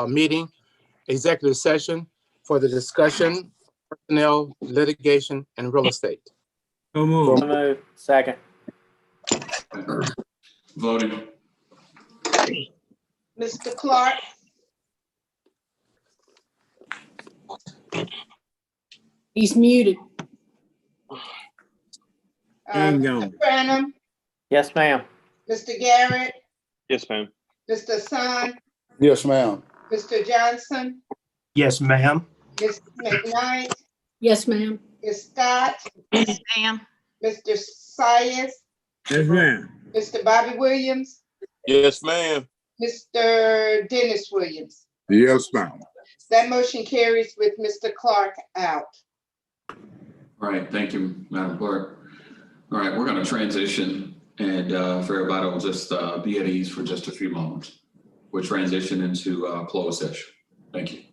meeting, executive session for the discussion, personnel, litigation, and real estate. So moved. So moved. Second. Voting. Mr. Clark, He's muted. And Mr. gone. Branham, Yes, ma'am. Mr. Garrett, Yes, ma'am. Mr. Sun, Yes, ma'am. Mr. Johnson, Yes, ma'am. Ms. McKnight, Yes, ma'am. Ms. Scott, Yes, ma'am. Mr. Sias, Yes, ma'am. Mr. Bobby Williams, Yes, ma'am. Mr. Dennis Williams. Yes, ma'am. That motion carries with Mr. Clark out. All right, thank you, Madam Clerk. All right, we're going to transition, and for everybody, will just be at ease for just a few moments. We'll transition into closed session. Thank you.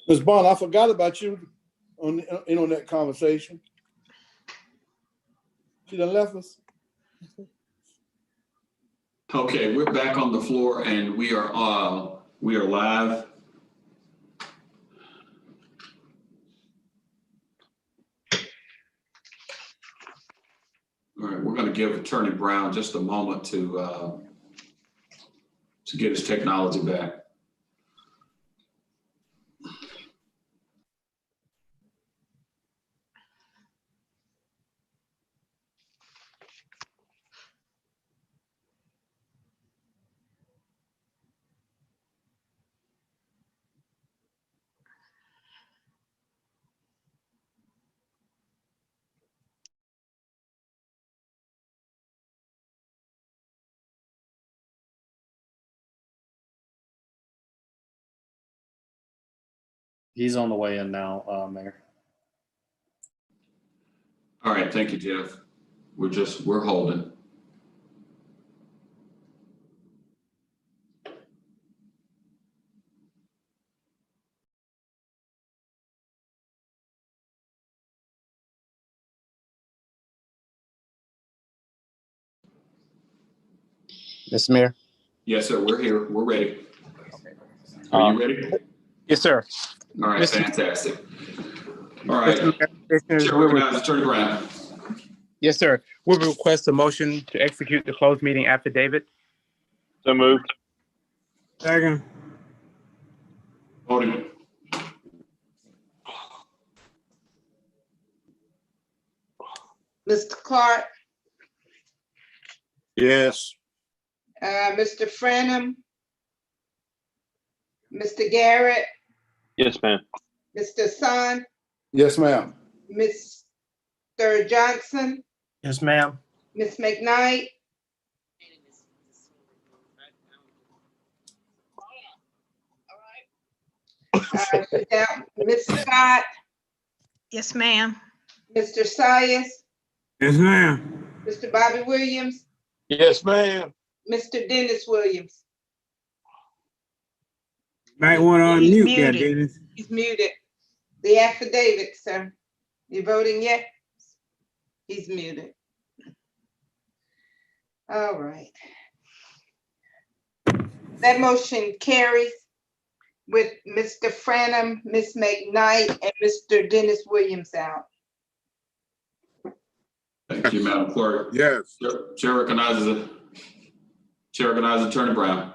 Ms. Bond, I forgot about you on that conversation. She done left us. Okay, we're back on the floor and we are live. All right, we're going to give Attorney Brown just a moment to get his technology back. He's on the way in now, Mayor. All right, thank you, Jeff. We're holding. Mr. Mayor? Yes, sir, we're here. We're ready. Are you ready? Yes, sir. All right, Mr. fantastic. All right, Mr. Mayor, Commissioners, Chair recognizes Attorney Brown. yes, sir. We request a motion to execute the closed meeting affidavit. So moved. Second. Voting. Mr. Clark, Yes. Mr. Frenham, Mr. Garrett, Yes, ma'am. Mr. Sun, Yes, ma'am. Mr. Johnson, Yes, ma'am. Ms. McKnight, Ms. Scott, Yes, ma'am. Mr. Sias, Yes, ma'am. Mr. Bobby Williams, Yes, ma'am. Mr. Dennis Williams. Might want to He's unmute that, muted. Dennis. He's muted. The affidavit, sir. You voting yes? He's muted. All right. That motion carries with Mr. Frenham, Ms. McKnight, and Mr. Dennis Williams out. Thank you, Madam Clerk. Yes. Chair recognizes Attorney Brown.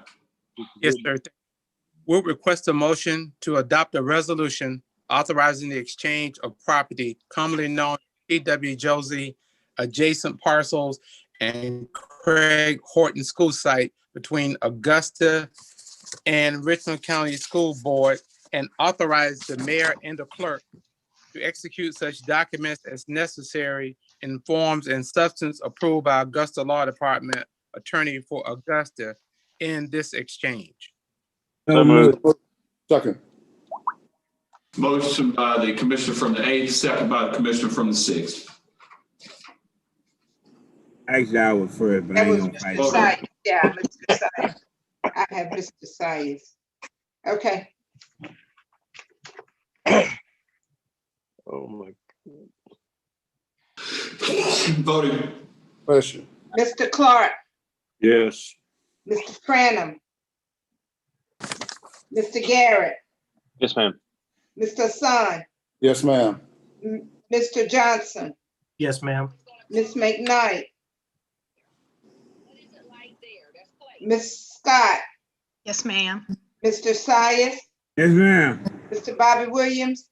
Yes, sir. We'll request a motion to adopt a resolution authorizing the exchange of property commonly known as P.W. Josie adjacent parcels and Craig Horton School Site between Augusta and Richland County School Board, and authorize the mayor and the clerk to execute such documents as necessary in forms and substance approved by Augusta Law Department attorney for Augusta in this exchange. So moved. Second. Motion by the Commissioner from the 8th, second by the Commissioner from the 6th. Actually, I was first, but I That ain't was gonna Mr. fight. Sias. Yeah, Mr. Sias. I have Mr. Sias. Okay, Oh, my. Voting. Question. Mr. Clark, Yes. Mr. Frenham, Mr. Garrett, Yes, ma'am. Mr. Sun, Yes, ma'am. Mr. Johnson, Yes, ma'am. Ms. McKnight, Ms. Scott, Yes, ma'am. Mr. Sias, Yes, ma'am. Mr. Bobby Williams,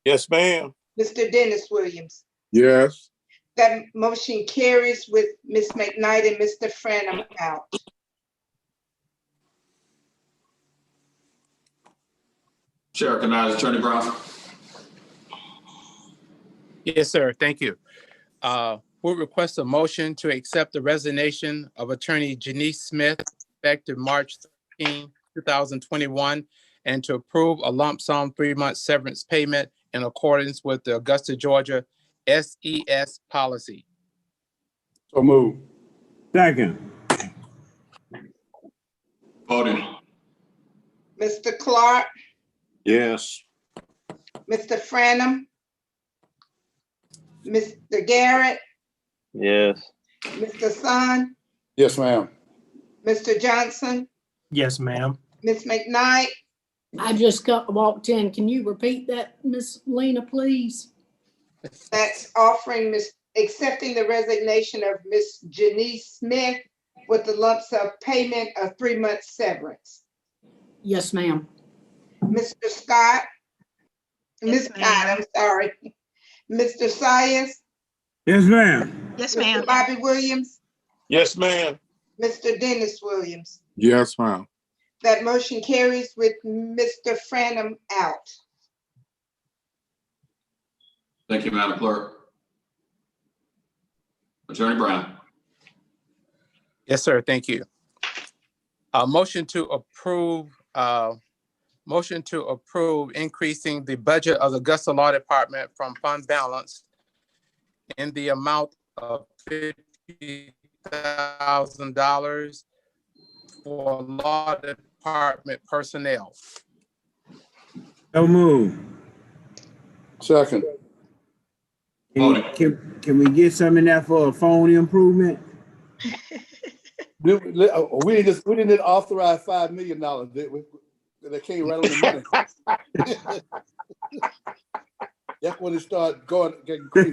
Yes, ma'am. Mr. Dennis Williams. Yes. That motion carries with Ms. McKnight and Mr. Frenham out. Chair recognizes Attorney Brown. Yes, sir. Thank you. We'll request a motion to accept the resignation of Attorney Janice Smith effective March 13, 2021, and to approve a lump sum 3-month severance payment in accordance with the Augusta, Georgia SES policy. So move. Second. Voting. Mr. Clark, Yes. Mr. Franum, Mr. Garrett, Yes. Mr. Sun, Yes, ma'am. Mr. Johnson, Yes, ma'am. Ms. McKnight, I just walked in. Can you repeat that, Miss Lena, please? that's accepting the resignation of Miss Janice Smith with the lump sum payment of 3 months severance. Yes, ma'am. Mr. Scott, Yes, Ms. Scott, I'm sorry. Mr. Sias, Yes, ma'am. Yes, Mr. ma'am. Bobby Williams, Yes, ma'am. Mr. Dennis Williams. Yes, ma'am. That motion carries with Mr. Franum out. Thank you, Madam Clerk. Attorney Brown. Yes, sir. Thank you. Motion to approve increasing the budget of the Augusta Law Department from fund balance in the amount of $50,000 for law department personnel. So move. Second. Can we get some in there for a phone improvement? We didn't authorize $5 million, did we? That came right on the money. That's when it started getting crazy.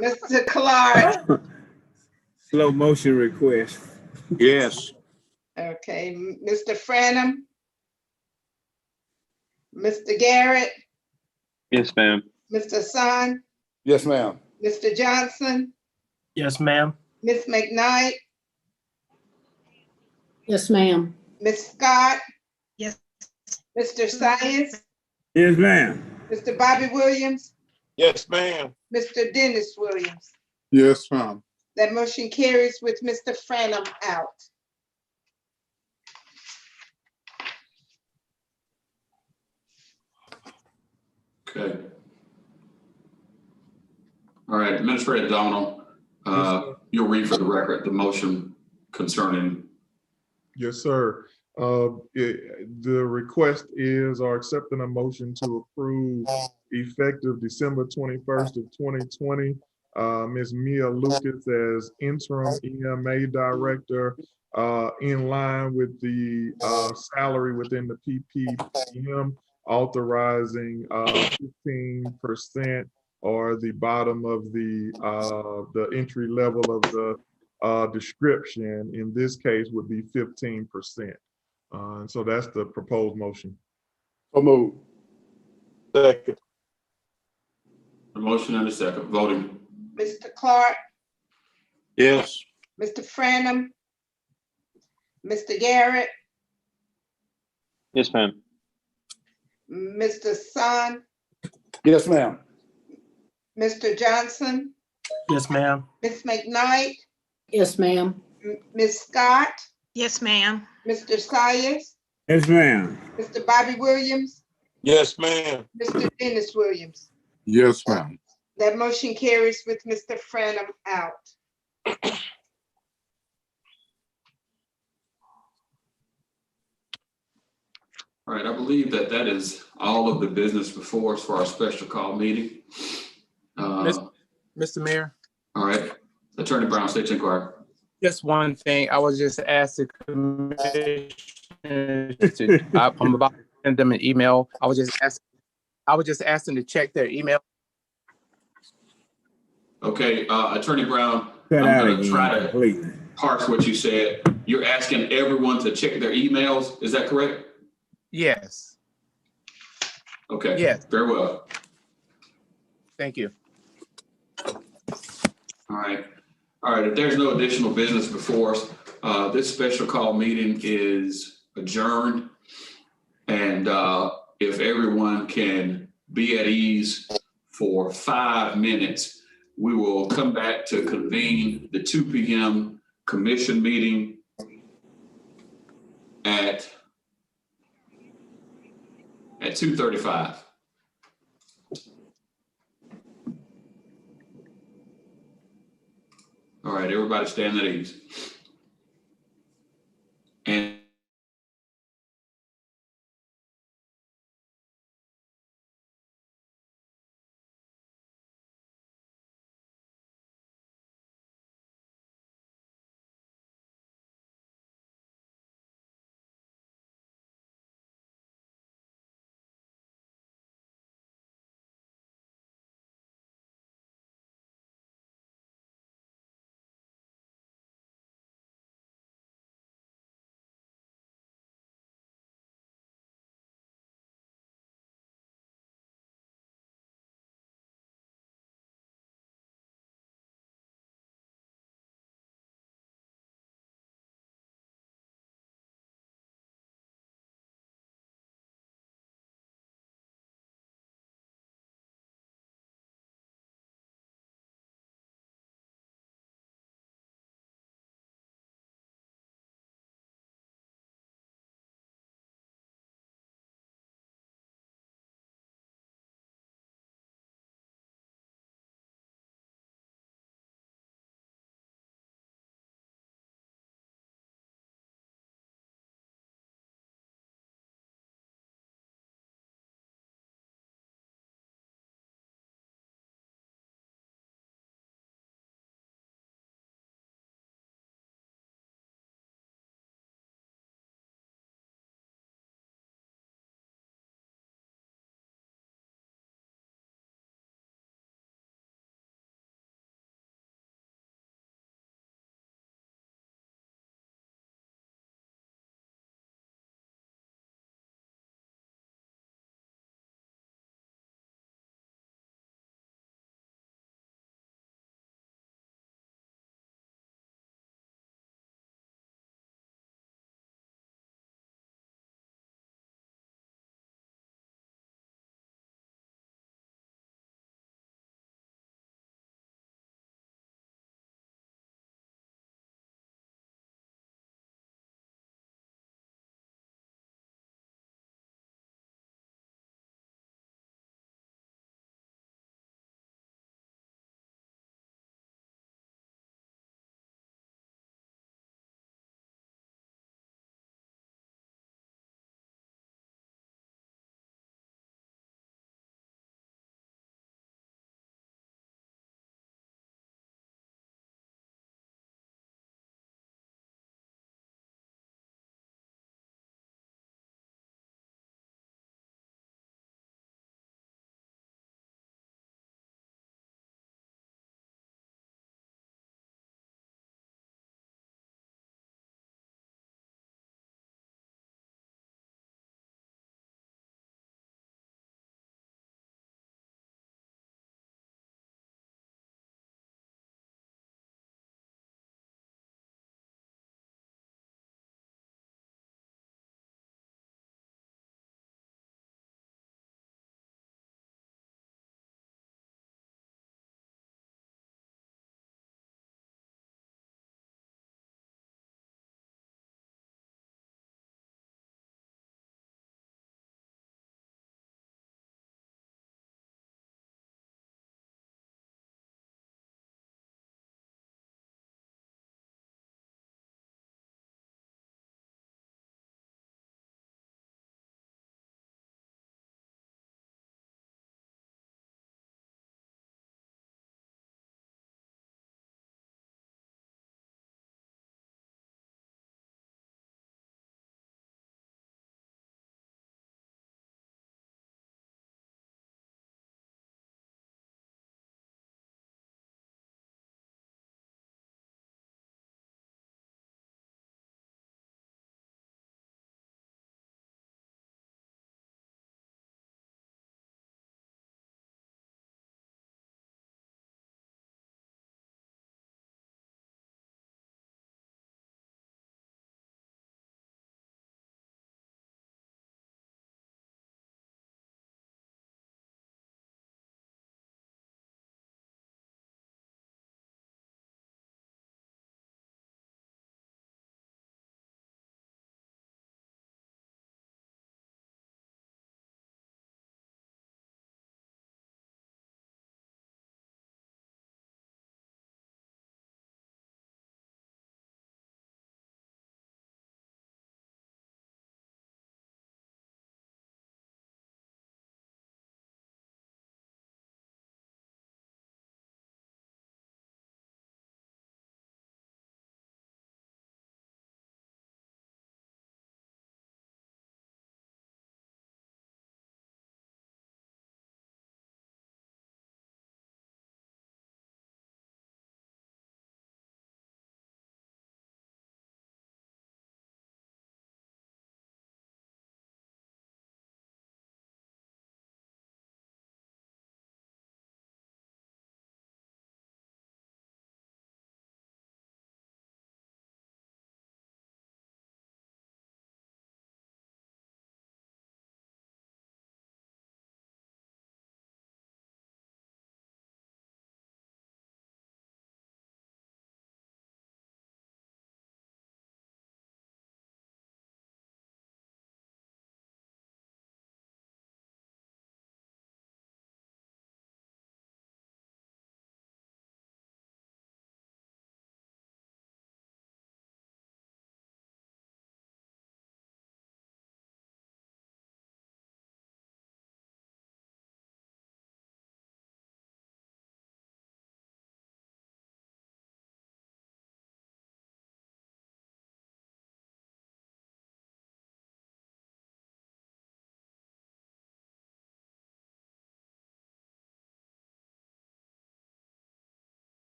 Mr. Clark, Slow motion request. Yes. okay, Mr. Franum, Mr. Garrett, Yes, ma'am. Mr. Sun, Yes, ma'am. Mr. Johnson, Yes, ma'am. Ms. McKnight, Yes, ma'am. Ms. Scott, Yes. Mr. Science, Yes, ma'am. Mr. Bobby Williams, Yes, ma'am. Mr. Dennis Williams. Yes, ma'am. That motion carries with Mr. Franum out. Okay. All right, Administrator Donald, you'll read for the record the motion concerning. Yes, sir. The request is or accepting a motion to approve effective December 21st of 2020, Ms. Mia Lucas as interim EMA director, in line with the salary within the PPM, authorizing 15% or the bottom of the entry level of the description. In this case would be 15%. And so that's the proposed motion. So move. Second. The motion and a second, voting. Mr. Clark, Yes. Mr. Franum, Mr. Garrett, Yes, ma'am. Mr. Sun, Yes, ma'am. Mr. Johnson, Yes, ma'am. Ms. McKnight, Yes, ma'am. Ms. Scott, Yes, ma'am. Mr. Sias, Yes, ma'am. Mr. Bobby Williams, Yes, ma'am. Mr. Dennis Williams. Yes, ma'am. That motion carries with Mr. Franum out. All right, I believe that that is all of the business before us for our special call meeting. Mr. Mayor, All right, Attorney Brown, State Inquiry. just one thing. I was just asked the commissioners to, I'm about to send them an email. I was just asking to check their email. Okay, Attorney Brown, Cut I'm out gonna again try to completely. parse what you said. You're asking everyone to check their emails, is that correct? Yes, Okay. Yes. Very well. thank you. All right. All right, if there's no additional business before us, this special call meeting is adjourned. And if everyone can be at ease for 5 minutes, we will come back to convene the 2 p.m. commission meeting at at 2:35. All right, everybody stand at ease. And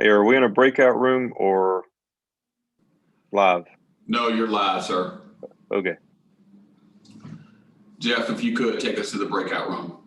Hey, are we in a breakout room or live? No, you're live, sir. Okay. Jeff, if you could take us to the breakout room.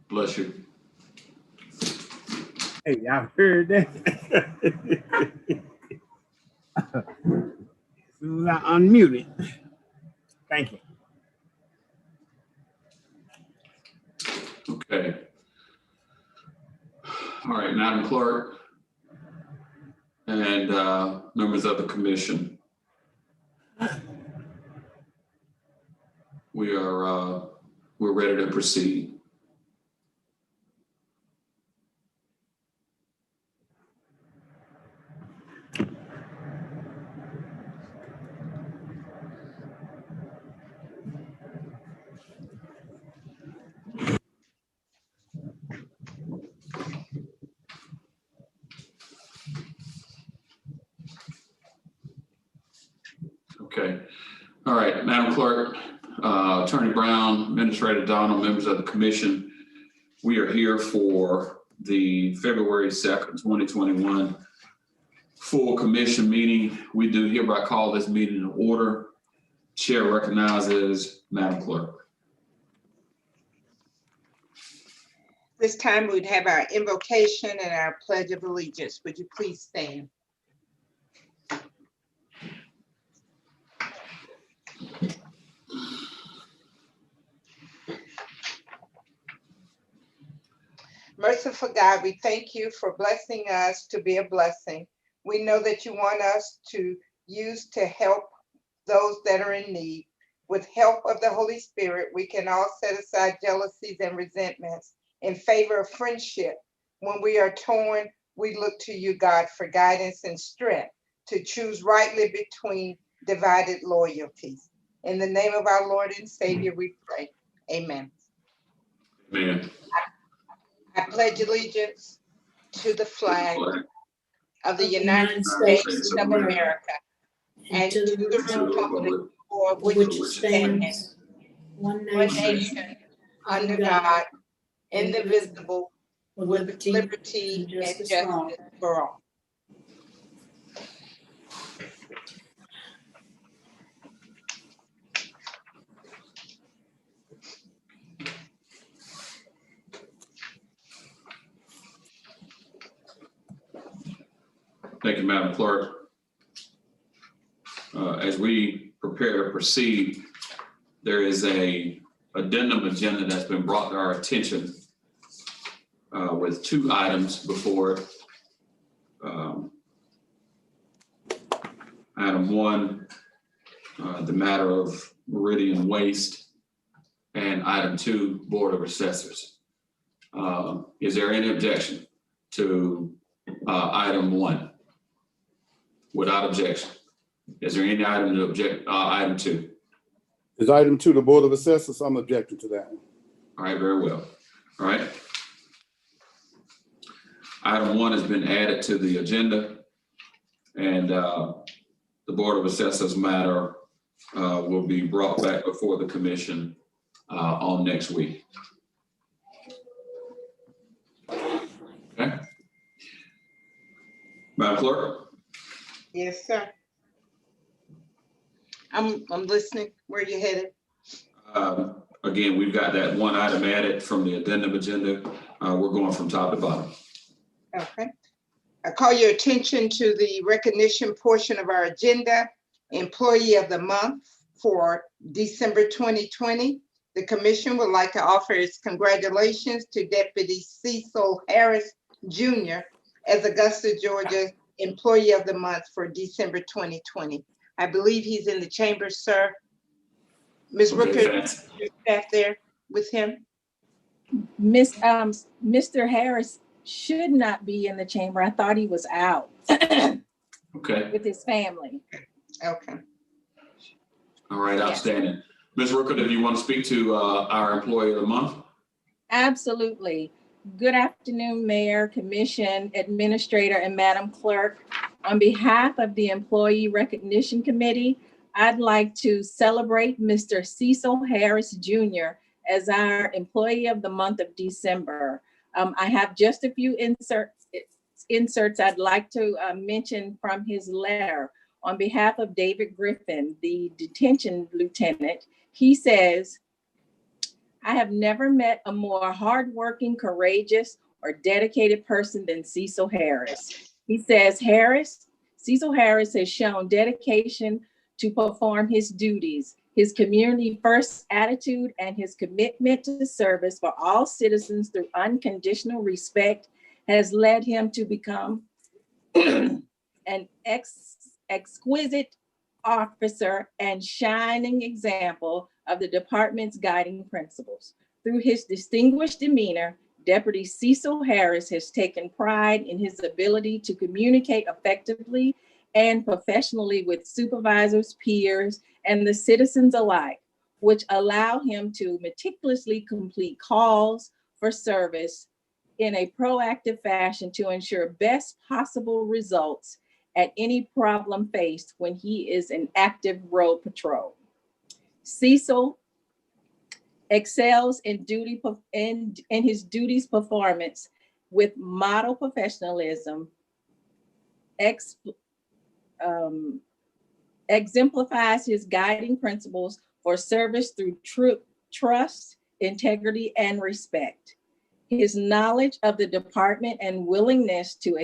Bless you. Hey, y'all heard that? As soon as I unmute it. Thank you. Okay. All right, Madam Clerk and members of the commission. We're ready to proceed. Okay. All right, Madam Clerk, Attorney Brown, Administrator Donald, members of the commission, we are here for the February 2nd, 2021 full commission meeting. We do hereby call this meeting in order. Chair recognizes Madam Clerk. This time we'd have our invocation and our pledge of allegiance. Would you please stand? Merciful God, we thank you for blessing us to be a blessing. We know that you want us to use to help those that are in need. With help of the Holy Spirit, we can all set aside jealousies and resentments in favor of friendship. When we are torn, we look to you, God, for guidance and strength to choose rightly between divided loyalties. In the name of our Lord and Savior, we pray. Amen. Amen. I pledge allegiance to the flag of the United States States of of America and to the republic for which it stands, one one nation, nation, under God, indivisible, with liberty and justice for all. Thank you, Madam Clerk. As we prepare to proceed, there is a addendum agenda that's been brought to our attention with two items before it. Item one, the matter of Meridian Waste, and item two, Board of Assessors. Is there any objection to item one? Without objection. Is there any item to object, item two? Is item two, the Board of Assessors? I'm objecting to that one. All right, very well. All right. Item one has been added to the agenda, and the Board of Assessors matter will be brought back before the commission on next week. Okay. Madam Clerk? Yes, sir. I'm listening. Where are you headed? Again, we've got that one item added from the addendum agenda. We're going from top to bottom. Okay. I call your attention to the recognition portion of our agenda, Employee of the Month for December 2020. The commission would like to offer its congratulations to Deputy Cecil Harris Jr. as Augusta, Georgia Employee of the Month for December 2020. I believe he's in the chamber, sir. Ms. Rooker, is your staff there with him? Mr. Harris should not be in the chamber. I thought he was out. Okay. With his family. Okay. All right, outstanding. Ms. Rooker, do you want to speak to our Employee of the Month? Absolutely. Good afternoon, Mayor, Commission, Administrator, and Madam Clerk. On behalf of the Employee Recognition Committee, I'd like to celebrate Mr. Cecil Harris Jr. as our Employee of the Month of December. I have just a few inserts I'd like to mention from his letter. on behalf of David Griffin, the detention lieutenant, he says, I have never met a more hardworking, courageous, or dedicated person than Cecil Harris. He says, Cecil Harris has shown dedication to perform his duties. His community first attitude and his commitment to service for all citizens through unconditional respect has led him to become an exquisite officer and shining example of the department's guiding principles. Through his distinguished demeanor, Deputy Cecil Harris has taken pride in his ability to communicate effectively and professionally with supervisors, peers, and the citizens alike, which allow him to meticulously complete calls for service in a proactive fashion to ensure best possible results at any problem faced when he is in active road patrol. Cecil excels in his duties performance with model professionalism, exemplifies his guiding principles for service through trust, integrity, and respect. His knowledge of the department and willingness to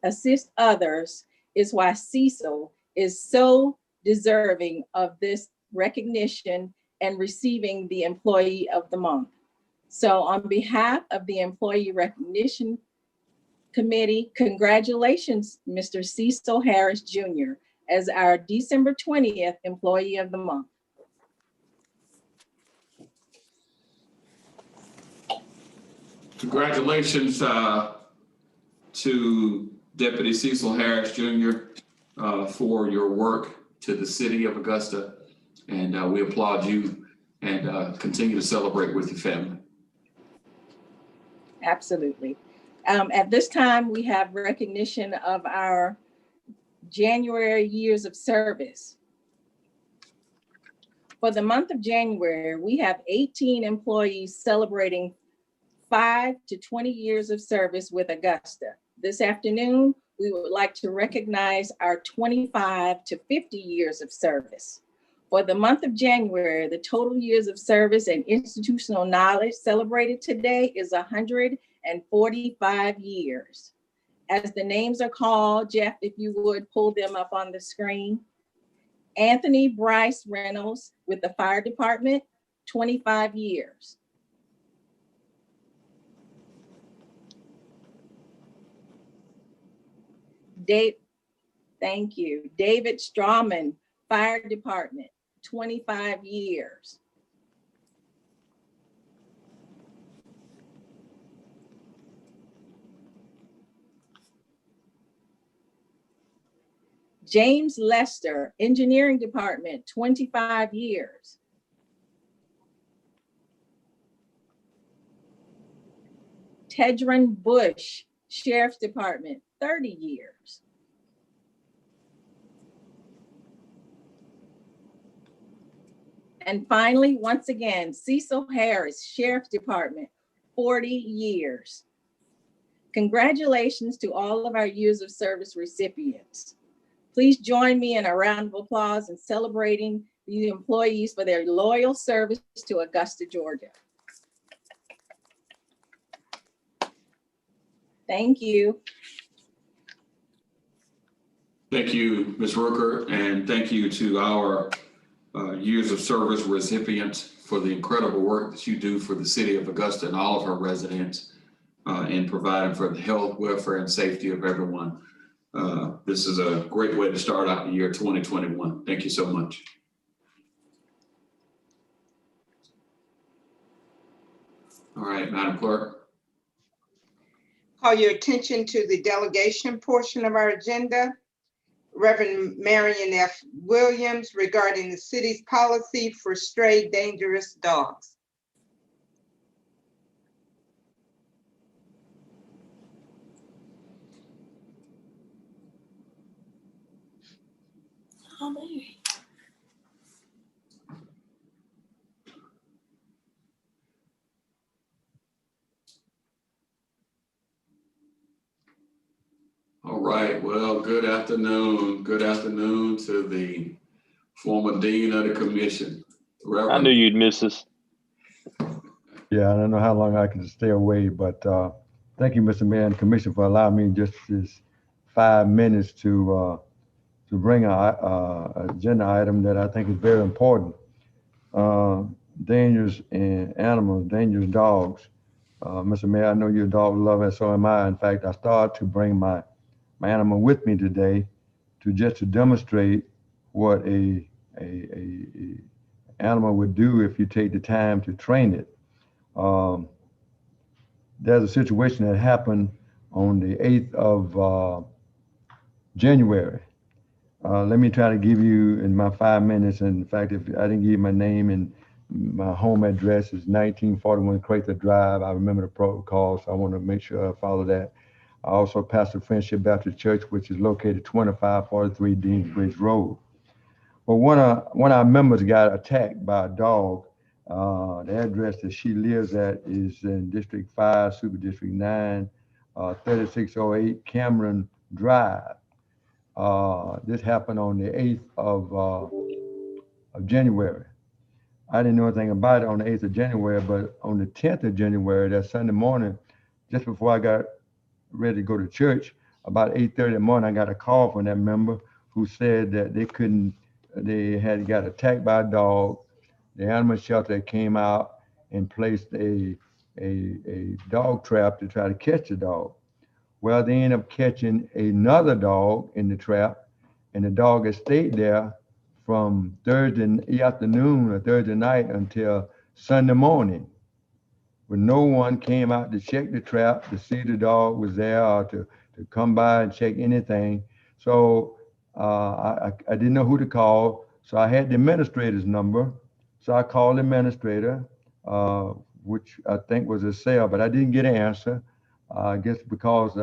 assist others is why Cecil is so deserving of this recognition and receiving the Employee of the Month. So on behalf of the Employee Recognition Committee, congratulations, Mr. Cecil Harris Jr. as our December 20th Employee of the Month. Congratulations to Deputy Cecil Harris Jr. For your work to the city of Augusta. And we applaud you and continue to celebrate with your family. Absolutely. At this time, we have recognition of our January years of service. For the month of January, we have 18 employees celebrating 5 to 20 years of service with Augusta. This afternoon, we would like to recognize our 25 to 50 years of service. For the month of January, the total years of service and institutional knowledge celebrated today is 145 years. As the names are called, Jeff, if you would pull them up on the screen. Anthony Bryce Reynolds with the fire department, 25 years. Thank you. David Strawman, fire department, 25 years. James Lester, engineering department, 25 years. Tedron Bush, sheriff's department, 30 years. And finally, once again, Cecil Harris, sheriff's department, 40 years. Congratulations to all of our years of service recipients. Please join me in a round of applause in celebrating the employees for their loyal service to Augusta, Georgia. Thank you. Thank you, Ms. Rooker, and thank you to our years of service recipients for the incredible work that you do for the city of Augusta and all of our residents in providing for the health, welfare, and safety of everyone. This is a great way to start out the year 2021. Thank you so much. All right, Madam Clerk. Call your attention to the delegation portion of our agenda. Reverend Marion F. Williams regarding the city's policy for stray dangerous dogs. All right, well, good afternoon. Good afternoon to the former dean of the commission, I Reverend. knew you'd miss us. Yeah, I don't know how long I can stay away, but thank you, Mr. Mayor and Commission, for allowing me just this 5 minutes to bring a agenda item that I think is very important. Dangerous animals, dangerous dogs. Mr. Mayor, I know you're a dog lover, and so am I. In fact, I started to bring my animal with me today to demonstrate what a animal would do if you take the time to train it. There's a situation that happened on the 8th of January. Let me try to give you in my 5 minutes. And in fact, if I didn't give you my name and my home address is 1941 Crater Drive. I remember the protocol, so I want to make sure I follow that. I also pastor Friendship Baptist Church, which is located 2543 Deansbridge Road. Well, one of our members got attacked by a dog. The address that she lives at is in District 5, Super District 9, 3608 Cameron Drive. This happened on the 8th of January. I didn't know anything about it on the 8th of January, but on the 10th of January, that Sunday morning, just before I got ready to go to church, about 8:30 in the morning, I got a call from that member who said that they had got attacked by a dog. The animal shelter came out and placed a dog trap to try to catch the dog. Well, they ended up catching another dog in the trap, and the dog had stayed there from Thursday afternoon or Thursday night until Sunday morning, when no one came out to check the trap to see the dog was there or to come by and check anything. So I didn't know who to call. So I had the administrator's number. So I called the administrator, which I think was a cell, but I didn't get an answer. I guess because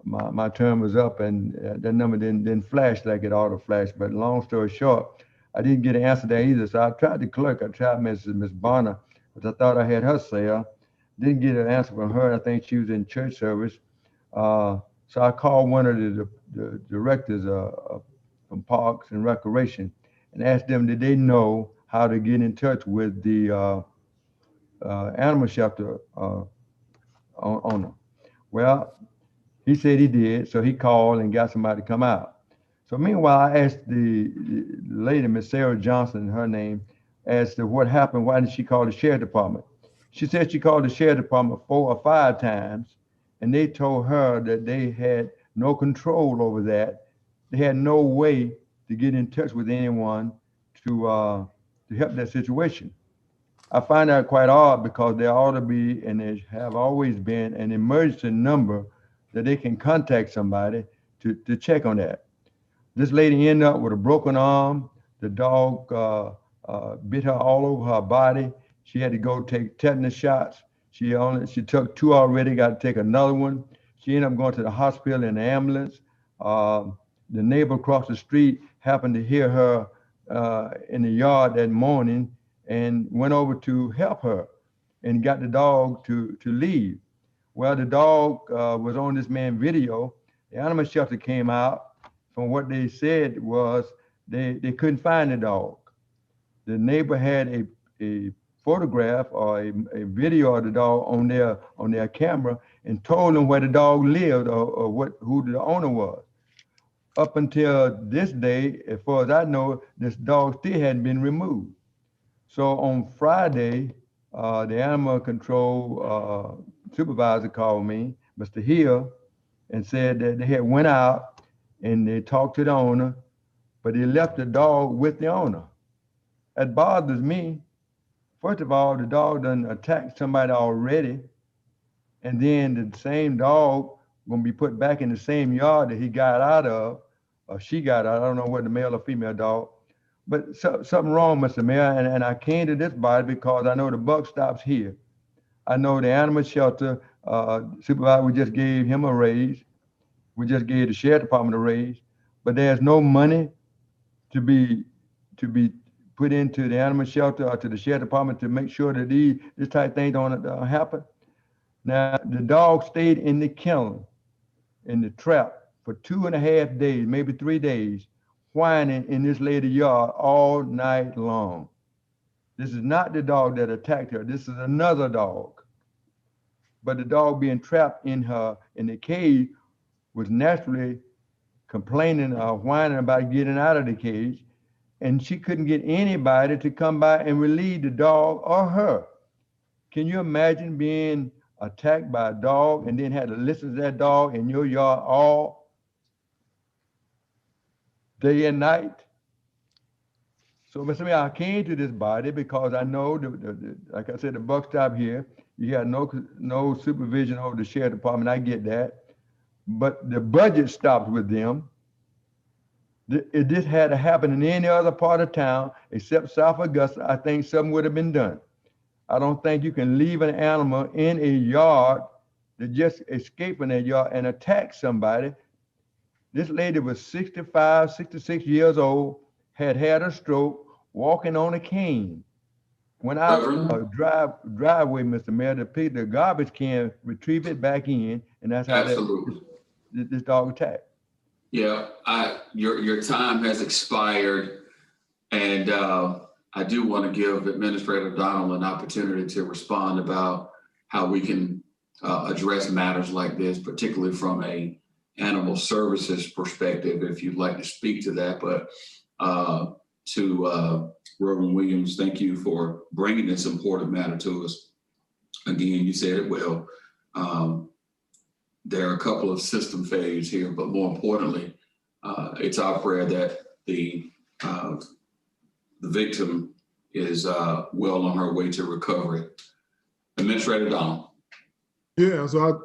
my term was up and that number didn't flash like it ought to flash. But long story short, I didn't get an answer there either. So I tried the clerk. I tried Miss Bonner, because I thought I had her cell. Didn't get an answer from her. I think she was in church service. So I called one of the directors from Parks and Recreation and asked them, did they know how to get in touch with the animal shelter owner? Well, he said he did, so he called and got somebody to come out. So meanwhile, I asked the lady, Miss Sarah Johnson, her name, as to what happened. Why didn't she call the sheriff department? She said she called the sheriff department 4 or 5 times, and they told her that they had no control over that. They had no way to get in touch with anyone to help that situation. I find that quite odd because there ought to be, and there have always been, an emergency number that they can contact somebody to check on that. This lady ended up with a broken arm. The dog bit her all over her body. She had to go take tetanus shots. She took 2 already, got to take another one. She ended up going to the hospital in the ambulance. The neighbor across the street happened to hear her in the yard that morning and went over to help her and got the dog to leave. Well, the dog was on this man's video. The animal shelter came out. From what they said was they couldn't find the dog. The neighbor had a photograph or a video of the dog on their camera and told them where the dog lived or who the owner was. Up until this day, as far as I know, this dog still hadn't been removed. So on Friday, the animal control supervisor called me, Mr. Hill, and said that they had went out and they talked to the owner, but they left the dog with the owner. That bothers me. First of all, the dog done attacked somebody already, and then the same dog gonna be put back in the same yard that he got out of, or she got out. I don't know whether the male or female dog, but something wrong, Mr. Mayor, and I came to this body because I know the buck stops here. I know the animal shelter supervisor, we just gave him a raise. We just gave the sheriff department a raise, but there's no money to be put into the animal shelter or to the sheriff department to make sure that this type of thing don't happen. Now, the dog stayed in the kennel, in the trap, for 2.5 days, maybe 3 days, whining in this lady's yard all night long. This is not the dog that attacked her. This is another dog. But the dog being trapped in the cage was naturally complaining or whining about getting out of the cage. And she couldn't get anybody to come by and relieve the dog or her. Can you imagine being attacked by a dog and then had to listen to that dog in your yard all day and night? So, Mr. Mayor, I came to this body because I know, like I said, the buck stopped here. You got no supervision over the sheriff department. I get that. But the budget stopped with them. If this had to happen in any other part of town except South Augusta, I think something would have been done. I don't think you can leave an animal in a yard that just escaping that yard and attack somebody. This lady was 65, 66 years old, had a stroke, walking on a cane. Went out a driveway, Mr. Mayor, to pick the garbage can, retrieve it back in, and that's how this dog attacked. Yeah, your time has expired, and I do want to give Administrator Donald an opportunity to respond about how we can address matters like this, particularly from a animal services perspective, if you'd like to speak to that. But to Reverend Williams, thank you for bringing this important matter to us. Again, you said it well. There are a couple of system failures here, but more importantly, it's our prayer that the victim is well on her way to recovery. Administrator Donald. Yeah, so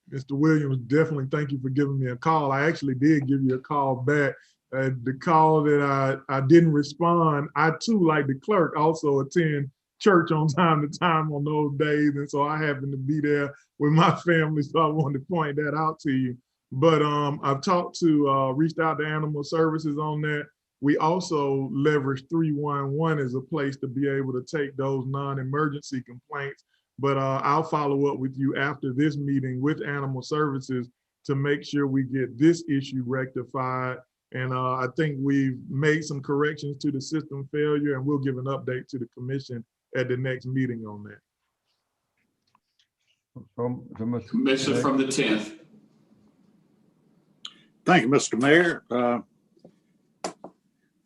Mr. Williams, definitely thank you for giving me a call. I actually did give you a call back. The call that I didn't respond, I too, like the clerk, also attend church on time to time on those days. And so I happened to be there with my family. So I wanted to point that out to you. But I've reached out to Animal Services on that. We also leverage 311 as a place to be able to take those non-emergency complaints. But I'll follow up with you after this meeting with Animal Services to make sure we get this issue rectified. And I think we've made some corrections to the system failure, and we'll give an update to the commission at the next meeting on that. Commissioner from the 10th. Thank you, Mr. Mayor.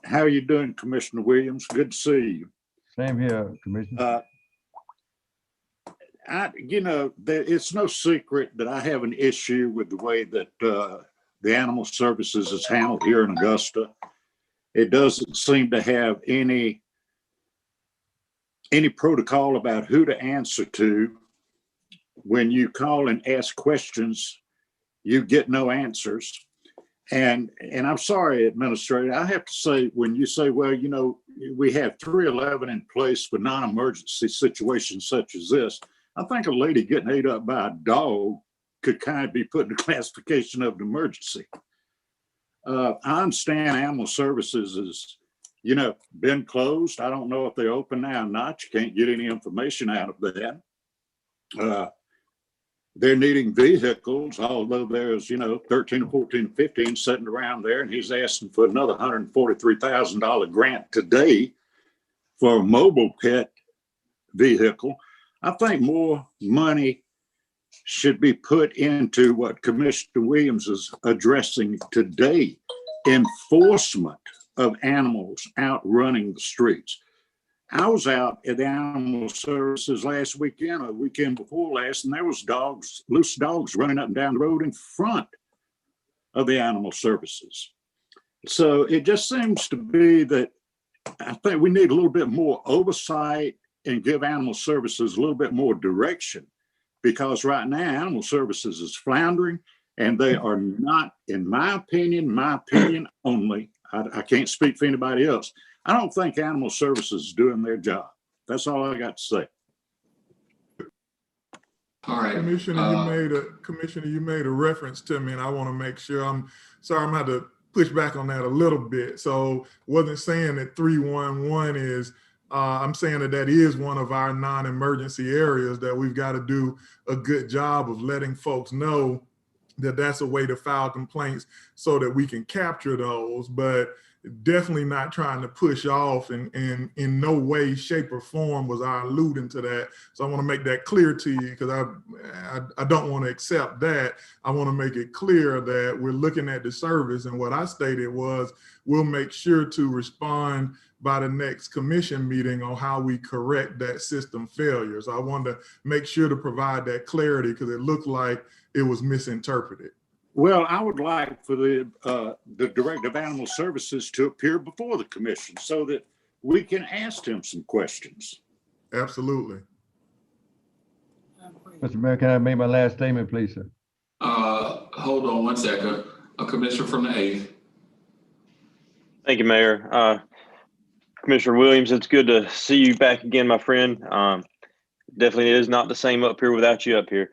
How are you doing, Commissioner Williams? Good to see you. Same here, Commissioner. It's no secret that I have an issue with the way that the Animal Services is handled here in Augusta. It doesn't seem to have any protocol about who to answer to. When you call and ask questions, you get no answers. And I'm sorry, Administrator, I have to say, when you say, well, we have 311 in place for non-emergency situations such as this, I think a lady getting ate up by a dog could kind of be put in the classification of an emergency. I understand Animal Services is, been closed. I don't know if they're open now or not. You can't get any information out of that. They're needing vehicles, although there's, 13 or 14, 15 sitting around there, and he's asking for another $143,000 grant today for a mobile pet vehicle. I think more money should be put into what Commissioner Williams is addressing today, enforcement of animals out running the streets. I was out at the Animal Services last weekend, or weekend before last, and there was loose dogs running up and down the road in front of the Animal Services. So it just seems to be that I think we need a little bit more oversight and give Animal Services a little bit more direction, because right now Animal Services is floundering, and they are not, in my opinion only, I can't speak for anybody else, I don't think Animal Services is doing their job. That's all I got to say. All right. Commissioner, you made a reference to me, and I want to make sure. I'm sorry, I'm going to have to push back on that a little bit. So wasn't saying that 311 is, I'm saying that is one of our non-emergency areas that we've got to do a good job of letting folks know that's a way to file complaints so that we can capture those, but definitely not trying to push off, and in no way, shape, or form was I alluding to that. So I want to make that clear to you, because I don't want to accept that. I want to make it clear that we're looking at the service, and what I stated was we'll make sure to respond by the next commission meeting on how we correct that system failure. So I wanted to make sure to provide that clarity, because it looked like it was misinterpreted. Well, I would like for the Director of Animal Services to appear before the commission so that we can ask him some questions. Absolutely. Mr. Mayor, can I make my last statement, please, sir? Hold on one second. A commissioner from the 8th. Thank you, Mayor. Commissioner Williams, it's good to see you back again, my friend. Definitely is not the same up here without you up here.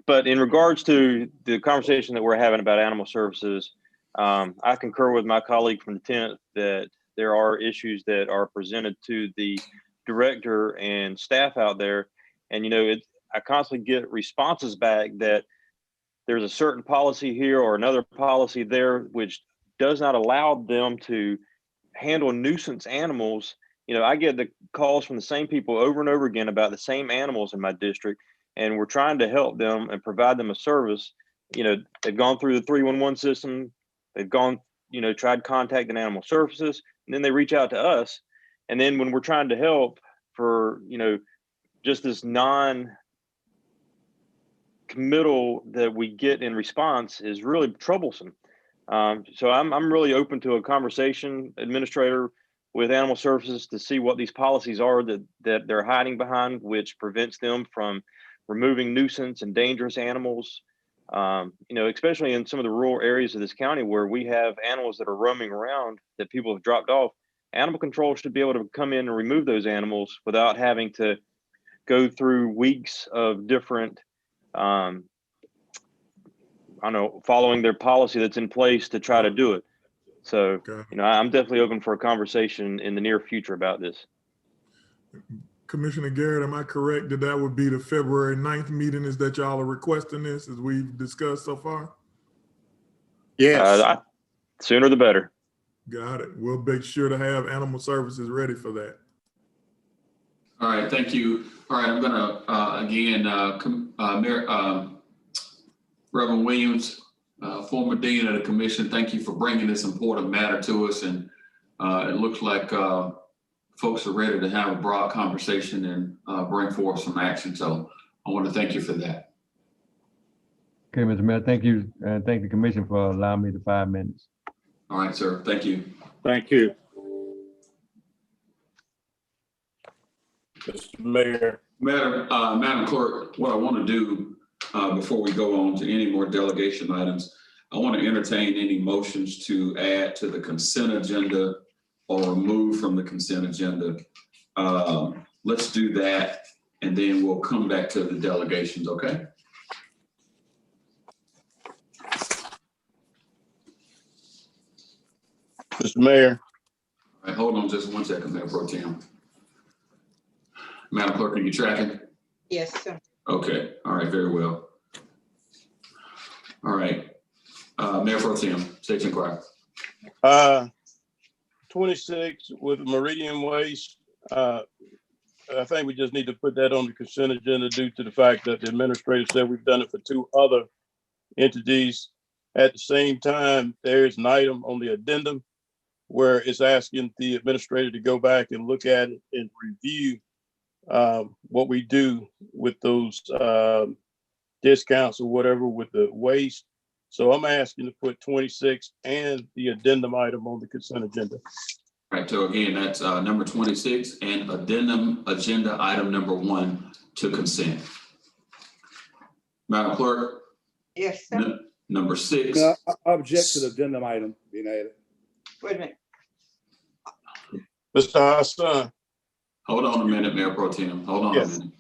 But in regards to the conversation that we're having about animal services, I concur with my colleague from the 10th that there are issues that are presented to the director and staff out there. And, you know, I constantly get responses back that there's a certain policy here or another policy there, which does not allow them to handle nuisance animals. You know, I get the calls from the same people over and over again about the same animals in my district, and we're trying to help them and provide them a service. You know, they've gone through the 311 system, they've gone, you know, tried contacting animal services, and then they reach out to us. And then when we're trying to help for, you know, just this non-committal that we get in response is really troublesome. So I'm really open to a conversation, administrator, with animal services to see what these policies are that they're hiding behind, which prevents them from removing nuisance and dangerous animals. You know, especially in some of the rural areas of this county where we have animals that are roaming around that people have dropped off. Animal control should be able to come in and remove those animals without having to go through weeks of different, I don't know, following their policy that's in place to try to do it. So, you know, I'm definitely open for a conversation in the near future about this. Commissioner Garrett, am I correct that that would be the February 9th meeting is that y'all are requesting this, as we've discussed so far? Yes. Sooner the better. Got it. We'll make sure to have animal services ready for that. All right, thank you. All right, I'm gonna, again, Reverend Williams, former Dean of the Commission, thank you for bringing this important matter to us. And it looks like folks are ready to have a broad conversation and bring forth some action. So I want to thank you for that. Okay, Mr. Mayor, thank you. And thank the commission for allowing me the 5 minutes. All right, sir. Thank you. Thank you. Mr. Mayor. Madam Clerk, what I want to do before we go on to any more delegation items, I want to entertain any motions to add to the consent agenda or remove from the consent agenda. Let's do that, and then we'll come back to the delegations, okay? Mr. Mayor. All right, hold on just one second, Mayor Pro Tem. Madam Clerk, are you tracking? Yes, sir. Okay, all right, very well. All right, Mayor Pro Tem, State Inquiry. 26 with Meridian Waste. I think we just need to put that on the consent agenda due to the fact that the administrator said we've done it for 2 other entities. At the same time, there is an item on the addendum where it's asking the administrator to go back and look at it and review what we do with those discounts or whatever with the waste. So I'm asking to put 26 and the addendum item on the consent agenda. All right, so again, that's number 26 and addendum agenda item number 1 to consent. Madam Clerk? Yes, sir. Number 6. No, I object to the addendum item being added. Wait a minute. Mr. Hassan. Hold on a minute, Mayor Pro Tem. Hold on a minute.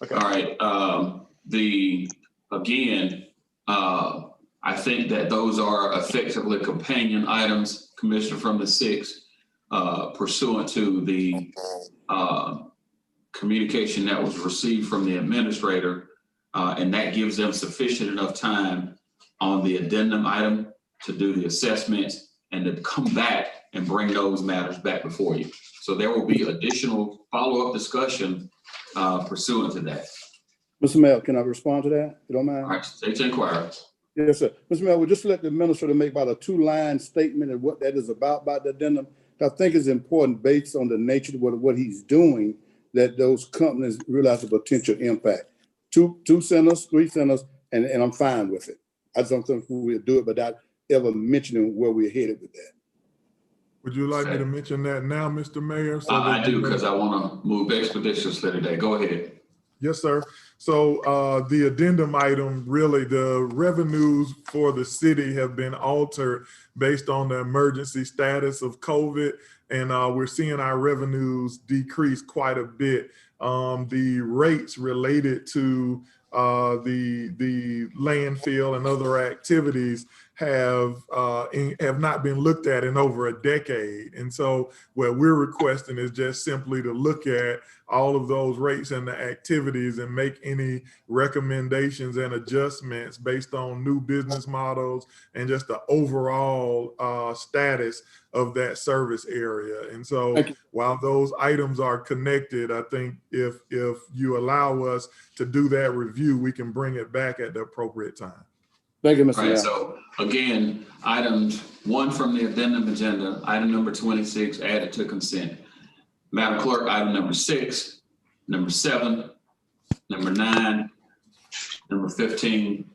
Okay. All right. I think that those are effectively companion items, Commissioner, from the 6, pursuant to the communication that was received from the administrator, and that gives them sufficient enough time on the addendum item to do the assessments and to come back and bring those matters back before you. So there will be additional follow-up discussion pursuant to that. Mr. Mayor, can I respond to that? You don't mind? All right, state your inquiry. Yes, sir. Mr. Mayor, we'll just let the administrator make about a 2-line statement of what that is about the addendum. I think it's important based on the nature of what he's doing, that those companies realize the potential impact. Two centers, 3 centers, and I'm fine with it. I just don't think we'll do it without ever mentioning where we're headed with that. Would you like me to mention that now, Mr. Mayor? So I do, because I want to move expeditiously today. Go ahead. Yes, sir. So the addendum item, really, the revenues for the city have been altered based on the emergency status of COVID, and we're seeing our revenues decrease quite a bit. The rates related to the landfill and other activities have not been looked at in over a decade. And so what we're requesting is just simply to look at all of those rates and the activities and make any recommendations and adjustments based on new business models and just the overall status of that service area. And so while those items are connected, I think if you allow us to do that review, we can bring it back at the appropriate time. Thank you, Mr. All right, Mayor. so again, items 1 from the addendum agenda, item number 26 added to consent. Madam Clerk, item number 6, number 7, number 9, number 15,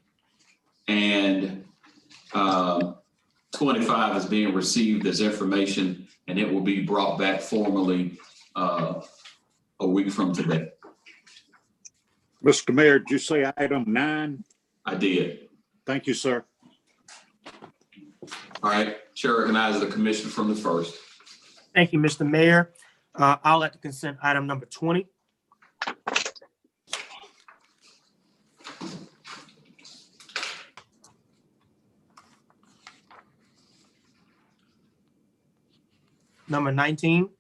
and 25 is being received as information, and it will be brought back formally a week from today. Mr. Mayor, did you say item 9? I did. Thank you, sir. All right, Chair recognizes the commissioner from the first. Thank you, Mr. Mayor. I'll add to consent item number 20. Number 19.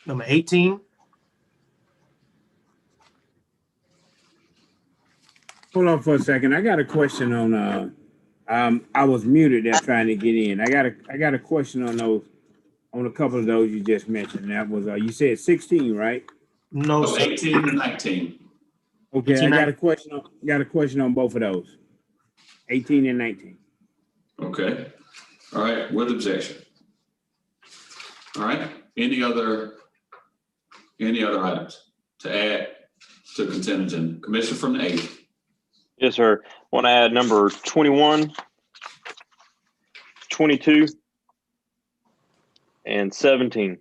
Number 18. Hold on for a second. I got a question on, I was muted there trying to get in. I got a question on those, on a couple of those you just mentioned. That was, you said 16, right? No, sir. 18 and 19. Okay, 18, I got a question on both of those. 18 and 19. Okay. All right, with objection. All right, any other items to add to consent agenda? Commissioner from the 8th. Yes, sir. Want to add number 21, 22, and 17.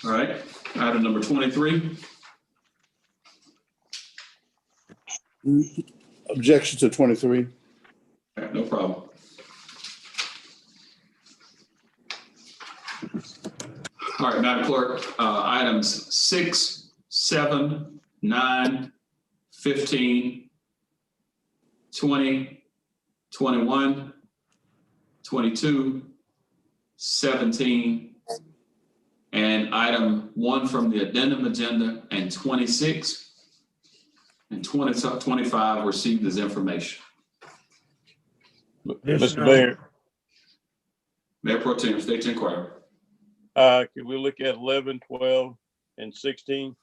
All right, item number 23. Objection to 23. All right, no problem. All right, Madam Clerk, items 6, 7, 9, 15, 20, 21, 22, 17, and item 1 from the addendum agenda, and 26 and 25 received as information. Mr. Mayor, Mayor Pro Tem, state your inquiry. can we look at 11, 12, and 16?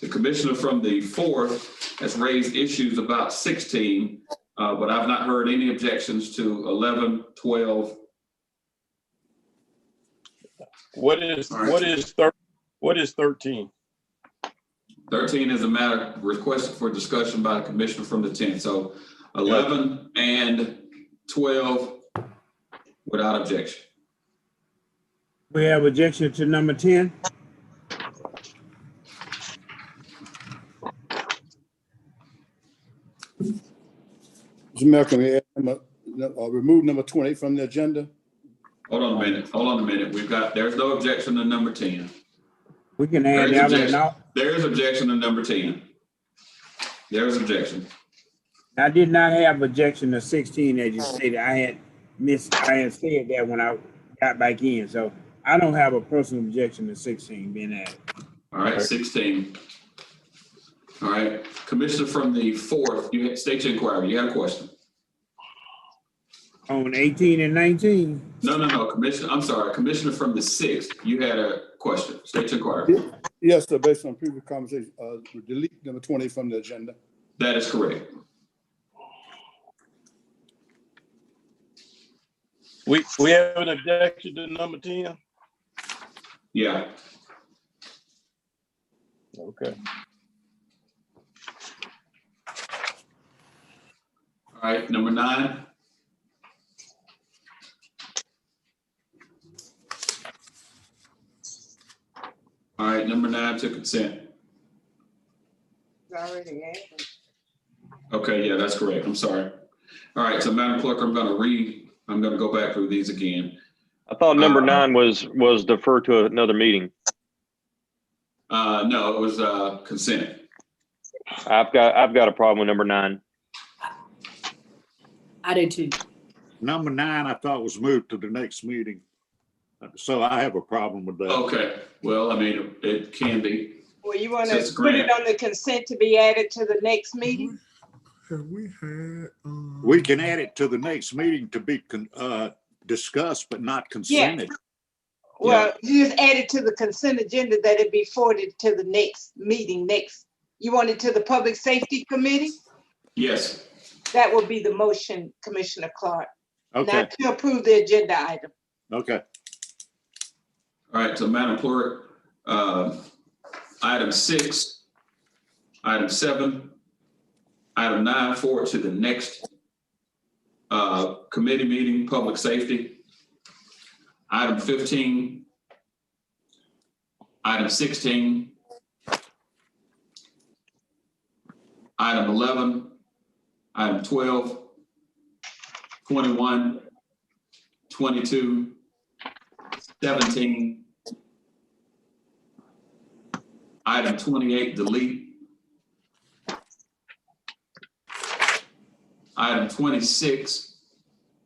The commissioner from the 4th has raised issues about 16, but I've not heard any objections to 11, 12. What is 13? 13 is a matter requested for discussion by the commissioner from the 10th. So 11 and 12 without objection. We have objection to number 10. Mr. Mayor, can we add remove number 20 from the agenda? Hold on a minute. There's no objection to number 10. We can add that one now. There's objection to number 10. There's objection. I did not have objection to 16 as you stated. I had said that when I got back in. So I don't have a personal objection to 16 being added. All right, 16. All right, Commissioner from the 4th, you had state your inquiry. You had a question. On 18 and 19. No, Commissioner, I'm sorry, Commissioner from the 6th, you had a question. State your inquiry. Yes, sir, based on previous conversation, delete number 20 from the agenda. That is correct. We have an objection to number 10? Yeah. Okay. All right, number 9. All right, number 9 to consent. It's already added. Okay, yeah, that's correct. I'm sorry. All right, so Madam Clerk, I'm gonna go back through these again. I thought number 9 was deferred to another meeting. No, it was consent. I've got a problem with number 9. I do too. Number 9, I thought was moved to the next meeting. So I have a problem with that. Okay, well, I mean, it can be. Well, you want to Since put it grant. on the consent to be added to the next meeting? Have we had? We can add it to the next meeting to be discussed, but not consented. Well, you just add it to the consent agenda that it be forwarded to the next meeting You want it to the Public Safety Committee? Yes. That would be the motion, Commissioner Clark. Okay. Not to approve the agenda item. Okay. All right, so Madam Clerk, item 6, item 7, item 9 forward to the next committee meeting, public safety. Item 15, item 16, item 11, item 12, 21, 22, 17, item 28, delete. Item 26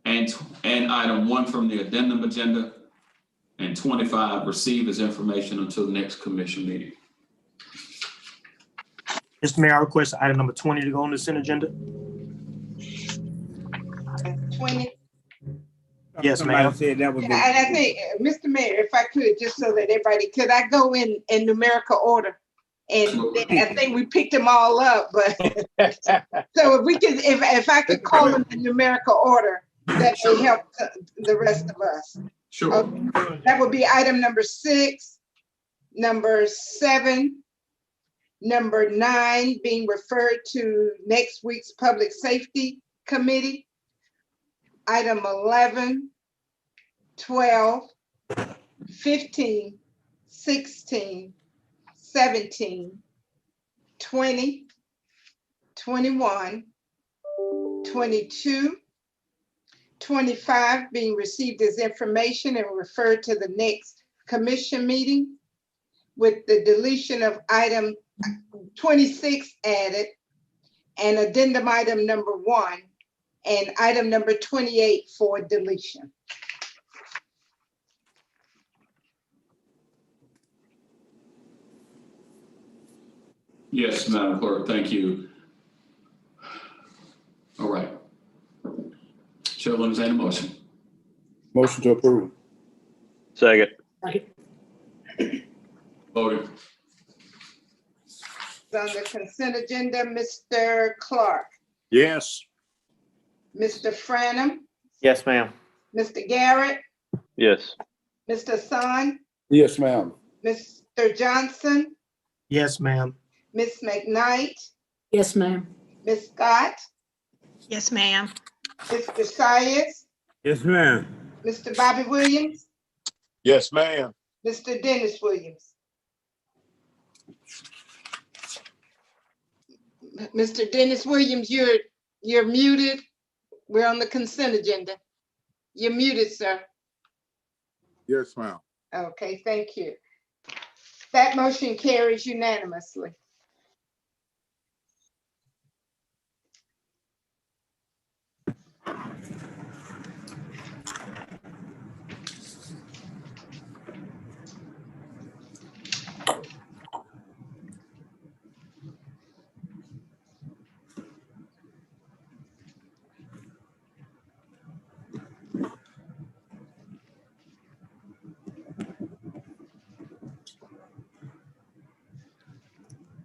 and item 1 from the addendum agenda, and 25 receive as information until the next commission meeting. Mr. Mayor, I request item number 20 to go on the consent agenda. 20. Yes, Somebody ma'am. said that was And I think, Mr. Mayor, if I could, just so that everybody, could I go in numerical order? And I think we picked them all up, but so if we could, if I could call them in numerical order, that will help the rest of us. Sure. Okay. That would be item number 6, number 7, number 9 being referred to next week's Public Safety Committee. Item 11, 12, 15, 16, 17, 20, 21, 22, 25 being received as information and referred to the next commission meeting, with the deletion of item 26 added, and addendum item number 1, and item number 28 for deletion. Yes, Madam Clerk, thank you. All right. Chair will entertain a motion. Motion to approve. Second. Voting. On the consent agenda, Mr. Clark, Yes. Mr. Franum, Yes, ma'am. Mr. Garrett, Yes. Mr. Son, Yes, ma'am. Mr. Johnson, Yes, ma'am. Ms. McKnight, Yes, ma'am. Ms. Scott, Yes, ma'am. Mr. Sias, Yes, ma'am. Mr. Bobby Williams, Yes, ma'am. Mr. Dennis Williams. Mr. Dennis Williams, you're muted. We're on the consent agenda. You're muted, sir. Yes, ma'am. Okay, thank you. That motion carries unanimously.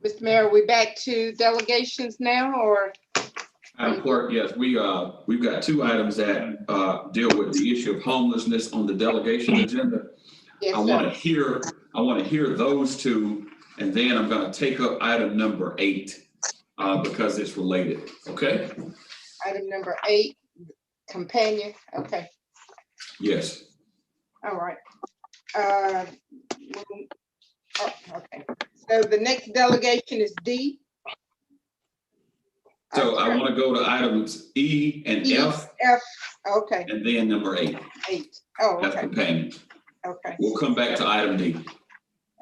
Mr. Mayor, we back to delegations now, or? Madam Clerk, yes, we've got two items that deal with the issue of homelessness on the delegation agenda. Yes, I want to hear those two, and then I'm going to take up item number 8 because it's related. Okay? Item number 8, companion. Okay. Yes. All right. Okay. So the next delegation is D. So I want to go to items E and F. Okay. And then number 8. 8. Oh, That's okay. companion. Okay. We'll come back to item D.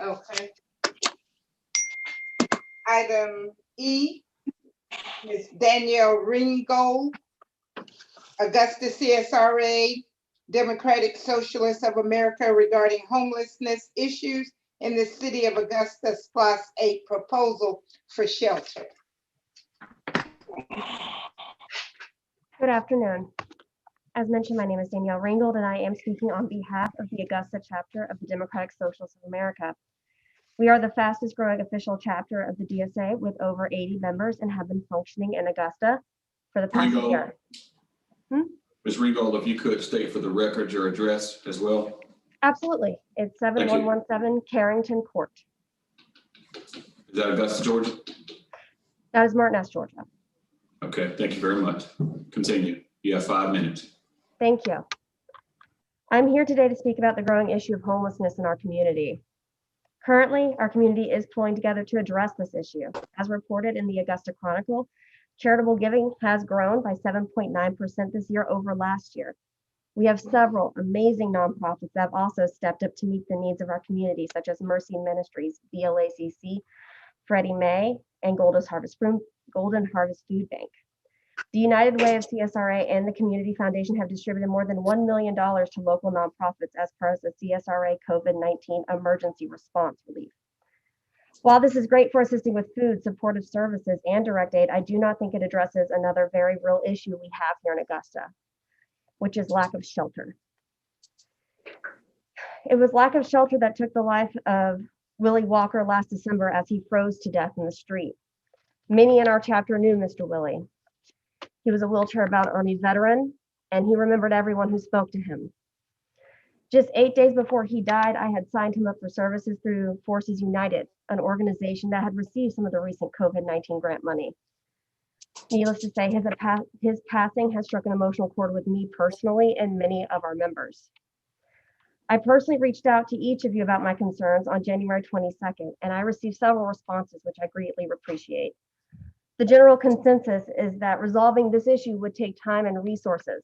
Okay. Item E is Danielle Ringgold, Augusta CSRA, Democratic Socialists of America regarding homelessness issues in the city of Augusta, SPLOST 8 proposal for shelter. Good afternoon. As mentioned, my name is Danielle Ringgold, and I am speaking on behalf of the Augusta chapter of the Democratic Socialists of America. We are the fastest growing official chapter of the DSA with over 80 members and have been functioning in Augusta for the past year. Ms. Ringgold, if you could state for the record your address as well. Absolutely. It's 7117 Carrington Court. Is that Augusta, Georgia? That is Martinez, Georgia. Okay, thank you very much. Continue. You have 5 minutes. Thank you. I'm here today to speak about the growing issue of homelessness in our community. Currently, our community is pulling together to address this issue. As reported in the Augusta Chronicle, charitable giving has grown by 7.9% this year over last year. We have several amazing nonprofits that have also stepped up to meet the needs of our community, such as Mercy Ministries, BLACC, Freddie Mae, and Golden Harvest Food Bank. The United Way of CSRA and the Community Foundation have distributed more than $1 million to local nonprofits as part of the CSRA COVID-19 emergency response relief. While this is great for assisting with food, supportive services, and direct aid, I do not think it addresses another very real issue we have here in Augusta, which is lack of shelter. It was lack of shelter that took the life of Willie Walker last December as he froze to death in the street. Many in our chapter knew Mr. Willie. He was a wheelchair-bound Army veteran, and he remembered everyone who spoke to him. Just 8 days before he died, I had signed him up for services through Forces United, an organization that had received some of the recent COVID-19 grant money. Needless to say, his passing has struck an emotional chord with me personally and many of our members. I personally reached out to each of you about my concerns on January 22nd, and I received several responses, which I greatly appreciate. The general consensus is that resolving this issue would take time and resources,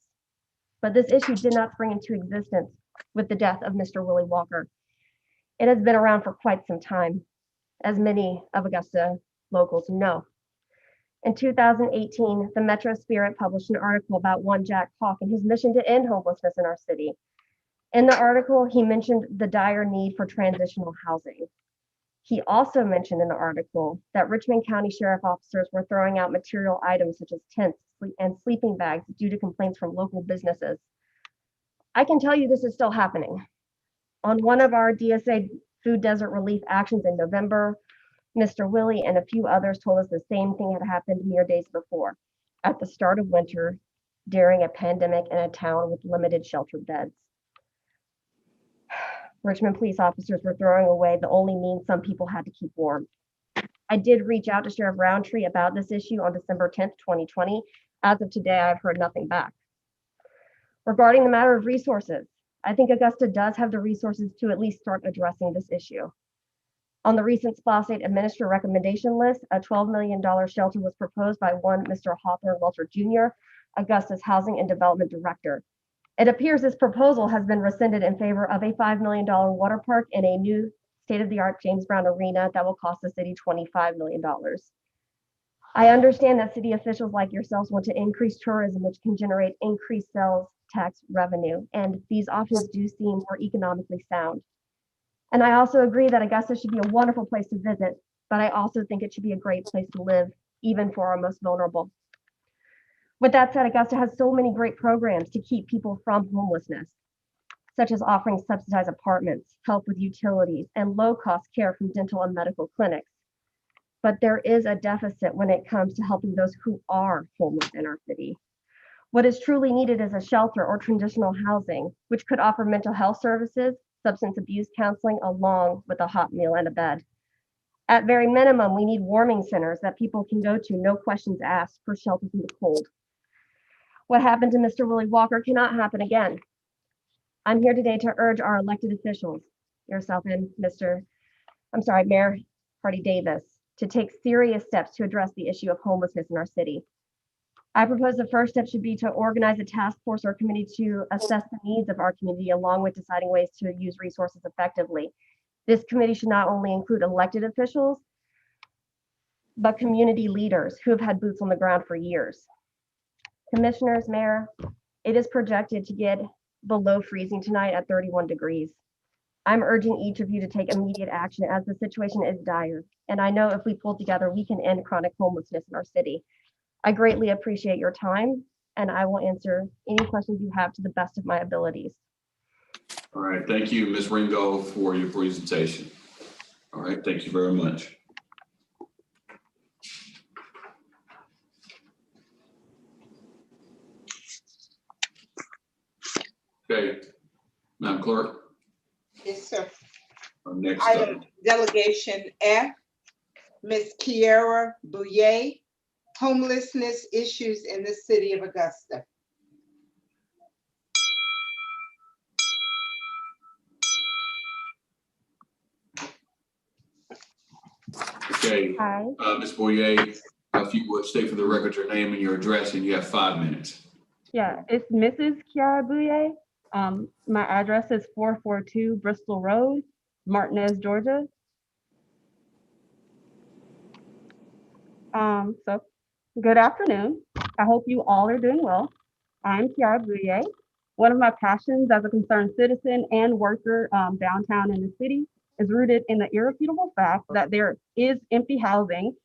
but this issue did not spring into existence with the death of Mr. Willie Walker. It has been around for quite some time, as many of Augusta locals know. In 2018, the Metro Spirit published an article about one Jack Hawk and his mission to end homelessness in our city. In the article, he mentioned the dire need for transitional housing. He also mentioned in the article that Richmond County Sheriff officers were throwing out material items such as tents and sleeping bags due to complaints from local businesses. I can tell you this is still happening. On one of our DSA food desert relief actions in November, Mr. Willie and a few others told us the same thing had happened mere days before, at the start of winter, during a pandemic in a town with limited shelter beds. Richmond police officers were throwing away the only means some people had to keep warm. I did reach out to Sheriff Roundtree about this issue on December 10th, 2020. As of today, I've heard nothing back. Regarding the matter of resources, I think Augusta does have the resources to at least start addressing this issue. On the recent SPLOST 8 Administrator recommendation list, a $12 million shelter was proposed by one Mr. Hawthorne Welter Jr., Augusta's Housing and Development Director. It appears this proposal has been rescinded in favor of a $5 million water park and a new state-of-the-art James Brown Arena that will cost the city $25 million. I understand that city officials like yourselves want to increase tourism, which can generate increased sales tax revenue, and these options do seem more economically sound. And I also agree that Augusta should be a wonderful place to visit, but I also think it should be a great place to live, even for our most vulnerable. With that said, Augusta has so many great programs to keep people from homelessness, such as offering subsidized apartments, help with utilities, and low-cost care from dental and medical clinics. but there is a deficit when it comes to helping those who are homeless in our city. What is truly needed is a shelter or transitional housing, which could offer mental health services, substance abuse counseling, along with a hot meal and a bed. At very minimum, we need warming centers that people can go to, no questions asked, for shelter from the cold. What happened to Mr. Willie Walker cannot happen again. I'm here today to urge our elected officials, yourself and Mayor Hardy Davis, to take serious steps to address the issue of homelessness in our city. I propose the first step should be to organize a task force or committee to assess the needs of our community, along with deciding ways to use resources effectively. This committee should not only include elected officials, but community leaders who have had boots on the ground for years. Commissioners, Mayor, it is projected to get below freezing tonight at 31 degrees. I'm urging each of you to take immediate action as the situation is dire. And I know if we pull together, we can end chronic homelessness in our city. I greatly appreciate your time, and I will answer any questions you have to the best of my abilities. All right, thank you, Ms. Ringo, for your presentation. All right, thank you very much. Okay, Madam Clerk. Yes, sir. Our next Item Delegation F, Ms. Kiara Bouye, homelessness issues in the city of Augusta. Okay, Ms. Boyer, if you would state for the record your name and your address, and you have 5 minutes. Yeah, it's Mrs. Kiara Bouye. My address is 442 Bristol Road, Martinez, Georgia. So good afternoon. I hope you all are doing well. I'm Kiara Bouye. One of my passions as a concerned citizen and worker downtown in the city is rooted in the irrefutable fact that there is empty housing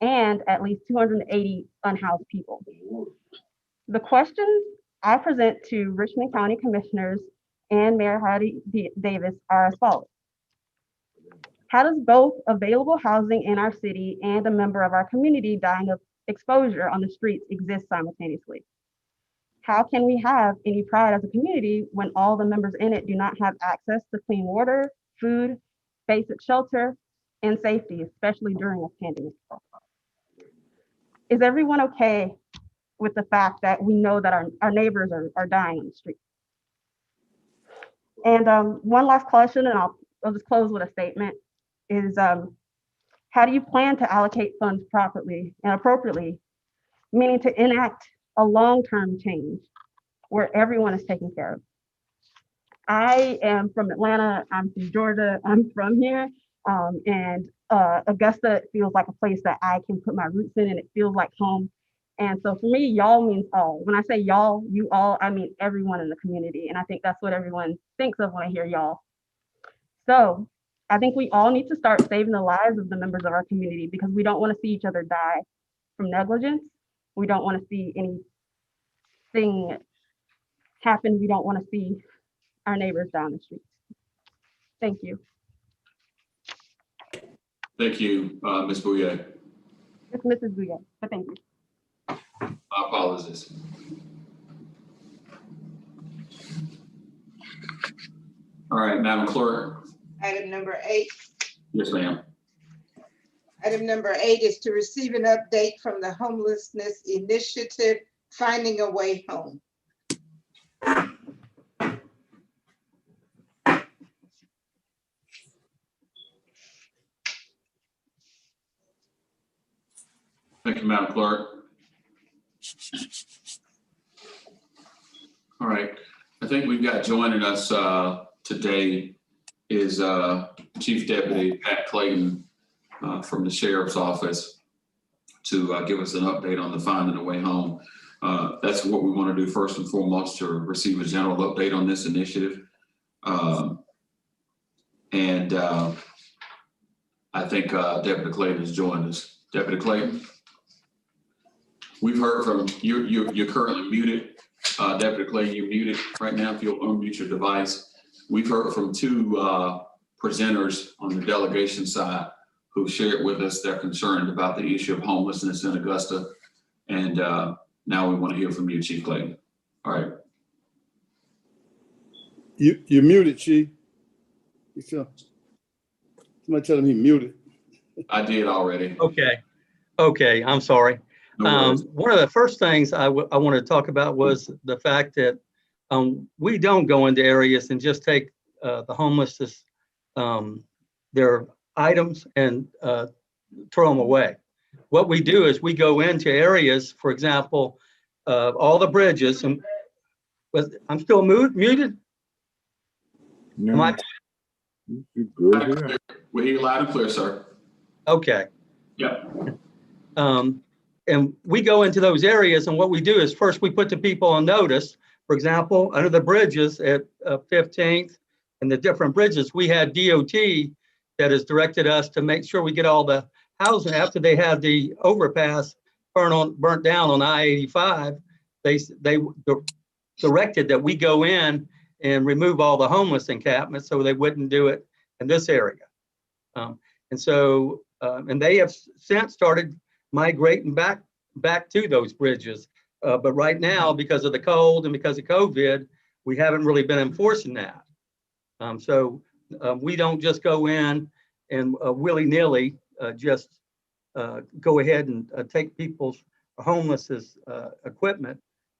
and at least 280 unhoused people. The questions I present to Richmond County Commissioners and Mayor Hardy Davis are as follows. How does both available housing in our city and a member of our community dying of exposure on the streets exist simultaneously? How can we have any pride as a community when all the members in it do not have access to clean water, food, basic shelter, and safety, especially during a pandemic? Is everyone okay with the fact that we know that our neighbors are dying on the street? And one last question, and I'll just close with a statement, is how do you plan to allocate funds properly and appropriately, meaning to enact a long-term change where everyone is taken care of? I am from Atlanta, I'm from Georgia, I'm from here, and Augusta feels like a place that I can put my roots in, and it feels like home. And so for me, y'all means all. When I say y'all, you all, I mean everyone in the community. And I think that's what everyone thinks of when I hear y'all. So I think we all need to start saving the lives of the members of our community, because we don't want to see each other die from negligence. We don't want to see anything happen. We don't want to see our neighbors down the street. Thank you. Thank you, Ms. Bouye. It's Mrs. Bouye, but thank you. My apologies. All right, Madam Clerk. Item number 8. Yes, ma'am. Item number 8 is to receive an update from the homelessness initiative, Finding a Way Home. Thank you, Madam Clerk. All right, I think we've got joining us today is Chief Deputy Pat Clayton from the Sheriff's Office to give us an update on the Finding a Way Home. That's what we want to do first and foremost, to receive a general update on this initiative. And I think Deputy Clayton has joined us. Deputy Clayton, we've heard from you. You're currently muted. Deputy Clayton, you're muted right now. If you'll unmute your device. We've heard from 2 presenters on the delegation side who shared with us their concern about the issue of homelessness in Augusta. And now we want to hear from you, Chief Clayton. All right. You're muted, Chief. Somebody tell him he muted. I did already. Okay, I'm sorry. No worries. One of the first things I wanted to talk about was the fact that we don't go into areas and just take the homeless, their items and throw them away. What we do is we go into areas, for example, all the bridges, and I'm still muted? No. Am I? We hear you loud and clear, sir. Okay. Yeah. And we go into those areas, and what we do is first we put the people on notice. For example, under the bridges at 15th and the different bridges, we had DOT that has directed us to make sure we get all the housing after they had the overpass burnt down on I-85. They directed that we go in and remove all the homeless encampments so they wouldn't do it in this area. And they have since started migrating back to those bridges. But right now, because of the cold and because of COVID, we haven't really been enforcing that. We don't just go in and willy-nilly just go ahead and take people's homeless equipment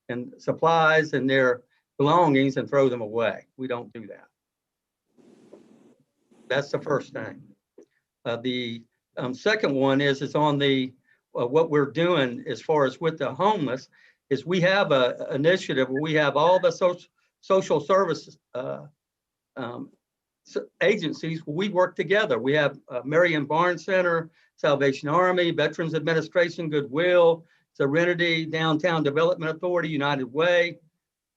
and supplies and their belongings and throw them away. We don't do that. That's the first thing. The second one is on the what we're doing as far as with the homeless is we have an initiative where we have all the social services agencies. We work together. We have Marion Barnes Center, Salvation Army, Veterans Administration, Goodwill, Serenity, Downtown Development Authority, United Way,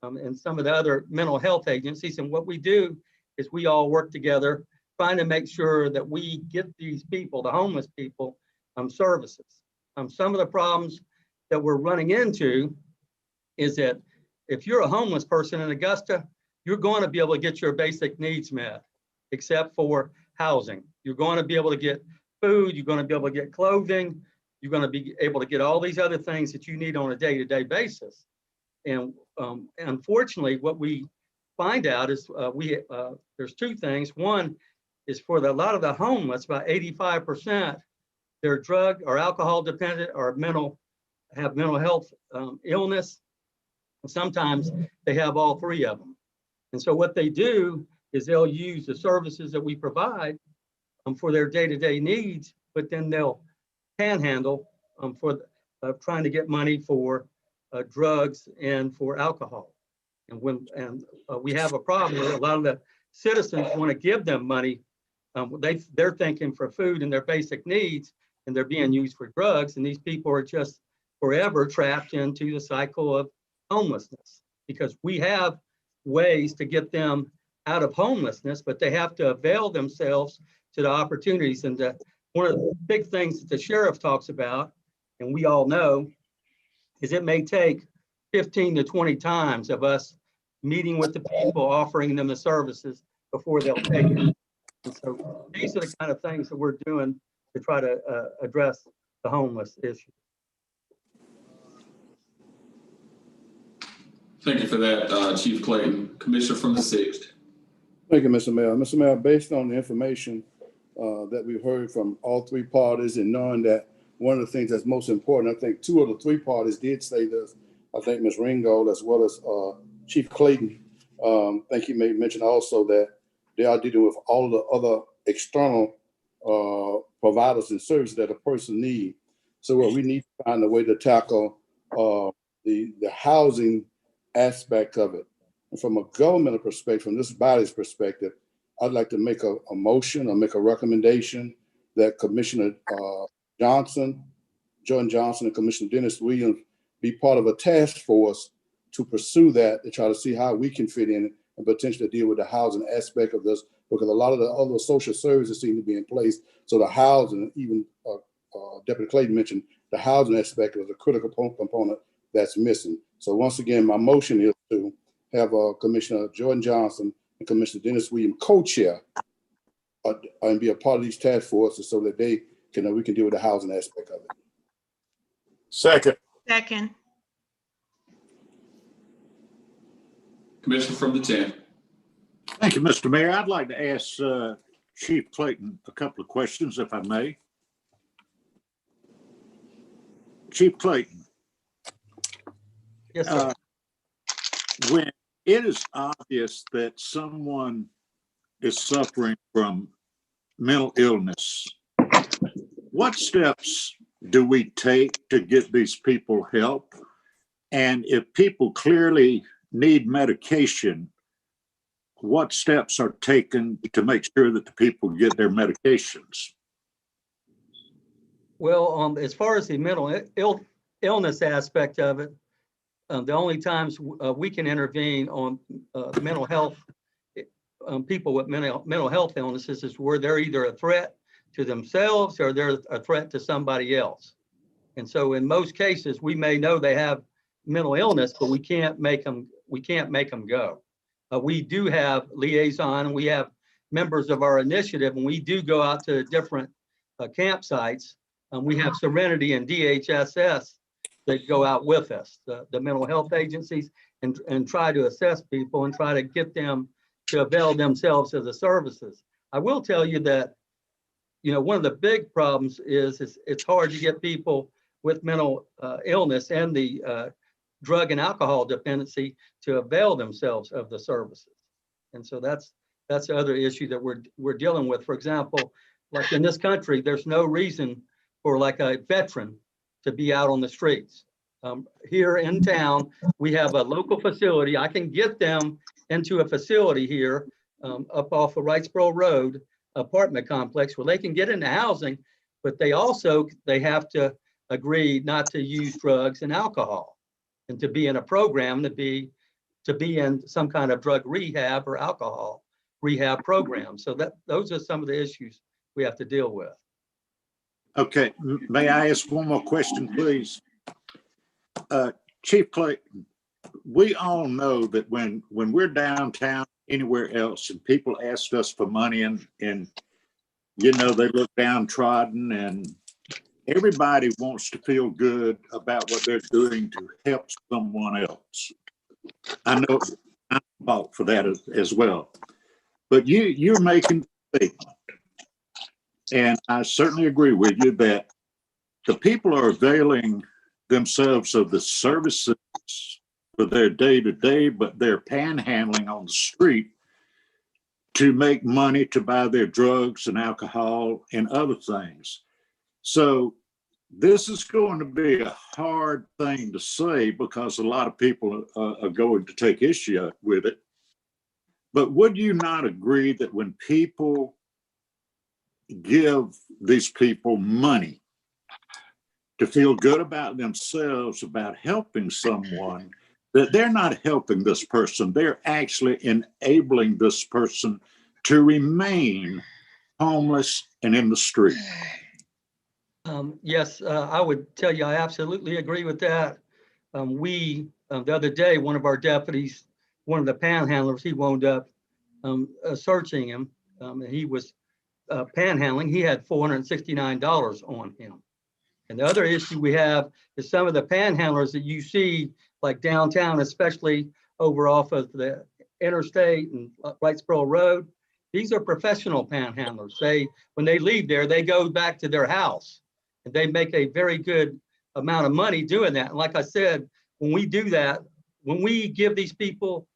and some of the other mental health agencies. And what we do is we all work together trying to make sure that we get these people, the homeless people, services. Some of the problems that we're running into is that if you're a homeless person in Augusta, you're going to be able to get your basic needs met, except for housing. You're going to be able to get food, you're going to be able to get clothing, you're going to be able to get all these other things that you need on a day-to-day basis. And unfortunately, what we find out is there's two things. One is for a lot of the homeless, about 85%, they're drug or alcohol dependent or have mental health illness. And sometimes they have all three of them. And so what they do is they'll use the services that we provide for their day-to-day needs, but then they'll panhandle for trying to get money for drugs and for alcohol. And we have a problem where a lot of the citizens want to give them money. They're thinking for food and their basic needs, and they're being used for drugs. And these people are just forever trapped into the cycle of homelessness, because we have ways to get them out of homelessness, but they have to avail themselves to the opportunities. And one of the big things that the sheriff talks about, and we all know, is it may take 15 to 20 times of us meeting with the people, offering them the services before they'll take it. And so these are the kind of things that we're doing to try to address the homeless issue. Thank you for that, Chief Clayton. Commissioner from the 6th. Thank you, Mr. Mayor. Mr. Mayor, based on the information that we've heard from all three parties, and knowing that one of the things that's most important, I think two of the three parties did say this. I think Ms. Ringgold as well as Chief Clayton. I think he may mention also that they are dealing with all of the other external providers and services that a person needs. So what we need to find a way to tackle the housing aspect of it. And from a governmental perspective, from this body's perspective, I'd like to make a motion or make a recommendation that Commissioner Jordan Johnson and Commissioner Dennis Williams be part of a task force to pursue that, to try to see how we can fit in and potentially deal with the housing aspect of this, because a lot of the other social services seem to be in place. So the housing, even Deputy Clayton mentioned, the housing aspect is a critical component that's missing. So once again, my motion is to have Commissioner Jordan Johnson and Commissioner Dennis Williams co-chair and be a part of these task forces so that they we can deal with the housing aspect of it. Second. Second. Commissioner from the 10th. Thank you, Mr. Mayor. I'd like to ask Chief Clayton a couple of questions, if I may. Chief Clayton. Yes, sir. When it is obvious that someone is suffering from mental illness, what steps do we take to get these people help? And if people clearly need medication, what steps are taken to make sure that the people get their medications? Well, as far as the mental illness aspect of it, the only times we can intervene on mental health, people with mental health illnesses is where they're either a threat to themselves or they're a threat to somebody else. And so in most cases, we may know they have mental illness, but we can't make them go. We do have liaison, and we have members of our initiative, and we do go out to different campsites. We have Serenity and DHSS that go out with us, the mental health agencies, and try to assess people and try to get them to avail themselves of the services. I will tell you that, one of the big problems is it's hard to get people with mental illness and the drug and alcohol dependency to avail themselves of the services. And so that's the other issue that we're dealing with. For example, like in this country, there's no reason for like a veteran to be out on the streets. Here in town, we have a local facility. I can get them into a facility here up off of Wrightsboro Road apartment complex where they can get into housing, but they have to agree not to use drugs and alcohol and to be in a program, to be in some kind of drug rehab or alcohol rehab program. So those are some of the issues we have to deal with. Okay, may I ask one more question, please? Chief Clayton, we all know that when we're downtown, anywhere else, and people ask us for money and they look downtrodden, and everybody wants to feel good about what they're doing to help someone else. I know I'm fault for that as well, but you're making a statement, and I certainly agree with you that the people are availing themselves of the services for their day-to-day, but they're panhandling on the street to make money to buy their drugs and alcohol and other things. So this is going to be a hard thing to say because a lot of people are going to take issue with it. But would you not agree that when people give these people money to feel good about themselves, about helping someone, that they're not helping this person, they're actually enabling this person to remain homeless and in the street? Yes, I would tell you, I absolutely agree with that. The other day, one of our deputies, one of the panhandlers, he wound up searching him. And he was panhandling. He had $469 on him. And the other issue we have is some of the panhandlers that you see like downtown, especially over off of the interstate and Wrightsboro Road. These are professional panhandlers. When they leave there, they go back to their house and they make a very good amount of money doing that. And like I said, when we do that, when we give these people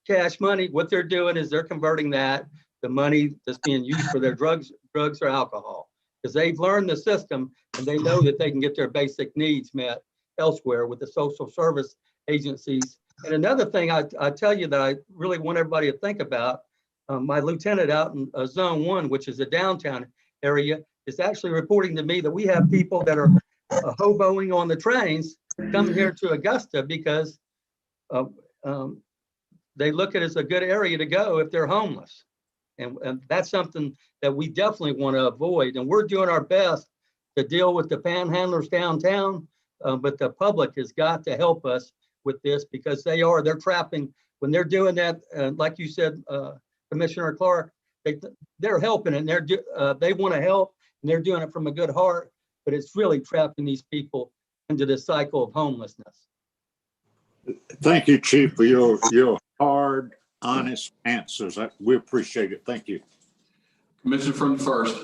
cash money, what they're doing is they're converting the money that's being used for their drugs or alcohol, because they've learned the system and they know that they can get their basic needs met elsewhere with the social service agencies. And another thing I tell you that I really want everybody to think about, my lieutenant out in Zone 1, which is the downtown area, is actually reporting to me that we have people that are hoboing on the trains coming here to Augusta because they look at it as a good area to go if they're homeless. And that's something that we definitely want to avoid. And we're doing our best to deal with the panhandlers downtown, but the public has got to help us with this because they're trapping, when they're doing that, like you said, Commissioner Clark, they're helping and they want to help And they're doing it from a good heart, but it's really trapping these people into this cycle of homelessness. Thank you, Chief, for your hard, honest answers. We appreciate it. Thank you. Commissioner from the first.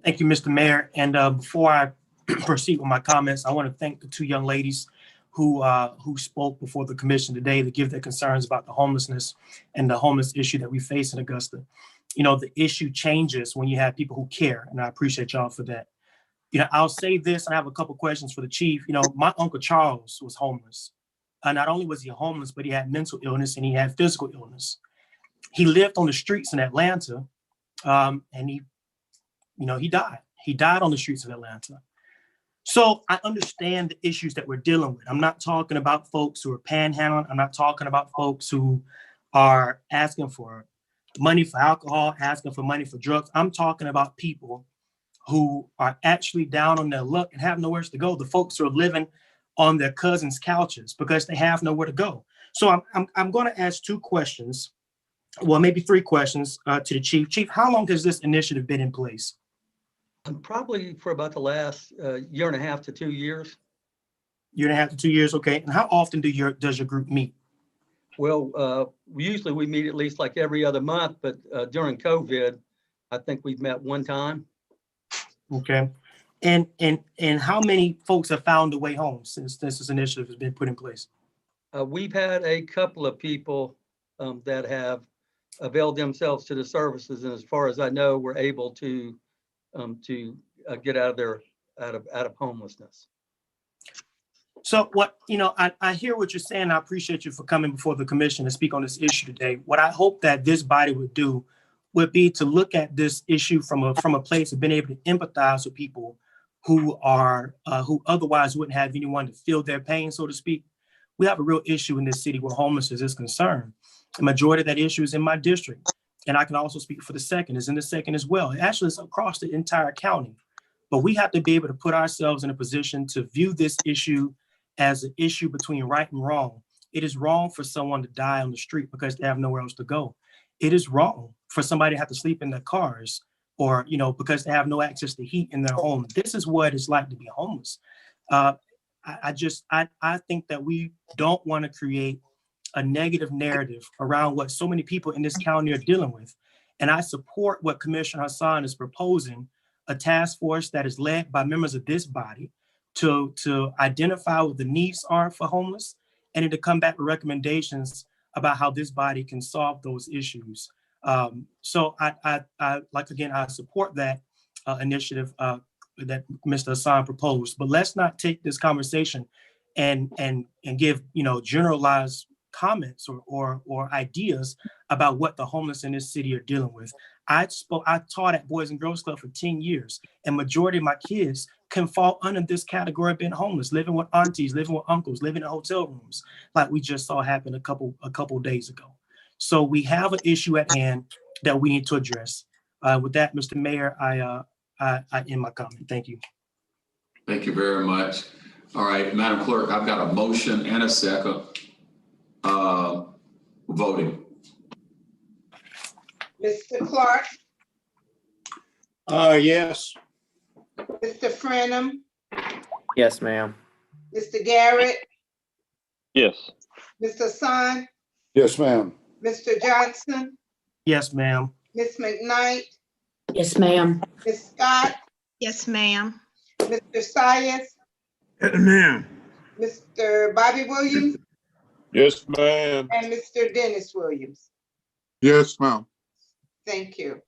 Thank you, Mr. Mayor. And before I proceed with my comments, I want to thank the two young ladies who spoke before the commission today to give their concerns about the homelessness and the homeless issue that we face in Augusta. You know, the issue changes when you have people who care, and I appreciate y'all for that. You know, I'll say this, and I have a couple questions for the chief. You know, my Uncle Charles was homeless. Not only was he homeless, but he had mental illness and he had physical illness. He lived on the streets in Atlanta, and he died. He died on the streets of Atlanta. So I understand the issues that we're dealing with. I'm not talking about folks who are panhandling. I'm not talking about folks who are asking for money for alcohol, asking for money for drugs. I'm talking about people who are actually down on their luck and have nowhere to go. The folks who are living on their cousins' couches because they have nowhere to go. So I'm going to ask two questions, well, maybe three questions to the chief. Chief, how long has this initiative been in place? Probably for about the last year and a half to 2 years. Year and a half to 2 years, okay. And how often does your group meet? Well, usually we meet at least like every other month, but during COVID, I think we've met one time. Okay. And how many folks have found a way home since this initiative has been put in place? We've had a couple of people that have availed themselves to the services, and as far as I know, we're able to get out of homelessness. So what, I hear what you're saying. I appreciate you for coming before the commission to speak on this issue today. What I hope that this body would do would be to look at this issue from a place of being able to empathize with people who otherwise wouldn't have anyone to feel their pain, so to speak. We have a real issue in this city where homelessness is concerned. The majority of that issue is in my district. And I can also speak for the second, is in the second as well. Actually, it's across the entire county. But we have to be able to put ourselves in a position to view this issue as an issue between right and wrong. It is wrong for someone to die on the street because they have nowhere else to go. It is wrong for somebody to have to sleep in their cars or, because they have no access to heat in their home. This is what it's like to be homeless. I think that we don't want to create a negative narrative around what so many people in this county are dealing with. And I support what Commissioner Hassan is proposing, a task force that is led by members of this body to identify what the needs are for homeless and then to come back with recommendations about how this body can solve those issues. So I support that initiative that Mr. Hassan proposed, but let's not take this conversation and give, generalized comments or ideas about what the homeless in this city are dealing with. I taught at Boys and Girls Club for 10 years, and majority of my kids can fall under this category of being homeless, living with aunties, living with uncles, living in hotel rooms, like we just saw happen a couple days ago. So we have an issue at hand that we need to address. With that, Mr. Mayor, I end my comment. Thank you. Thank you very much. All right, Madam Clerk, I've got a motion and a second. Voting. Mr. Clark, Yes. Mr. Frenham, Yes, ma'am. Mr. Garrett, Yes. Mr. Hassan, Yes, ma'am. Mr. Johnson, Yes, ma'am. Ms. McKnight, Yes, ma'am. Ms. Scott, Yes, ma'am. Mr. Sias, Ma'am. Mr. Bobby Williams, Yes, ma'am. and Mr. Dennis Williams. Yes, ma'am. Thank you.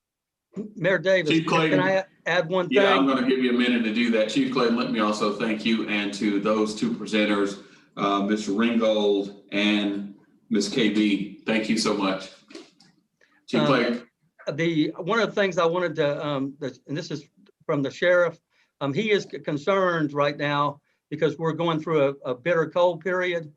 Mayor Davis, Chief Clayton. can I add one thing? Yeah, I'm going to give you a minute to do that. Chief Clayton, let me also thank you and to those two presenters, Mr. Ringgold and Ms. KB. Thank you so much. Chief Clayton. One of the things I wanted to, and this is from the sheriff, he is concerned right now because we're going through a bitter cold period.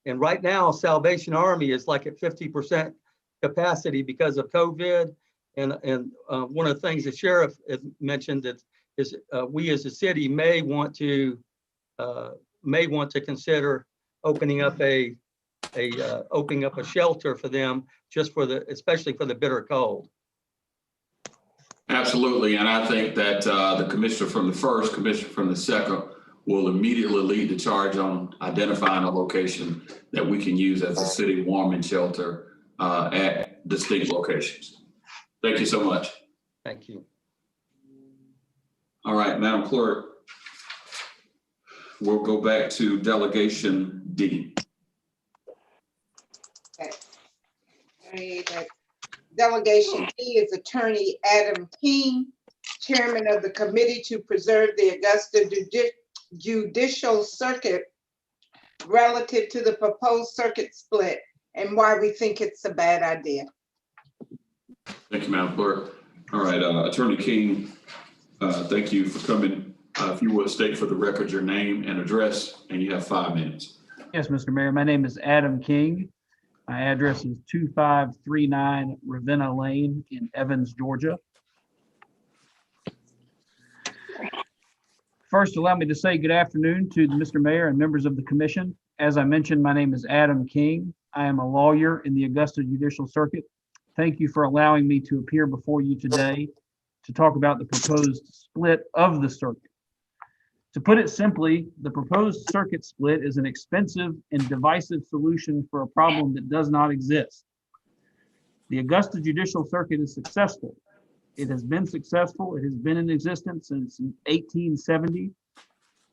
And right now, Salvation Army is like at 50% capacity because of COVID. And one of the things the sheriff has mentioned that is we as a city may want to consider opening up a shelter for them, especially for the bitter cold. Absolutely, and I think that the commissioner from the first, commissioner from the second will immediately lead the charge on identifying a location that we can use as a city warming shelter at distinct locations. Thank you so much. Thank you. All right, Madam Clerk, we'll go back to Delegation D. Okay, that Delegation D is Attorney Adam King, Chairman of the Committee to Preserve the Augusta Judicial Circuit relative to the proposed circuit split and why we think it's a bad idea. Thank you, Madam Clerk. All right, Attorney King, thank you for coming. If you would state for the record your name and address, and you have 5 minutes. Yes, Mr. Mayor, my name is Adam King. My address is 2539 Ravenna Lane in Evans, Georgia. First, allow me to say good afternoon to Mr. Mayor and members of the commission. As I mentioned, my name is Adam King. I am a lawyer in the Augusta Judicial Circuit. Thank you for allowing me to appear before you today to talk about the proposed split of the circuit. To put it simply, the proposed circuit split is an expensive and divisive solution for a problem that does not exist. The Augusta Judicial Circuit is successful. It has been successful. It has been in existence since 1870.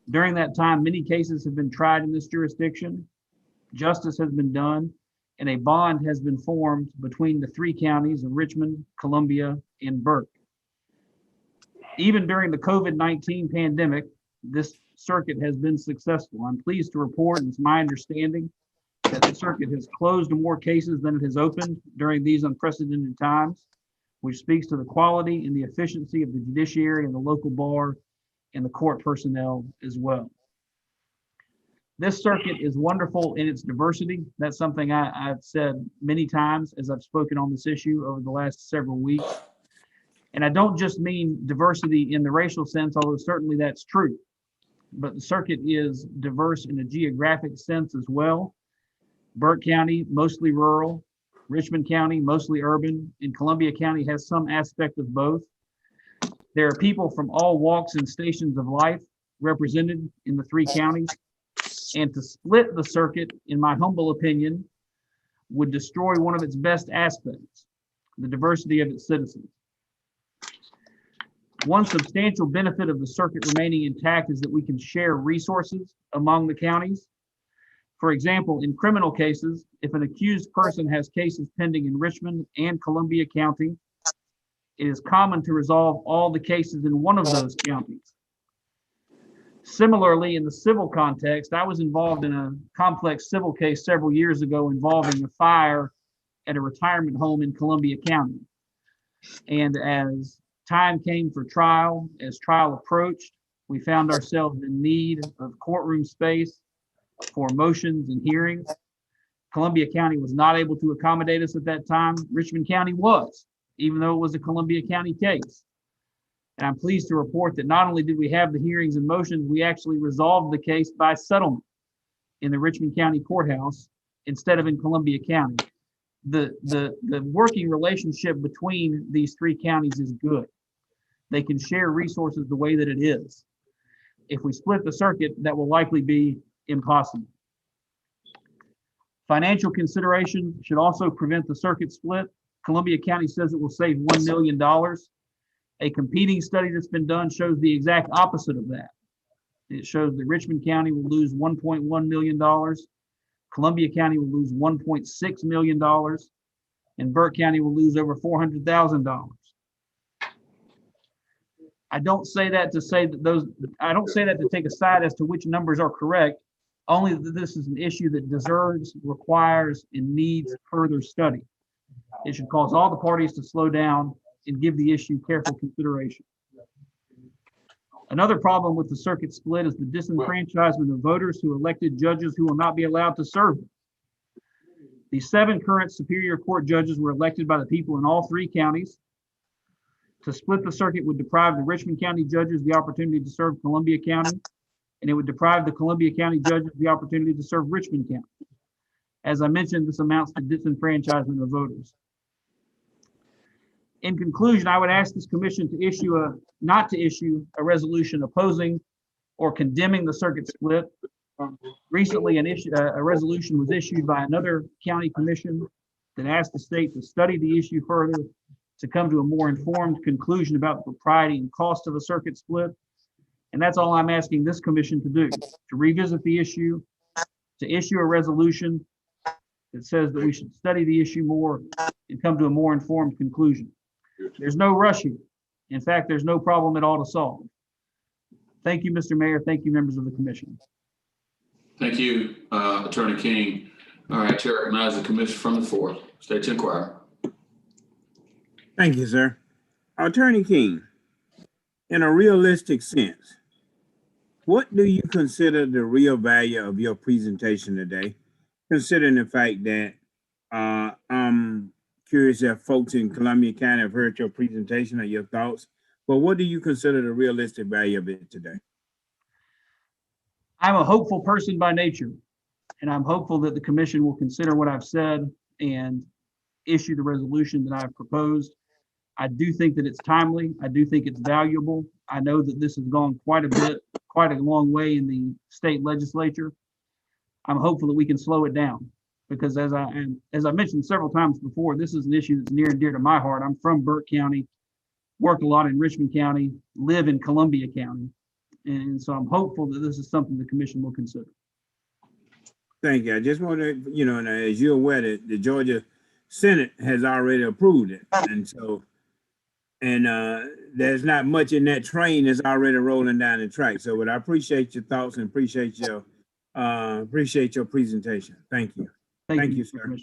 During that time, many cases have been tried in this jurisdiction. Justice has been done, and a bond has been formed between the 3 counties of Richmond, Columbia, and Burke. Even during the COVID-19 pandemic, this circuit has been successful. I'm pleased to report, and it's my understanding, that the circuit has closed more cases than it has opened during these unprecedented times, which speaks to the quality and the efficiency of the judiciary and the local bar and the court personnel as well. This circuit is wonderful in its diversity. That's something I've said many times as I've spoken on this issue over the last several weeks. And I don't just mean diversity in the racial sense, although certainly that's true. But the circuit is diverse in a geographic sense as well. Burke County, mostly rural. Richmond County, mostly urban. And Columbia County has some aspect of both. There are people from all walks and stations of life represented in the 3 counties. And to split the circuit, in my humble opinion, would destroy one of its best aspects, the diversity of its citizens. One substantial benefit of the circuit remaining intact is that we can share resources among the counties. For example, in criminal cases, if an accused person has cases pending in Richmond and Columbia County, it is common to resolve all the cases in one of those counties. Similarly, in the civil context, I was involved in a complex civil case several years ago involving a fire at a retirement home in Columbia County. And as time came for trial, as trial approached, we found ourselves in need of courtroom space for motions and hearings. Columbia County was not able to accommodate us at that time. Richmond County was, even though it was a Columbia County case. And I'm pleased to report that not only did we have the hearings and motions, we actually resolved the case by settlement in the Richmond County Courthouse instead of in Columbia County. The working relationship between these 3 counties is good. They can share resources the way that it is. If we split the circuit, that will likely be impossible. Financial consideration should also prevent the circuit split. Columbia County says it will save $1 million. A competing study that's been done shows the exact opposite of that. It shows that Richmond County will lose $1.1 million, Columbia County will lose $1.6 million, and Burke County will lose over $400,000. I don't say that to say that I don't say that to take a side as to which numbers are correct, only that this is an issue that deserves, requires, and needs further study. It should cause all the parties to slow down and give the issue careful consideration. Another problem with the circuit split is the disenfranchisement of voters who elected judges who will not be allowed to serve them. The 7 current Superior Court judges were elected by the people in all 3 counties. To split the circuit would deprive the Richmond County judges the opportunity to serve Columbia County, and it would deprive the Columbia County judges the opportunity to serve Richmond County. As I mentioned, this amounts to disenfranchisement of voters. In conclusion, I would ask this commission to not to issue a resolution opposing or condemning the circuit split. Recently, a resolution was issued by another county commission that asked the state to study the issue further to come to a more informed conclusion about the propriety and cost of a circuit split. And that's all I'm asking this commission to do, to revisit the issue, to issue a resolution that says that we should study the issue more and come to a more informed conclusion. There's no rush here. In fact, there's no problem at all to solve. Thank you, Mr. Mayor. Thank you, members of the commission. Thank you, Attorney King. All right, Chair recognizes the commission from the floor. State to inquire. Thank you, sir. Attorney King, in a realistic sense, what do you consider the real value of your presentation today, considering the fact that I'm curious if folks in Columbia County have heard your presentation or your thoughts, but what do you consider the realistic value of it today? I'm a hopeful person by nature, and I'm hopeful that the commission will consider what I've said and issue the resolution that I've proposed. I do think that it's timely. I do think it's valuable. I know that this has gone quite a long way in the state legislature. I'm hopeful that we can slow it down because as I mentioned several times before, this is an issue that's near and dear to my heart. I'm from Burke County, work a lot in Richmond County, live in Columbia County. And so I'm hopeful that this is something the commission will consider. Thank you. I just want to, and as you're aware, that the Georgia Senate has already approved it. And so, there's not much in that train that's already rolling down the track. So, I appreciate your thoughts and appreciate your presentation. Thank you. Thank you, sir.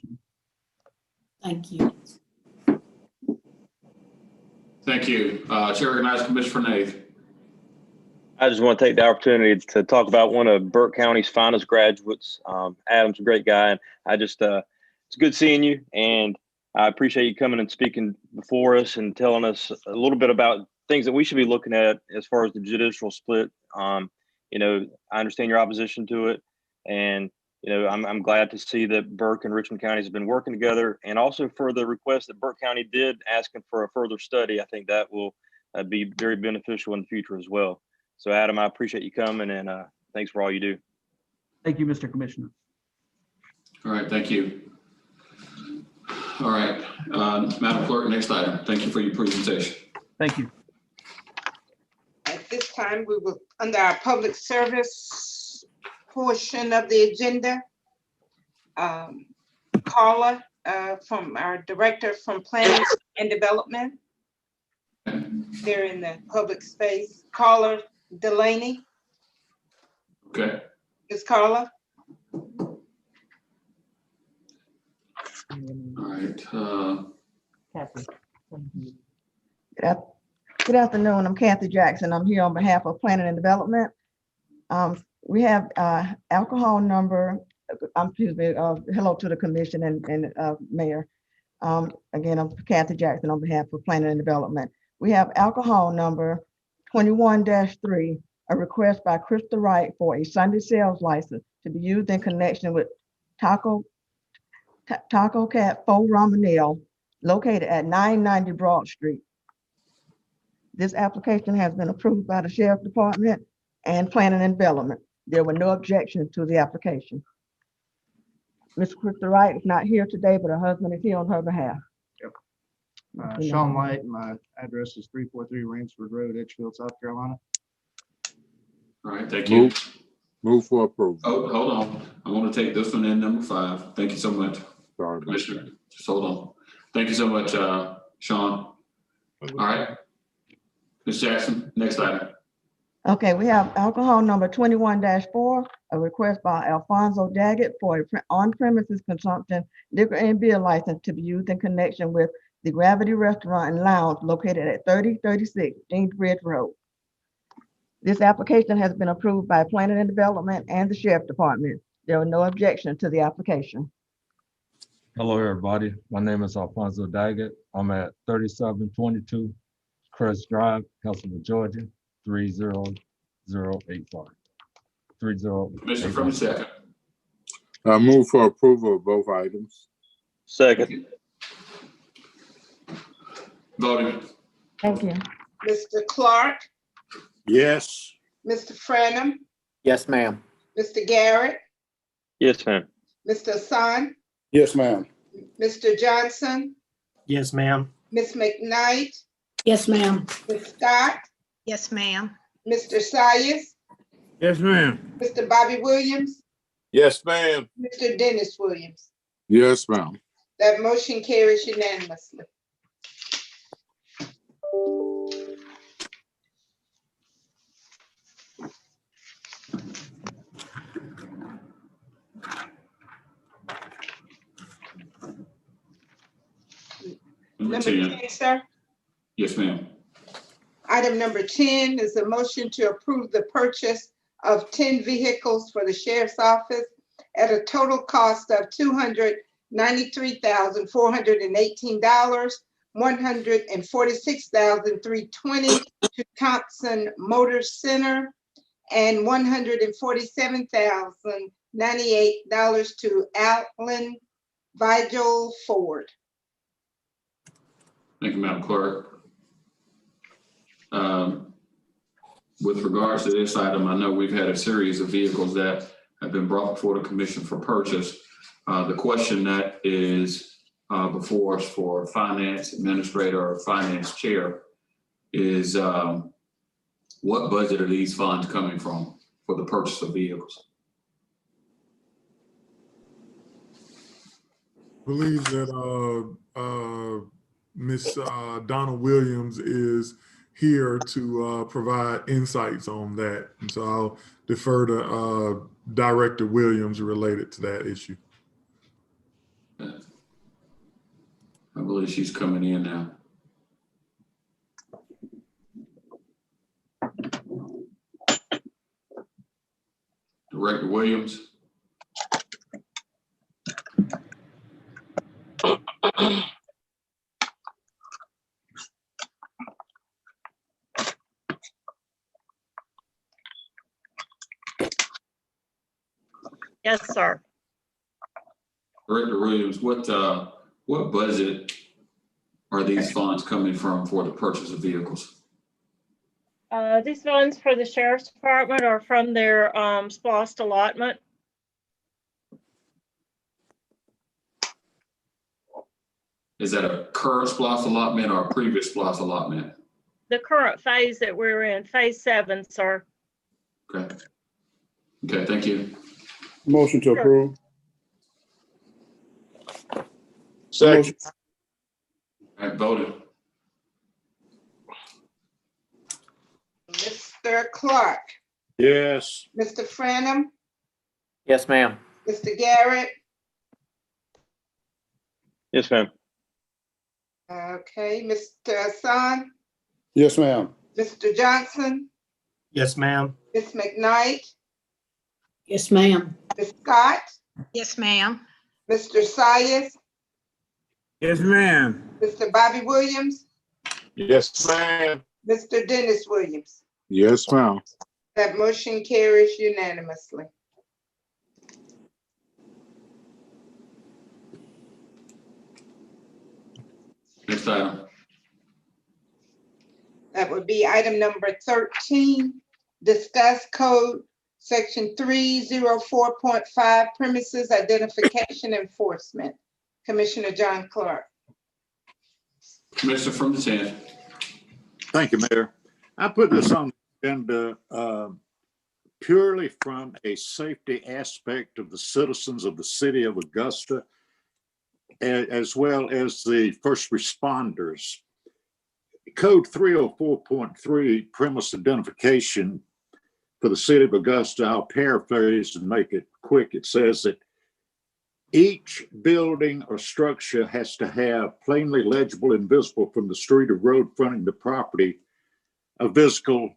Thank you. Thank you. Chair recognizes Commissioner Nave. I just want to take the opportunity to talk about one of Burke County's finest graduates. Adam's a great guy, and it's good seeing you. And I appreciate you coming and speaking before us and telling us a little bit about things that we should be looking at as far as the judicial split. I understand your opposition to it, and I'm glad to see that Burke and Richmond counties have been working together, and also for the request that Burke County did asking for a further study. I think that will be very beneficial in the future as well. So, Adam, I appreciate you coming, and thanks for all you do. Thank you, Mr. Commissioner. All right, thank you. All right, Madam Clerk, next item. Thank you for your presentation. Thank you. At this time, we will, under our public service portion of the agenda, Carla from our Director from Planning and Development. They're in the public space. Carla Delaney. Okay. Is Carla? All right. Good afternoon. I'm Kathy Jackson. I'm here on behalf of Planning and Development. We have alcohol number, hello to the commission and Mayor. Again, I'm Kathy Jackson on behalf of Planning and Development. We have alcohol number 21-3, a request by Krista Wright for a Sunday sales license to be used in connection with Taco Cat Faux Ramonelle located at 990 Broad Street. This application has been approved by the Sheriff Department and Planning and Development. There were no objections to the application. Ms. Krista Wright is not here today, but her husband is here on her behalf. Sean White, my address is 343 Rainsford Road, Edgefield, South Carolina. All right, thank you. Move for approval. Oh, hold on. I want to take this one in, number 5. Thank you so much. Sorry, Commissioner. Just hold on. Thank you so much, Sean. All right. Ms. Jackson, next item. Okay, we have alcohol number 21-4, a request by Alfonso Daggett for a on-premises consumption liquor and beer license to be used in connection with the Gravity Restaurant and Lounge located at 3036 James Bridge Road. This application has been approved by Planning and Development and the Sheriff Department. There were no objections to the application. Hello, everybody. My name is Alfonso Daggett. I'm at 3722 Crest Drive, Helsingborg, Georgia, 30085. Commissioner from the second. I move for approval of both items. Second. Voting. Thank you. Mr. Clark, Yes. Mr. Franum, Yes, ma'am. Mr. Garrett, Yes, ma'am. Mr. Hassan, Yes, ma'am. Mr. Johnson, Yes, ma'am. Ms. McKnight, Yes, ma'am. Ms. Scott, Yes, ma'am. Mr. Sias, Yes, ma'am. Mr. Bobby Williams, Yes, ma'am. Mr. Dennis Williams. Yes, ma'am. That motion carries unanimously. Number Number 10. 10, sir. Yes, ma'am. Item number 10 is a motion to approve the purchase of 10 vehicles for the sheriff's office at a total cost of $293,418, $146,320 to Thompson Motor Center, and $147,098 to Allen Vigil Ford. Thank you, Madam Clerk. With regards to this item, I know we've had a series of vehicles that have been brought before the commission for purchase. The question that is before us for finance administrator or finance chair is what budget are these funds coming from for the purchase of vehicles? Believe that Miss Donna Williams is here to provide insights on that. And so I'll defer to Director Williams related to that issue. I believe she's coming in now. Director Williams. Yes, sir. Director Williams, what budget are these funds coming from for the purchase of vehicles? These funds for the sheriff's department are from their SPOS allotment. Is that a current SPOS allotment or a previous SPOS allotment? The current phase that we're in, phase 7, sir. Okay. Okay, thank you. Motion to approve. Second. All right, voted. Mr. Clark, Yes. Mr. Franum, Yes, ma'am. Mr. Garrett, Yes, ma'am. okay, Mr. Hassan, Yes, ma'am. Mr. Johnson, Yes, ma'am. Ms. McKnight, Yes, ma'am. Ms. Scott, Yes, ma'am. Mr. Sias, Yes, ma'am. Mr. Bobby Williams, Yes, ma'am. Mr. Dennis Williams. Yes, ma'am. That motion carries unanimously. Next item. That would be item number 13, discuss code section 304.5 premises identification enforcement. Commissioner John Clark. Commissioner from the 10. Thank you, Mayor. I put this on the agenda purely from a safety aspect of the citizens of the city of Augusta, as well as the first responders. Code 304.3 premise identification for the city of Augusta, I'll paraphrase and make it quick. It says that each building or structure has to have plainly legible and visible from the street or road fronting the property a physical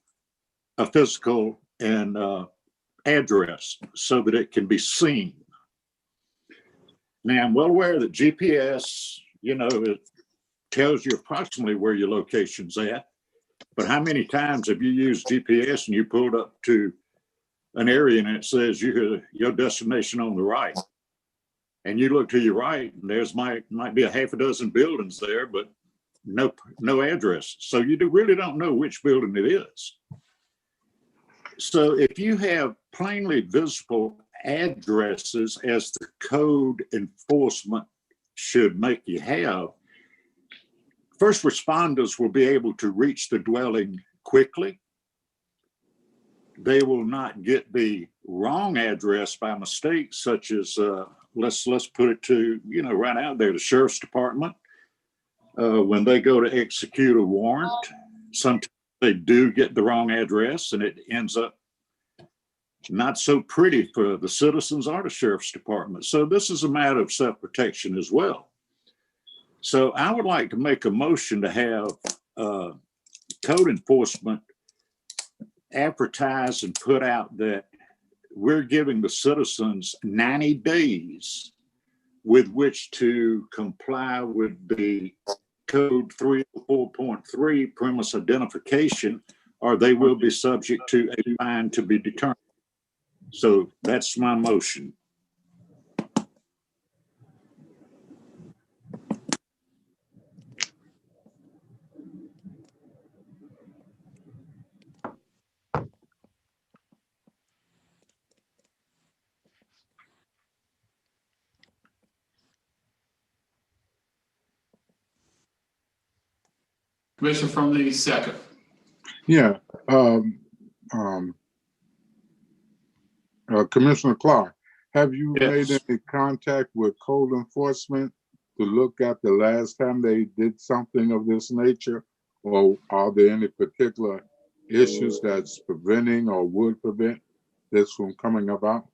and address so that it can be seen. Now, I'm well aware that GPS, it tells you approximately where your location's at, but how many times have you used GPS and you pulled up to an area and it says your destination on the right? And you look to your right and there's might be a half a dozen buildings there, but no address. So you really don't know which building it is. So if you have plainly visible addresses, as the code enforcement should make you have, first responders will be able to reach the dwelling quickly. They will not get the wrong address by mistake, such as let's put it to, right out there, the sheriff's department. When they go to execute a warrant, sometimes they do get the wrong address, and it ends up not so pretty for the citizens or the sheriff's department. So this is a matter of self-protection as well. So I would like to make a motion to have code enforcement advertise and put out that we're giving the citizens 90 days with which to comply with the code 304.3 premise identification, or they will be subject to a fine to be determined. So that's my motion. Commissioner from the second. Yeah. Commissioner Clark, have you made any contact with code enforcement to look at the last time they did something of this nature? Or are there any particular issues that's preventing or would prevent this from coming about?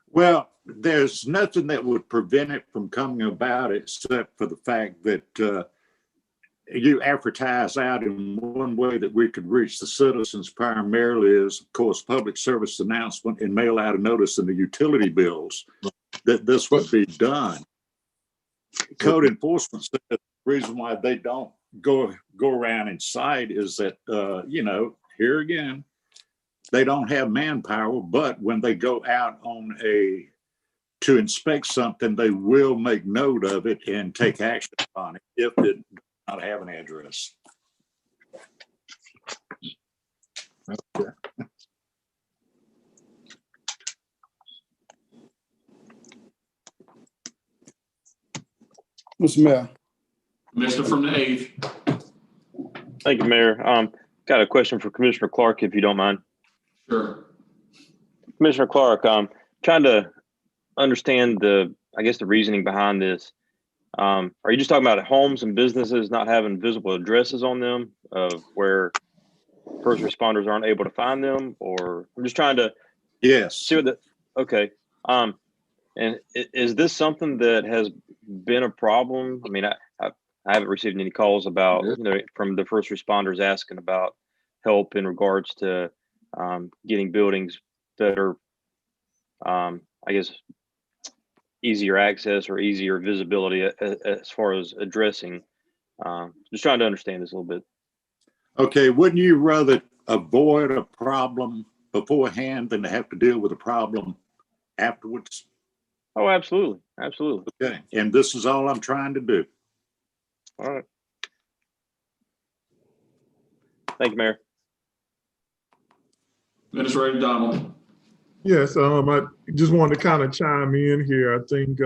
Well, there's nothing that would prevent it from coming about except for the fact that you advertise out in one way that we could reach the citizens primarily is, of course, public service announcement and mail out a notice in the utility bills that this would be done. Code enforcement says the reason why they don't go around and cite is that, here again, they don't have manpower, but when they go out to inspect something, they will make note of it and take action on it if it does not have an address. Okay. Mr. Mayor. Commissioner from the 8th. Thank you, Mayor. Got a question for Commissioner Clark, if you don't mind. Sure. Commissioner Clark, trying to understand the reasoning behind this. Are you just talking about homes and businesses not having visible addresses on them of where first responders aren't able to find them? Or I'm just trying to see what okay. And is this something that has been a problem? I mean, I haven't received any calls about, from the first responders asking about help in regards to getting buildings that are, easier access or easier visibility as far as addressing. Just trying to understand this a little bit. Okay, wouldn't you rather avoid a problem beforehand than to have to deal with a problem afterwards? Oh, absolutely. Absolutely. Okay, and this is all I'm trying to do. All right. Thank you, Mayor. Administrator Donald. Yes, I just wanted to kind of chime in here. I think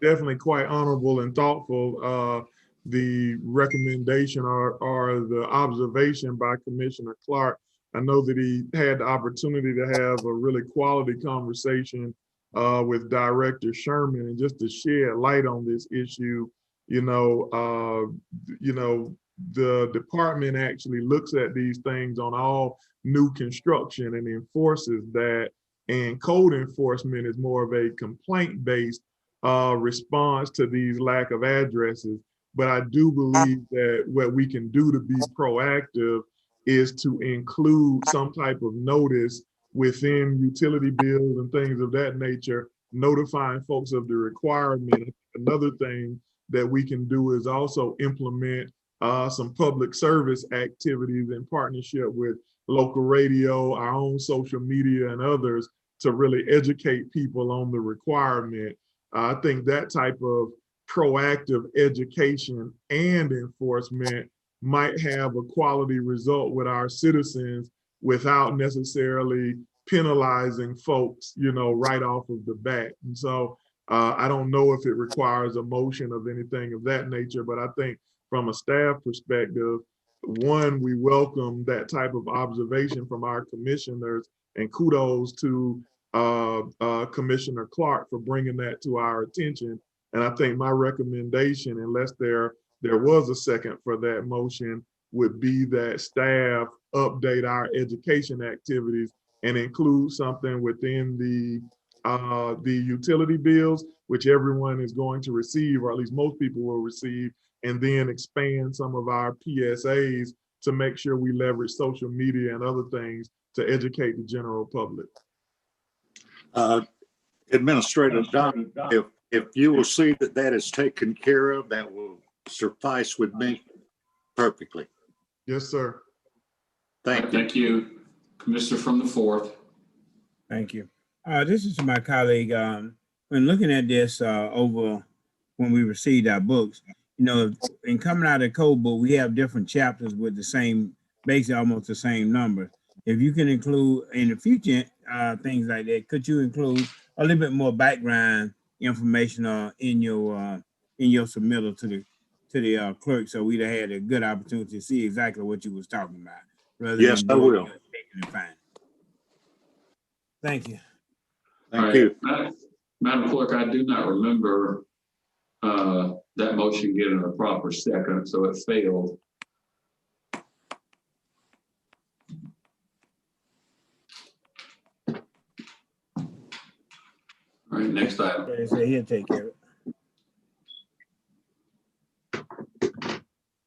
definitely quite honorable and thoughtful. The recommendation or the observation by Commissioner Clark. I know that he had the opportunity to have a really quality conversation with Director Sherman, and just to shed light on this issue, the department actually looks at these things on all new construction and enforces that, and code enforcement is more of a complaint-based response to these lack of addresses. But I do believe that what we can do to be proactive is to include some type of notice within utility bills and things of that nature, notifying folks of the requirement. Another thing that we can do is also implement some public service activities in partnership with local radio, our own social media, and others to really educate people on the requirement. I think that type of proactive education and enforcement might have a quality result with our citizens without necessarily penalizing folks, right off of the bat. And so I don't know if it requires a motion of anything of that nature, but I think from a staff perspective, one, we welcome that type of observation from our commissioners, and kudos to Commissioner Clark for bringing that to our attention. And I think my recommendation, unless there was a second for that motion, would be that staff update our education activities and include something within the utility bills, which everyone is going to receive, or at least most people will receive, and then expand some of our PSAs to make sure we leverage social media and other things to educate the general public. Administrator Don, if you will see that that is taken care of, that will suffice with me perfectly. Yes, sir. Thank you. Commissioner from the 4th. Thank you. This is my colleague. When looking at this over when we received our books, in coming out of the code book, we have different chapters with the same, basically almost the same number. If you can include in the future things like that, could you include a little bit more background information in your submittal to the clerk, so we'd have had a good opportunity to see exactly what you was talking about, rather yes, than I will. Thank you. Thank you. Madam Clerk, I do not remember that motion getting a proper second, so it failed. All right, next item. So he'll take care of it.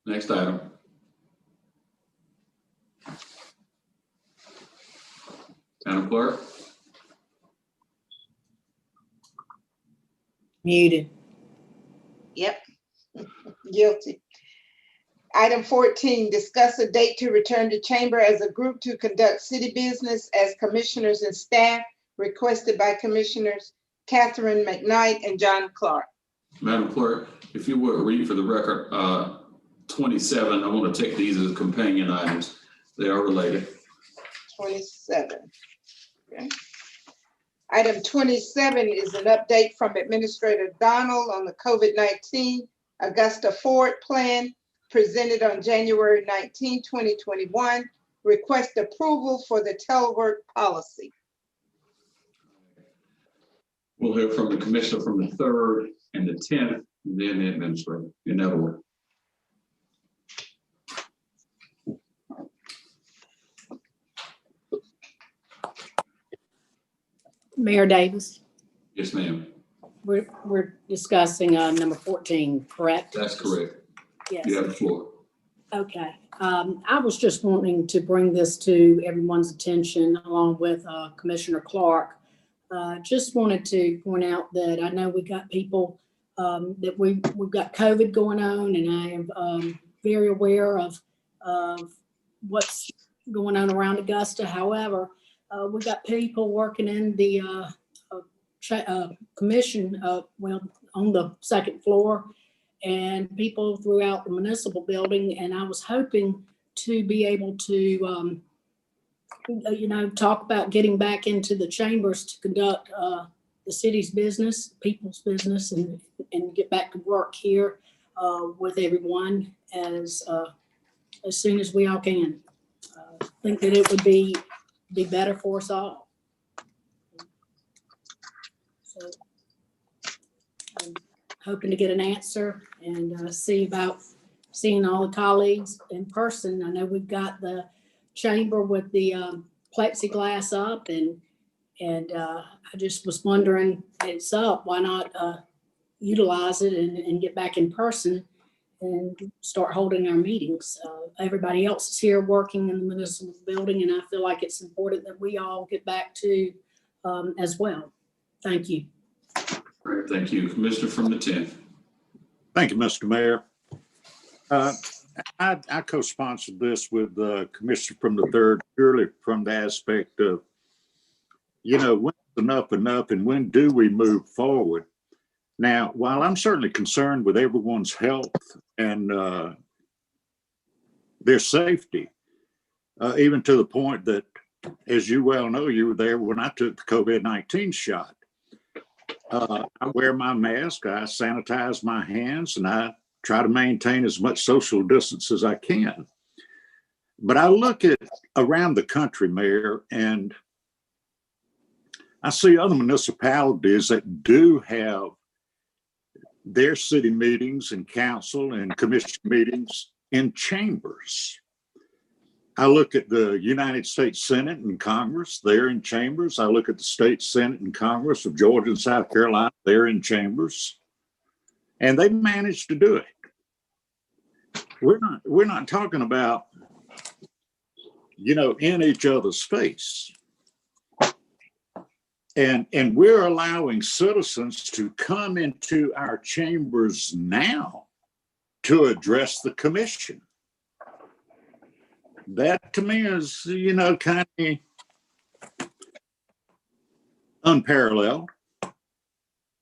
Next item. Madam Clerk. Muted. Yep. Guilty. Item 14, discuss a date to return to chamber as a group to conduct city business as commissioners and staff, requested by Commissioners Catherine McKnight and John Clark. Madam Clerk, if you would read for the record 27, I want to take these as companion items. They are related. 27. Okay. Item 27 is an update from Administrator Donald on the COVID-19 Augusta Forward Plan presented on January 19, 2021. Request approval for the telework policy. We'll hear from the commissioner from the 3rd and the 10th, and then the administrator, in that order. Mayor Davis, Yes, ma'am. we're discussing number 14, correct? That's correct. Yes. You have the floor. Okay. I was just wanting to bring this to everyone's attention along with Commissioner Clark. Just wanted to point out that I know we got people that we've got COVID going on, and I am very aware of what's going on around Augusta. However, we got people working in the commission, on the 2nd floor, and people throughout the municipal building. And I was hoping to be able to, talk about getting back into the chambers to conduct the city's business, people's business, and get back to work here with everyone as soon as we all can. I think that it would be better for us all. So I'm hoping to get an answer and see about seeing all the colleagues in person. I know we've got the chamber with the plexiglass up, and I just was wondering, it's up, why not utilize it and get back in person and start holding our meetings. Everybody else is here working in the municipal building, and I feel like it's important that we all get back to as well. Thank you. All right, thank you. Commissioner from the 10th. Thank you, Mr. Mayor. I co-sponsored this with the commissioner from the 3rd, purely from the aspect of, when's enough, and when do we move forward? Now, while I'm certainly concerned with everyone's health and their safety, even to the point that, as you well know, you were there when I took the COVID-19 shot. I wear my mask, I sanitize my hands, and I try to maintain as much social distance as I can. But I look at around the country, Mayor, and I see other municipalities that do have their city meetings and council and commission meetings in chambers. I look at the United States Senate and Congress, they're in chambers. I look at the state Senate and Congress of Georgia and South Carolina, they're in chambers. And they managed to do it. We're not talking about, you know, in each other's face. And we're allowing citizens to come into our chambers now to address the commission. That to me is, you know, kind of unparalleled.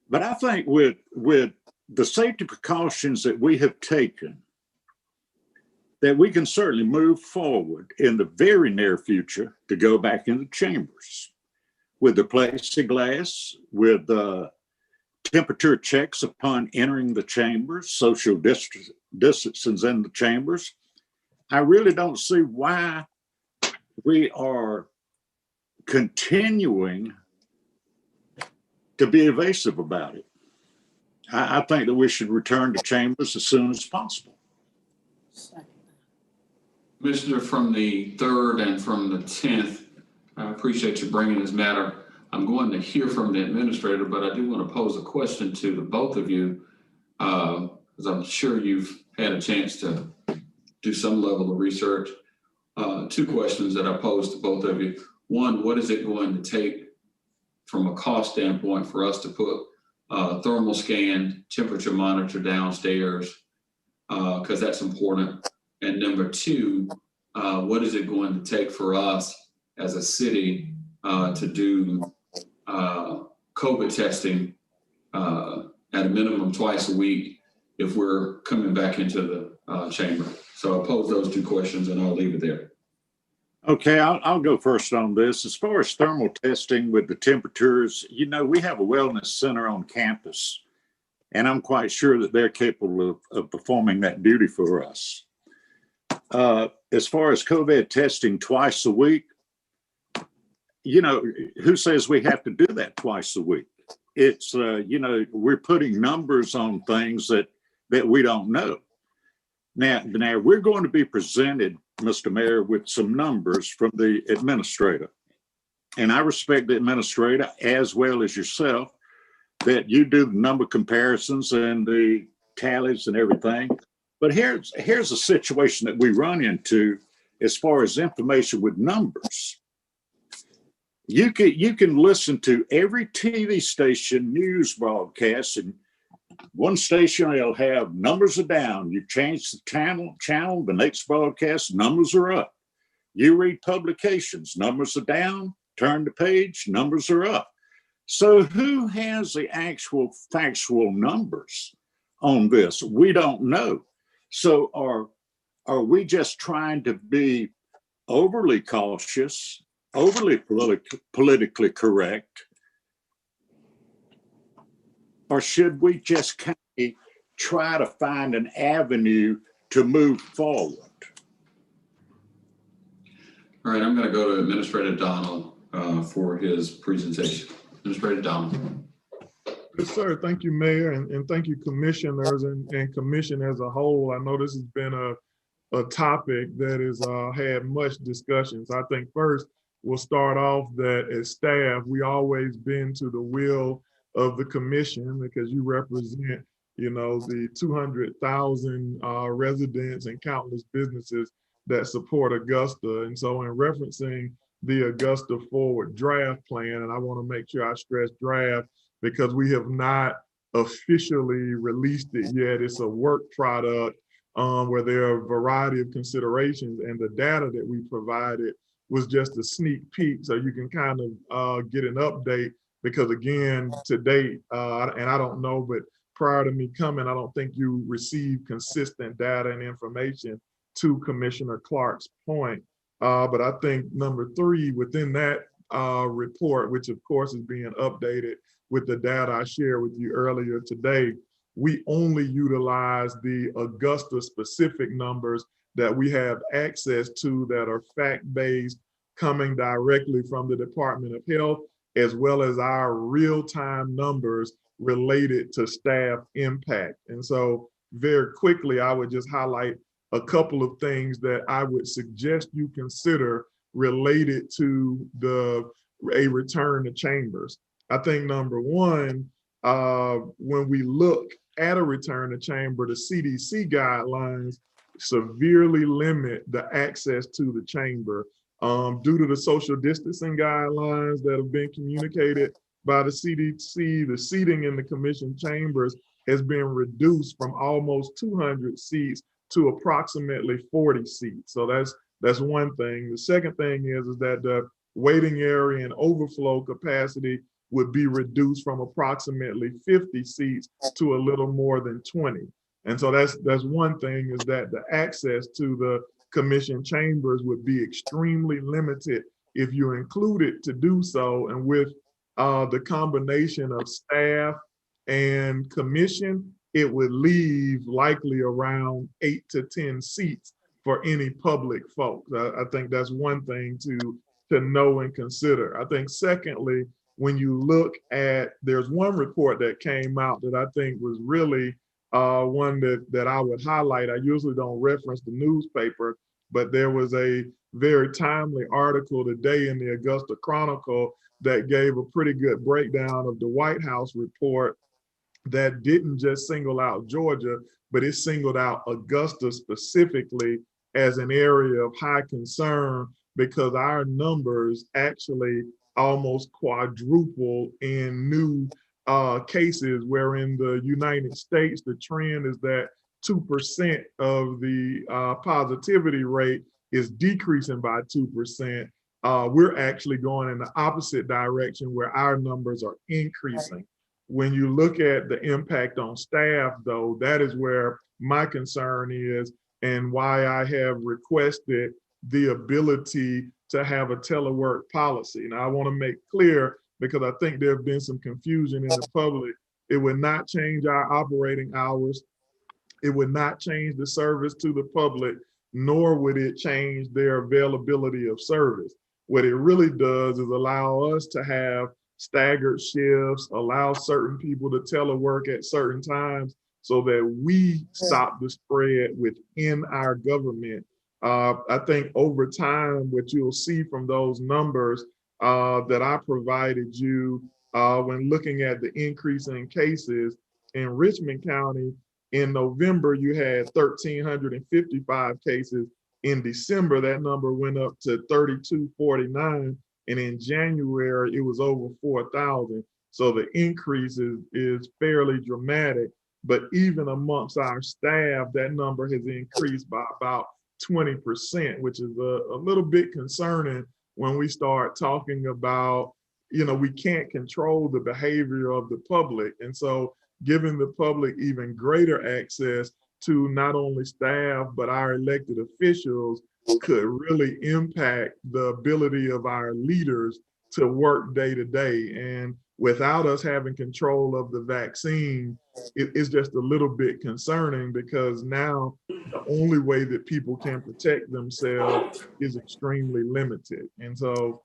But I think with the safety precautions that we have taken, that we can certainly move forward in the very near future to go back into chambers with the plexiglass, with temperature checks upon entering the chambers, social distancing in the chambers. I really don't see why we are continuing to be evasive about it. I think that we should return to chambers as soon as possible. Commissioner, from the 3rd and from the 10th, I appreciate you bringing this matter. I'm going to hear from the administrator, but I do want to pose a question to the both of you, because I'm sure you've had a chance to do some level of research. 2 questions that I posed to both of you. One, what is it going to take from a cost standpoint for us to put thermal scan, temperature monitor downstairs, because that's important. And number 2, what is it going to take for us as a city to do COVID testing at a minimum twice a week if we're coming back into the chamber? So I'll pose those 2 questions and I'll leave it there. Okay, I'll go first on this. As far as thermal testing with the temperatures, you know, we have a wellness center on campus, and I'm quite sure that they're capable of performing that duty for us. As far as COVID testing twice a week, you know, who says we have to do that twice a week? It's, you know, we're putting numbers on things that we don't know. Now we're going to be presented, Mr. Mayor, with some numbers from the administrator. And I respect the administrator as well as yourself, that you do the number comparisons and the tallies and everything. But here's a situation that we run into as far as information with numbers. You can listen to every TV station news broadcast, and one station will have numbers are down. You change the channel, the next broadcast, numbers are up. You read publications, numbers are down, turn the page, numbers are up. So who has the actual factual numbers on this? We don't know. So are we just trying to be overly cautious, overly politically correct? Or should we just kind of try to find an avenue to move forward? All right, I'm going to go to Administrator Donald for his presentation. Administrator Donald. Yes, sir. Thank you, Mayor, and thank you, commissioners and commission as a whole. I know this has been a topic that has had much discussion. So I think first we'll start off that as staff, we always bend to the will of the commission, because you represent, you know, the 200,000 residents and countless businesses that support Augusta. And so in referencing the Augusta Forward Draft Plan, and I want to make sure I stress draft because we have not officially released it yet. It's a work product where there are a variety of considerations, and the data that we provided was just a sneak peek, so you can kind of get an update because again, to date, and I don't know, but prior to me coming, I don't think you received consistent data and information to Commissioner Clark's point. But I think number 3 within that report, which of course is being updated with the data I shared with you earlier today, we only utilize the Augusta specific numbers that we have access to that are fact-based, coming directly from the Department of Health, as well as our real-time numbers related to staff impact. And so very quickly, I would just highlight a couple of things that I would suggest you consider related to a return to chambers. I think number 1, when we look at a return to chamber, the CDC guidelines severely limit the access to the chamber due to the social distancing guidelines that have been communicated by the CDC. The seating in the commission chambers has been reduced from almost 200 seats to approximately 40 seats. So that's one thing. The second thing is that the waiting area and overflow capacity would be reduced from approximately 50 seats to a little more than 20. And so that's one thing, is that the access to the commission chambers would be extremely limited if you include it to do so. And with the combination of staff and commission, it would leave likely around 8 to 10 seats for any public folks. I think that's one thing to know and consider. I think secondly, when you look at, there's one report that came out that I think was really one that I would highlight. I usually don't reference the newspaper, but there was a very timely article today in the Augusta Chronicle that gave a pretty good breakdown of the White House report that didn't just single out Georgia, but it singled out Augusta specifically as an area of high concern, because our numbers actually almost quadruple in new cases, where in the United States, the trend is that 2% of the positivity rate is decreasing by 2%. We're actually going in the opposite direction, where our numbers are increasing. When you look at the impact on staff, though, that is where my concern is, and why I have requested the ability to have a telework policy. Now, I want to make clear, because I think there have been some confusion in the public, it would not change our operating hours. It would not change the service to the public, nor would it change their availability of service. What it really does is allow us to have staggered shifts, allow certain people to telework at certain times, so that we stop the spread within our government. I think over time, what you'll see from those numbers that I provided you when looking at the increase in cases in Richmond County, in November, you had 1,355 cases. In December, that number went up to 3,249. And in January, it was over 4,000. So the increase is fairly dramatic. But even amongst our staff, that number has increased by about 20%, which is a little bit concerning when we start talking about, we can't control the behavior of the public. And so giving the public even greater access to not only staff, but our elected officials could really impact the ability of our leaders to work day to day. And without us having control of the vaccine, it's just a little bit concerning, because now the only way that people can protect themselves is extremely limited. And so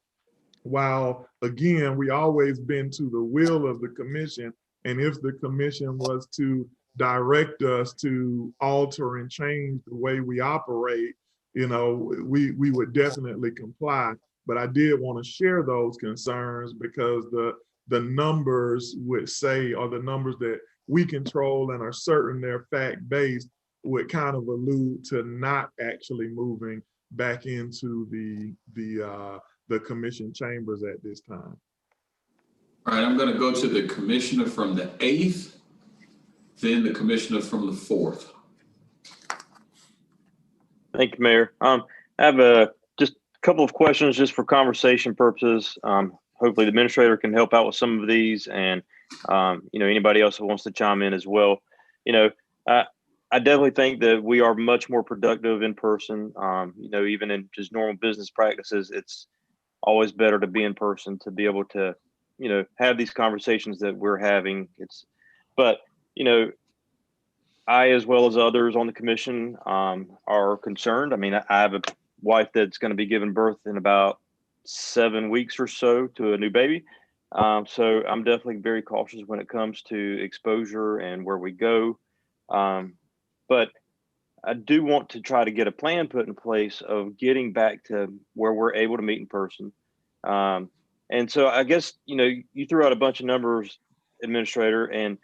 while, again, we always been to the will of the commission, and if the commission was to direct us to alter and change the way we operate, we would definitely comply. But I did want to share those concerns, because the numbers would say, or the numbers that we control and are certain they're fact-based, would kind of allude to not actually moving back into the commission chambers at this time. All right, I'm going to go to the commissioner from the 8th, then the commissioner from the 4th. Thank you, Mayor. I have just a couple of questions just for conversation purposes. hopefully the administrator can help out with some of these, and anybody else who wants to chime in as well. I definitely think that we are much more productive in person. Even in just normal business practices, it's always better to be in person to be able to, have these conversations that we're having. But I, as well as others on the commission, are concerned. I mean, I have a wife that's going to be giving birth in about 7 weeks or so to a new baby. So I'm definitely very cautious when it comes to exposure and where we go. But I do want to try to get a plan put in place of getting back to where we're able to meet in person. And so I guess, you threw out a bunch of numbers, Administrator, and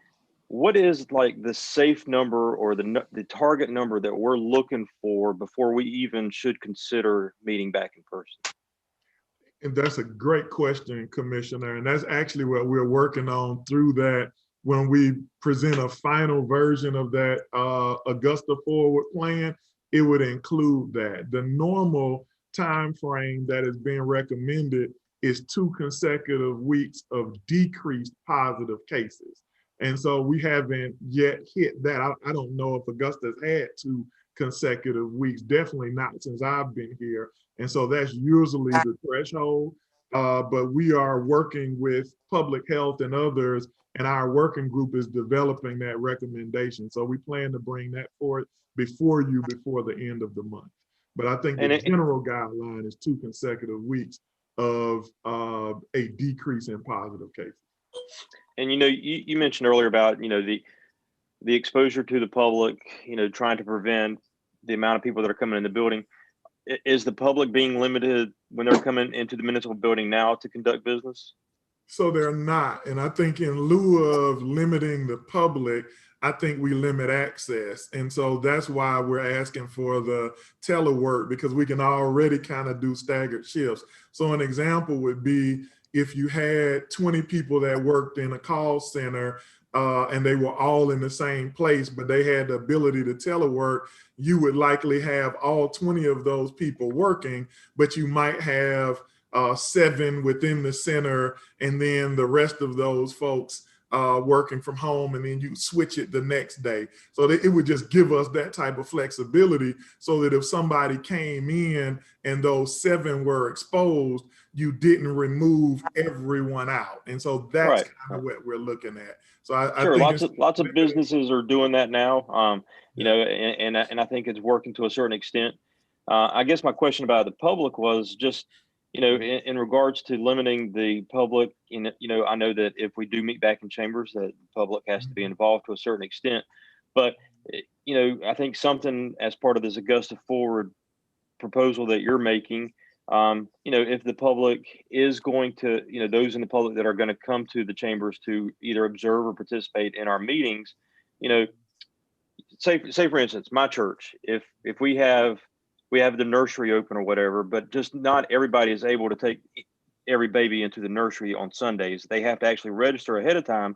what is like the safe number or the target number that we're looking for before we even should consider meeting back in person? And that's a great question, Commissioner. And that's actually what we're working on through that. When we present a final version of that Augusta Forward Plan, it would include that. The normal time frame that is being recommended is 2 consecutive weeks of decreased positive cases. And so we haven't yet hit that. I don't know if Augusta's had 2 consecutive weeks, definitely not since I've been here. And so that's usually the threshold. But we are working with public health and others, and our working group is developing that recommendation. So we plan to bring that forward before the end of the month. But I think the general guideline is 2 consecutive weeks of a decrease in positive cases. And you mentioned earlier about the exposure to the public, trying to prevent the amount of people that are coming in the building. Is the public being limited when they're coming into the municipal building now to conduct business? So they're not. And I think in lieu of limiting the public, I think we limit access. And so that's why we're asking for the telework, because we can already kind of do staggered shifts. So an example would be if you had 20 people that worked in a call center and they were all in the same place, but they had the ability to telework, you would likely have all 20 of those people working, but you might have 7 within the center, and then the rest of those folks working from home, and then you switch it the next day. So it would just give us that type of flexibility, so that if somebody came in and those 7 were exposed, you didn't remove everyone out. And so that's kind of what we're looking at. So I think lots of businesses are doing that now. And I think it's working to a certain extent. I guess my question about the public was just, in regards to limiting the public, I know that if we do meet back in chambers, that the public has to be involved to a certain extent. But, I think something as part of this Augusta Forward proposal that you're making, if the public is going to, those in the public that are going to come to the chambers to either observe or participate in our meetings, say for instance, my church, if we have the nursery open or whatever, but just not everybody is able to take every baby into the nursery on Sundays. They have to actually register ahead of time.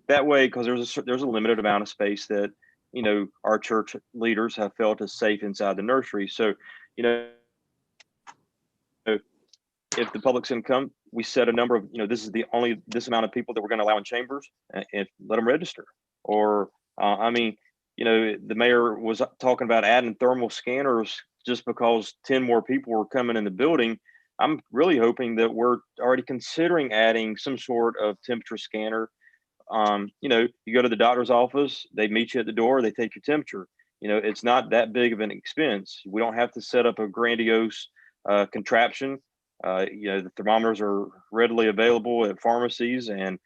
That way, because there's a limited amount of space that, our church leaders have felt is safe inside the nursery. So, if the public's going to come, we set a number of, this is this amount of people that we're going to allow in chambers, and let them register. Or, the mayor was talking about adding thermal scanners just because 10 more people were coming in the building. I'm really hoping that we're already considering adding some sort of temperature scanner. You go to the doctor's office, they meet you at the door, they take your temperature. It's not that big of an expense. We don't have to set up a grandiose contraption. The thermometers are readily available at pharmacies and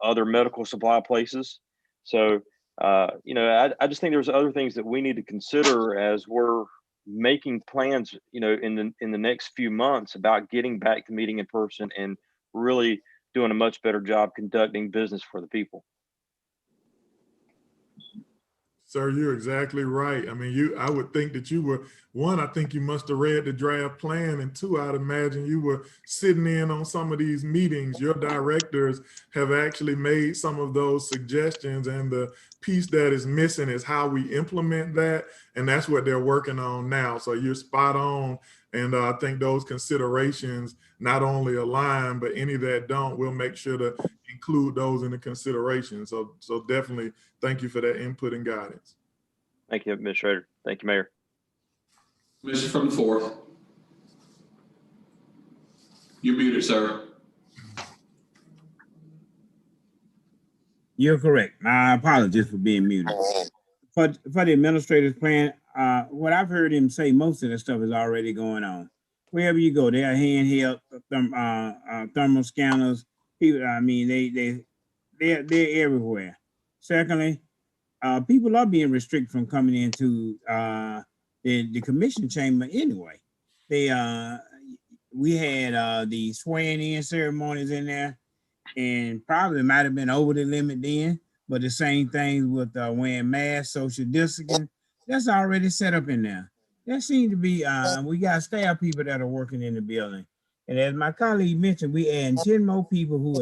other medical supply places. So, I just think there's other things that we need to consider as we're making plans, in the next few months about getting back to meeting in person and really doing a much better job conducting business for the people. Sir, you're exactly right. I mean, I would think that you were, one, I think you must have read the draft plan, and 2, I'd imagine you were sitting in on some of these meetings. Your directors have actually made some of those suggestions, and the piece that is missing is how we implement that, and that's what they're working on now. So you're spot on. And I think those considerations not only align, but any that don't, we'll make sure to include those in the consideration. So definitely thank you for that input and guidance. Thank you, Administrator. Thank you, Mayor. Commissioner from the 4th. You're muted, sir. You're correct. My apologies for being muted. For the administrator's plan, what I've heard him say, most of the stuff is already going on. Wherever you go, there are handheld thermal scanners. People, I mean, they're everywhere. Secondly, people are being restricted from coming into the commission chamber anyway. We had the swearing in ceremonies in there, and probably might have been over the limit then, but the same thing with wearing masks, social distancing, that's already set up in there. There seems to be, we got staff people that are working in the building. And as my colleague mentioned, we add 10 more people who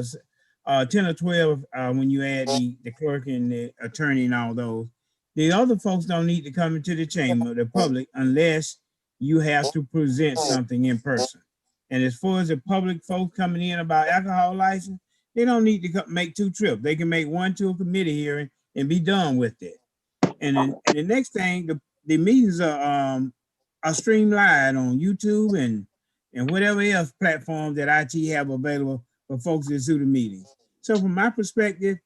are 10 or 12 when you add the clerk and the attorney and all those. The other folks don't need to come into the chamber, the public, unless you have to present something in person. And as far as the public folks coming in about alcohol license, they don't need to make 2 trips. They can make 1 to a committee hearing and be done with it. And then the next thing, the meetings are streamed live on YouTube and whatever else platforms that IT have available for folks that do the meetings. So from my perspective,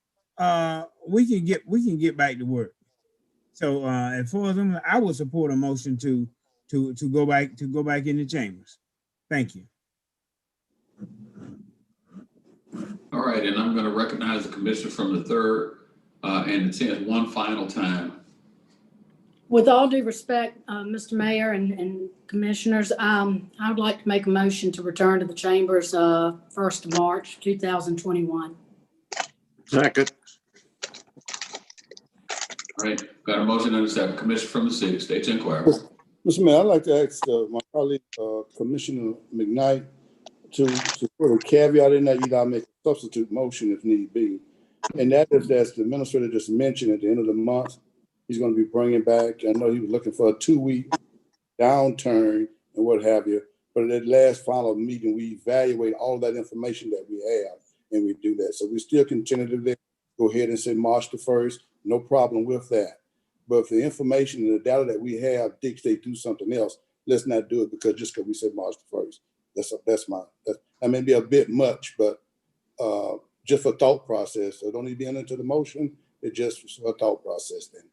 we can get back to work. So as far as them, I would support a motion to go back in the chambers. Thank you. All right, and I'm going to recognize the commissioner from the 3rd and the 10th one final time. With all due respect, Mr. Mayor and Commissioners, I would like to make a motion to return to the chambers 1st of March, 2021. Second. All right, got a motion and a second. Commissioner from the 6th, state your inquiry. Mr. Mayor, I'd like to ask my colleague, Commissioner McKnight, to put a caveat in that I'll make a substitute motion if need be. And that is, as the administrator just mentioned, at the end of the month, he's going to be bringing back, I know he was looking for a 2-week downturn and what have you. But at that last final meeting, we evaluate all that information that we have and we do that. So we still continue to go ahead and say March the 1st, no problem with that. But if the information and the data that we have dictate do something else, let's not do it just because we said March the 1st. That may be a bit much, but just for thought process. So don't need to be into the motion. It's just for a thought process then.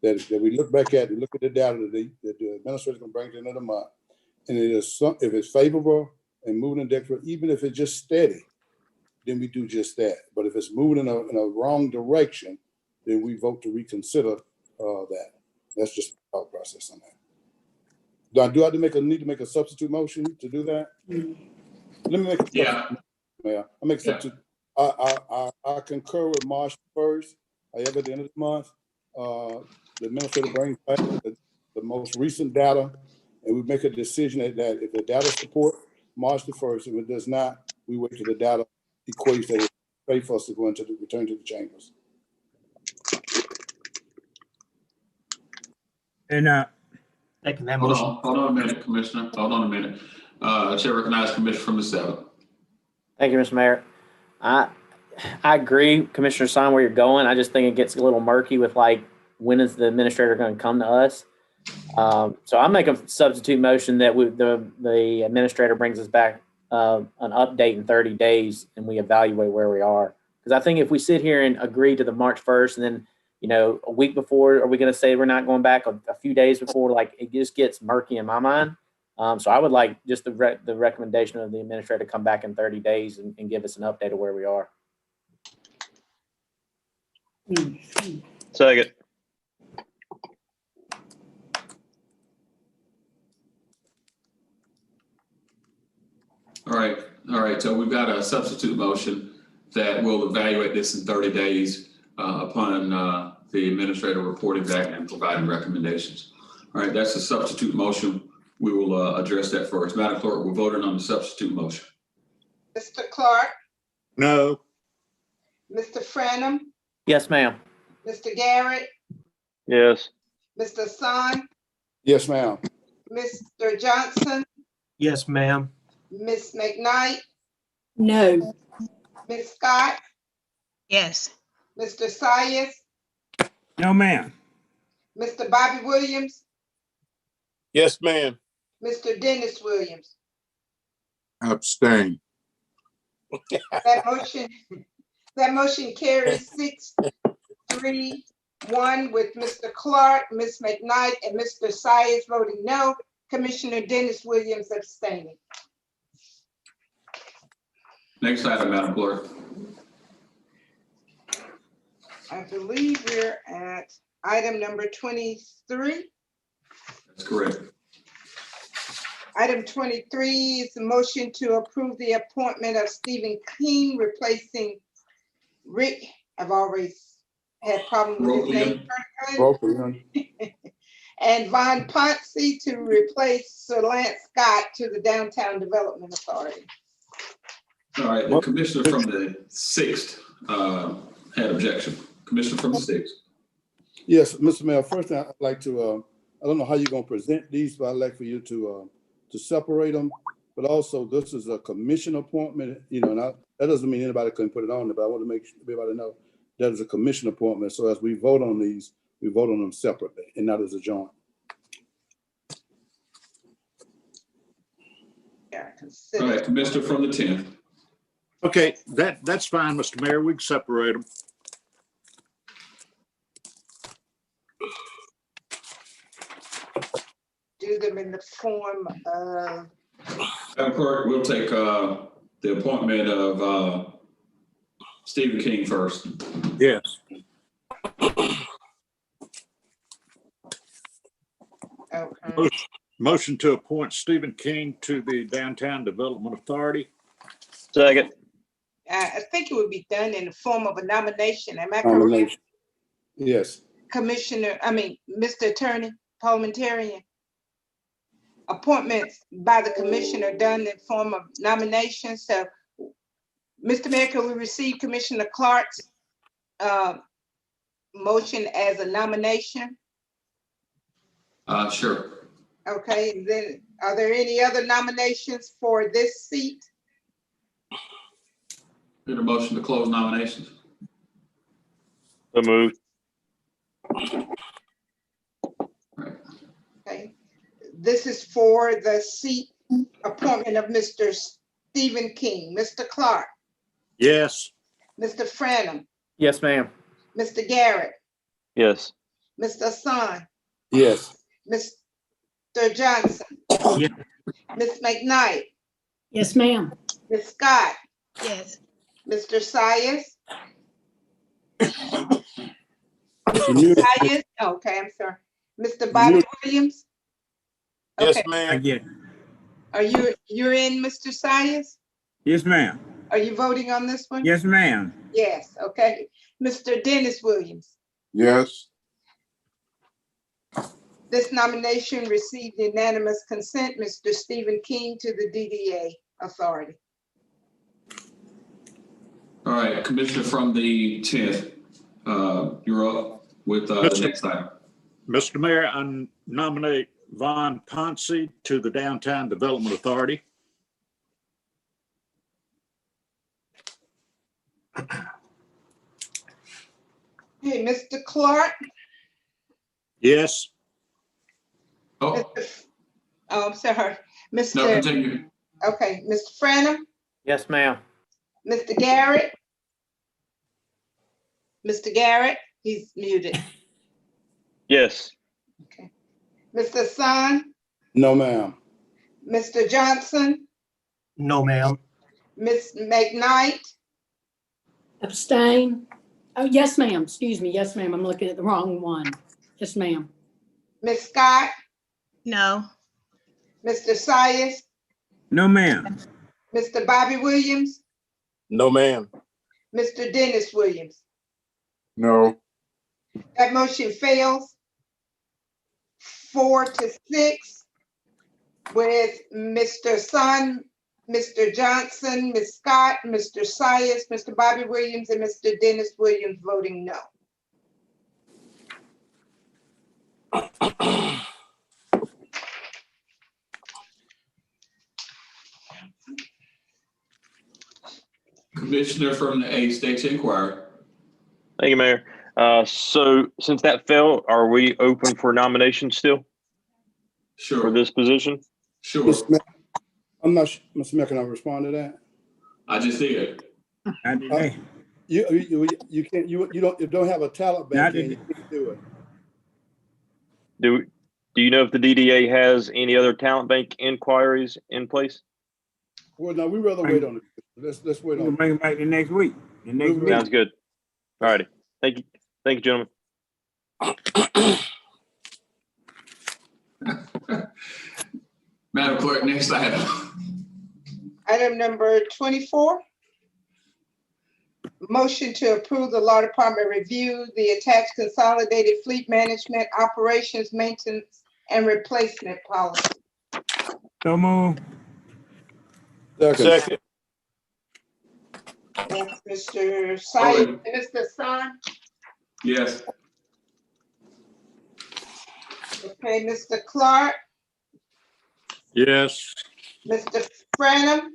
That we look back at, look at the data that the administrator can bring to the end of the month. And if it's favorable and moving in the direction, even if it's just steady, then we do just that. But if it's moving in a wrong direction, then we vote to reconsider that. That's just the thought process on that. Do I need to make a substitute motion to do that? Let me make a substitute. Yeah, I make a substitute. I concur with March 1st. However, at the end of the month, the administrator brings back the most recent data, and we make a decision that if the data support March the 1st, if it does not, we wait till the data equates that it's safe for us to go return to the chambers. And hold on a minute, Commissioner. Hold on a minute. Chair recognizes Commissioner from the 7th. Thank you, Mr. Mayor. I agree, Commissioner Son, where you're going. I just think it gets a little murky with when is the administrator going to come to us? So I'll make a substitute motion that the administrator brings us back an update in 30 days and we evaluate where we are. Because I think if we sit here and agree to the March 1st and then, a week before, are we going to say we're not going back a few days before? It just gets murky in my mind. So I would like just the recommendation of the administrator to come back in 30 days and give us an update of where we are. Second. All right. So we've got a substitute motion that will evaluate this in 30 days upon the administrator reporting back and providing recommendations. All right, that's a substitute motion. We will address that first. Madam Clerk, we're voting on the substitute motion. Mr. Clark? No. Mr. Franum? Yes, ma'am. Mr. Garrett? Yes. Mr. Son? Yes, ma'am. Mr. Johnson? Yes, ma'am. Ms. McKnight, No. Ms. Scott, Yes. Mr. Sias, No, ma'am. Mr. Bobby Williams, Yes, ma'am. Mr. Dennis Williams. Abstain. That motion carries 6-3-1 with Mr. Clark, Ms. McKnight, and Mr. Sias voting no. Commissioner Dennis Williams abstaining. Next item, Madam Clerk. I believe we're at item number 23. That's correct. Item 23 is the motion to approve the appointment of Stephen King replacing Rick. I've always had problem with his name. And Von Ponce to replace Sir Lance Scott to the Downtown Development Authority. All right, the commissioner from the 6th had objection. Commissioner from the 6th. Yes, Mr. Mayor, first thing I'd like to, I don't know how you're gonna present these, but I'd like for you to separate them. But also, this is a commission appointment, you know, and that doesn't mean anybody can put it on there, but I want to make sure everybody know that is a commission appointment. So as we vote on these, we vote on them separately and not as a joint. Yeah, All right, commissioner from the 10th. Okay, that's fine, Mr. Mayor. We can separate them. Do them in the form of. Madam Clerk, we'll take the appointment of Stephen King first. Yes. Okay. Motion to appoint Stephen King to the Downtown Development Authority. Second. I think it would be done in the form of a nomination. Am I correct? Nomination. Yes. Commissioner, Mr. Attorney, parliamentarian. Appointments by the commissioner done in form of nomination. So, Mr. Mayor, can we receive Commissioner Clark's motion as a nomination? Sure. Okay, and then are there any other nominations for this seat? Need a motion to close nominations. So moved. Okay, this is for the seat appointment of Mr. Stephen King. Mr. Clark, Yes. Mr. Franum, Yes, ma'am. Mr. Garrett, Yes. Mr. Hassan, Yes. Mr. Johnson, Yes. Ms. McKnight, Yes, ma'am. Ms. Scott, Yes. Mr. Sias. Muted. Sias, okay, I'm sorry. Mr. Bobby Williams, Yes, Okay. I ma'am. get. are you're in, Mr. Sias? Yes, ma'am. Are you voting on this one? Yes, ma'am. Yes, okay. Mr. Dennis Williams, Yes. this nomination received unanimous consent. Mr. Stephen King to the DDA Authority. All right, commissioner from the 10th, you're up with the next item. Mr. Mayor, I nominate Von Ponce to the Downtown Development Authority. Hey, Mr. Clark. Yes. Oh, I'm sorry. no, Mr. continue. Okay, Mr. Franum, Yes, ma'am. Mr. Garrett. Mr. Garrett, he's muted. Yes. Okay. Mr. Hassan, No, ma'am. Mr. Johnson, No, ma'am. Ms. McKnight, Abstain. Oh, yes, ma'am. Excuse me. Yes, ma'am. I'm looking at the wrong one. Yes, ma'am. Ms. Scott, No. Mr. Sias, No, ma'am. Mr. Bobby Williams, No, ma'am. Mr. Dennis Williams. No. That motion fails 4-6 with Mr. Sun, Mr. Johnson, Ms. Scott, Mr. Sias, Mr. Bobby Williams, and Mr. Dennis Williams voting no. Commissioner from the A State Inquiry. Thank you, Mayor. So since that fell, are we open for nominations still Sure. for this position? Sure. Mr. Mayor, I'm not, Mr. Mayor, can I respond to that? I just did. You can't, you don't have a talent bank and you can't do it. Do you know if the DDA has any other talent bank inquiries in place? Well, no, we'd rather wait on it. Let's wait on We'll it. bring it back the next week. The next week. Sounds good. All righty. Thank you. Thank you, gentlemen. Madam Clerk, next item. Item number 24. Motion to approve the law department review the attached consolidated fleet management operations, maintenance, and replacement policy. So move. Second. That's Mr. Syed, Mr. Son. Yes. Okay, Mr. Clark, Yes. Mr. Franum.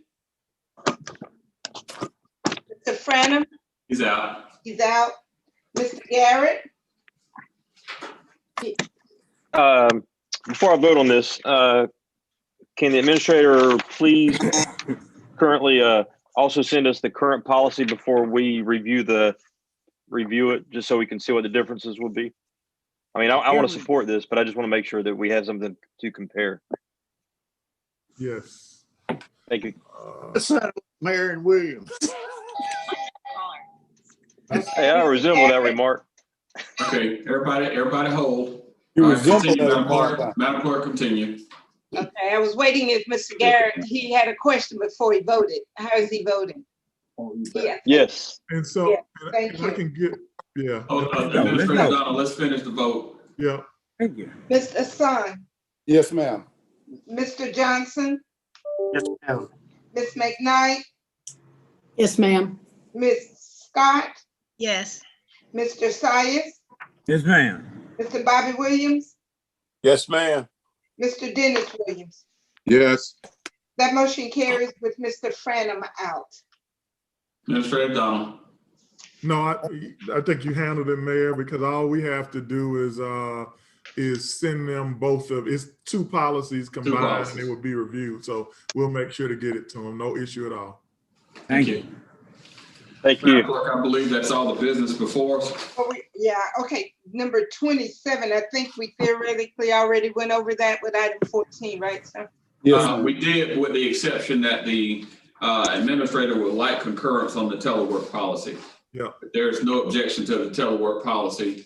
Mr. Franum, He's out. he's out. Mr. Garrett, Before I vote on this, can the administrator please currently also send us the current policy before we review it, just so we can see what the differences would be? I mean, I want to support this, but I just want to make sure that we have something to compare. Yes. Thank you. Marion Williams. Hey, I resemble that remark. Okay, everybody hold. You All right, resemble continue, that Madam Clerk. remark. Madam Clerk, continue. okay, I was waiting if Mr. Garrett, he had a question before he voted. How is he voting? Yeah. Yes. And so, Yeah, thank and I you. can get, yeah. Administrator Donald, let's finish the vote. Yeah. Thank you. Mr. Son, Yes, ma'am. Mr. Johnson, Yes, ma'am. Ms. McKnight, Yes, ma'am. Ms. Scott, Yes. Mr. Sias, Yes, ma'am. Mr. Bobby Williams, Yes, ma'am. Mr. Dennis Williams. Yes. That motion carries with Mr. Franum out. Administrator Donald. No, I think you handled it, Mayor, because all we have to do is send them both of, it's two policies combined and it will be reviewed. So we'll make sure to get it to them. No issue at all. Thank you. Thank Madam you. Clerk, I believe that's all the business before us. Yeah, okay, number 27, I think we theoretically already went over that with item 14, right, sir? Yes, We did, with the exception that the administrator would like concurrence on the telework policy. Yeah. If there's no objection to the telework policy,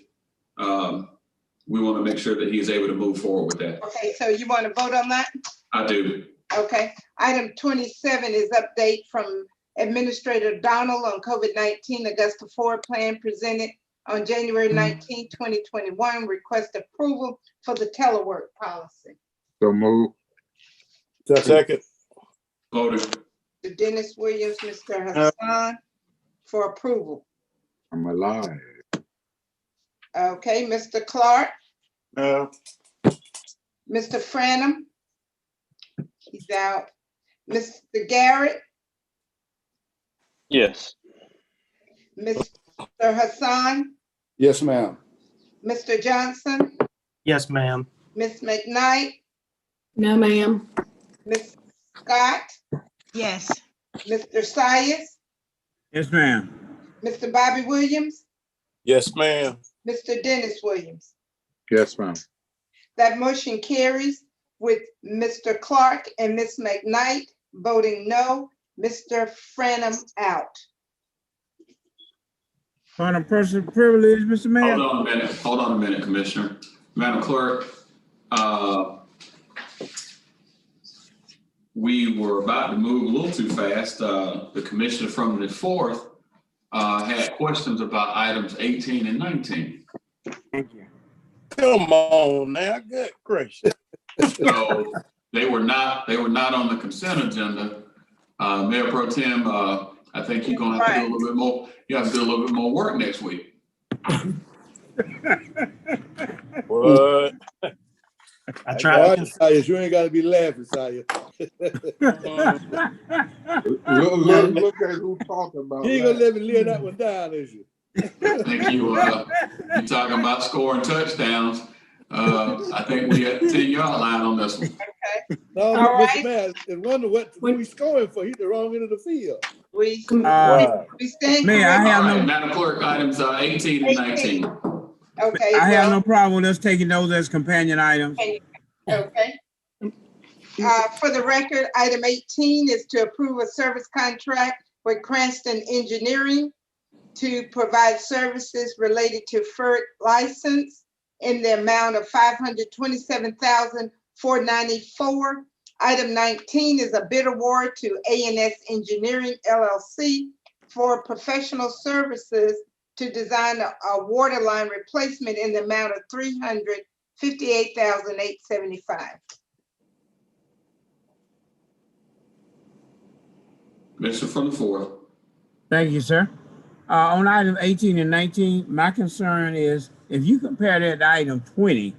we want to make sure that he's able to move forward with that. Okay, so you want to vote on that? I do. Okay, item 27 is update from Administrator Donald on COVID-19 Augusta Forward Plan presented on January 19, 2021. Request approval for the telework policy. So move. Second. Voted. Mr. Dennis Williams, Mr. Hassan for approval. I'm alive. Okay, Mr. Clark, No. Mr. Franum, he's out. Mr. Garrett, Yes. Mr. Hassan, Yes, ma'am. Mr. Johnson, Yes, ma'am. Ms. McKnight, No, ma'am. Ms. Scott, Yes. Mr. Sias, Yes, ma'am. Mr. Bobby Williams, Yes, ma'am. Mr. Dennis Williams. Yes, ma'am. That motion carries with Mr. Clark and Ms. McKnight voting no, Mr. Franum out. On a personal privilege, Mr. Mayor. Hold on a minute, Commissioner. Madam Clerk, we were about to move a little too fast. The commissioner from the 4th had questions about items 18 and 19. Thank you. Come on now, good gracious. So they were not on the consent agenda. Mayor Pro Tem, I think you're gonna have to do a little bit more. You have to do a little bit more work next week. What? I tried. You ain't got to be laughing, Saya. Look at who talking about You ain't gonna that. let me live that one down, is you? I think you talking about scoring touchdowns. I think we had 10-yard line on this one. No, All Mr. right. Mayor, and wonder what we scoring for. Hit the wrong end of the field. We stand Mayor, I corrected. have All right, no, Madam Clerk, items 18 and 19. Okay, I have well, no problem with us taking those as companion items. okay. For the record, item 18 is to approve a service contract with Cranston Engineering to provide services related to FERC license in the amount of $527,494. Item 19 is a bid award to A&S Engineering LLC for professional services to design a water line replacement in the amount of $358,875. Commissioner from the fourth. Thank you, sir. On item 18 and 19, my concern is if you compare that to item 20,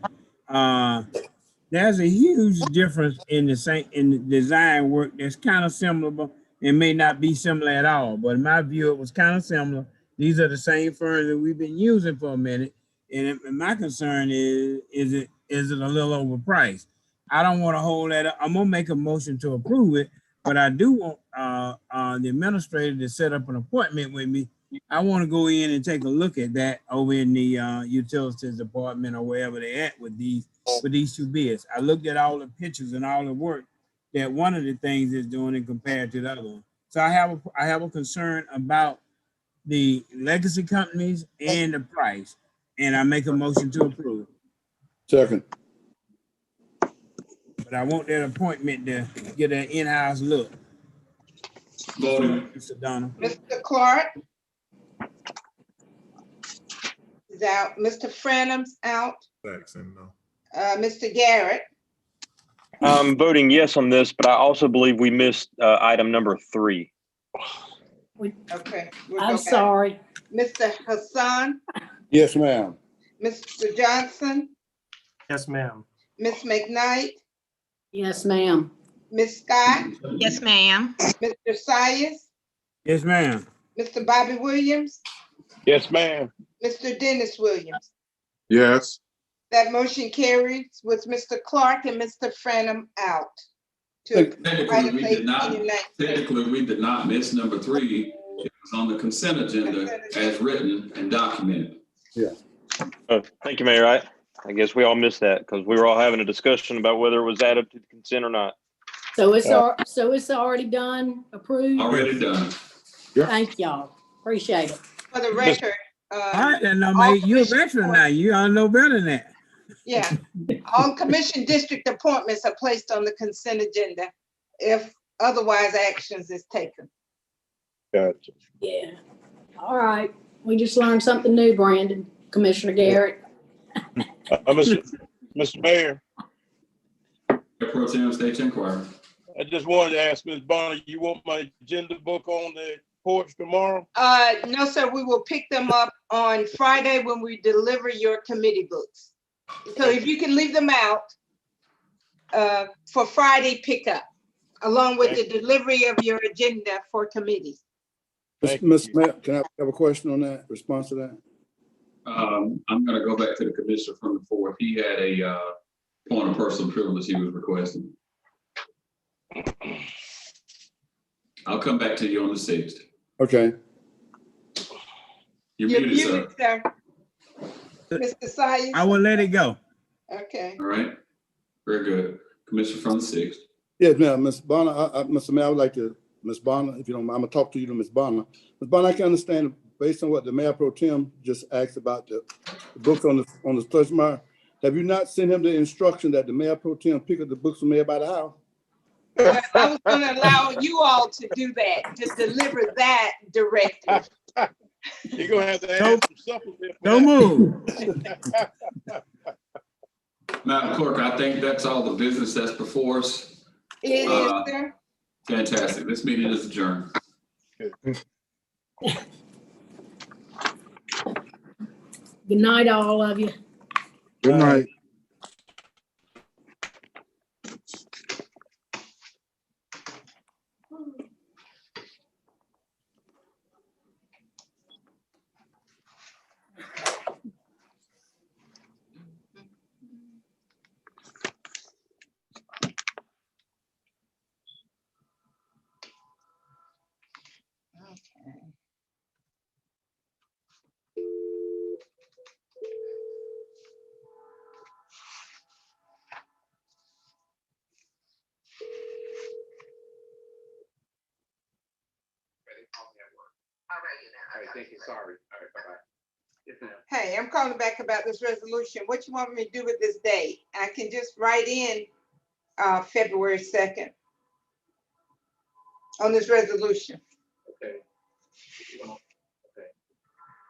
there's a huge difference in the design work that's kind of similar, but it may not be similar at all. But in my view, it was kind of similar. These are the same firms that we've been using for a minute. And my concern is it a little overpriced? I don't want to hold that up. I'm gonna make a motion to approve it, but I do want the administrator to set up an appointment with me. I want to go in and take a look at that over in the utilities department or wherever they're at with these two bids. I looked at all the pictures and all the work that one of the things is doing and compared to the other one. So I have a concern about the legacy companies and the price, and I make a motion to approve. Second. But I want that appointment to get an in-house look. Voting. Mr. Donald. Mr. Clark is out. Mr. Franum's out. Jackson, no. Mr. Garrett. I'm voting yes on this, but I also believe we missed item number 3. Okay. I'm sorry. Mr. Hassan, Yes, ma'am. Mr. Johnson, Yes, ma'am. Ms. McKnight, Yes, ma'am. Ms. Scott, Yes, ma'am. Mr. Sias, Yes, ma'am. Mr. Bobby Williams, Yes, ma'am. Mr. Dennis Williams. Yes. That motion carries with Mr. Clark and Mr. Franum out. Technically, we did not miss number 3. It was on the consent agenda as written and documented. Yeah. Thank you, Mayor. I guess we all missed that because we were all having a discussion about whether it was added to the consent or not. So it's already done, approved? Already done. Thank y'all. Appreciate it. For the record. All right, then, mate, you're a veteran now. You all know better than that. Yeah, all commission district appointments are placed on the consent agenda if otherwise actions is taken. Gotcha. Yeah. All right. We just learned something new, Brandon, Commissioner Garrett. Mr. Mayor, Pro Tem State Inquiry. I just wanted to ask Ms. Bonner, you want my agenda book on the porch tomorrow? No, sir, we will pick them up on Friday when we deliver your committee books. So if you can leave them out for Friday pickup, along with the delivery of your agenda for committees. Ms. Mayor, can I have a question on that, response to that? I'm going to go back to the commissioner from the fourth. He had a point of personal privilege he was requesting. I'll come back to you on the 6th. Okay. You're You're muted, muted, sir. Mr. Sias? I will let it go. Okay. All right. Very good. Commissioner from the 6th. Yes, ma'am. Ms. Bonner, Mr. Mayor, I would like to, Ms. Bonner, if you don't mind, I'm gonna talk to you to Ms. Bonner. Ms. Bonner, I can understand based on what the Mayor Pro Tem just asked about the books on the slush mire. Have you not sent him the instruction that the Mayor Pro Tem pick up the books from everybody house? Well, I was gonna allow you all to do that, to deliver that directive. You're gonna have to add some supplements. Don't move. Madam Clerk, I think that's all the business that's before us. It is, sir. Fantastic. This meeting is adjourned. Good night, all of you. Good night. right, thank you, sorry. All right, bye-bye. Yes, ma'am. Hey, I'm calling back about this resolution. What you want me to do with this date? I can just write in February 2nd on this resolution.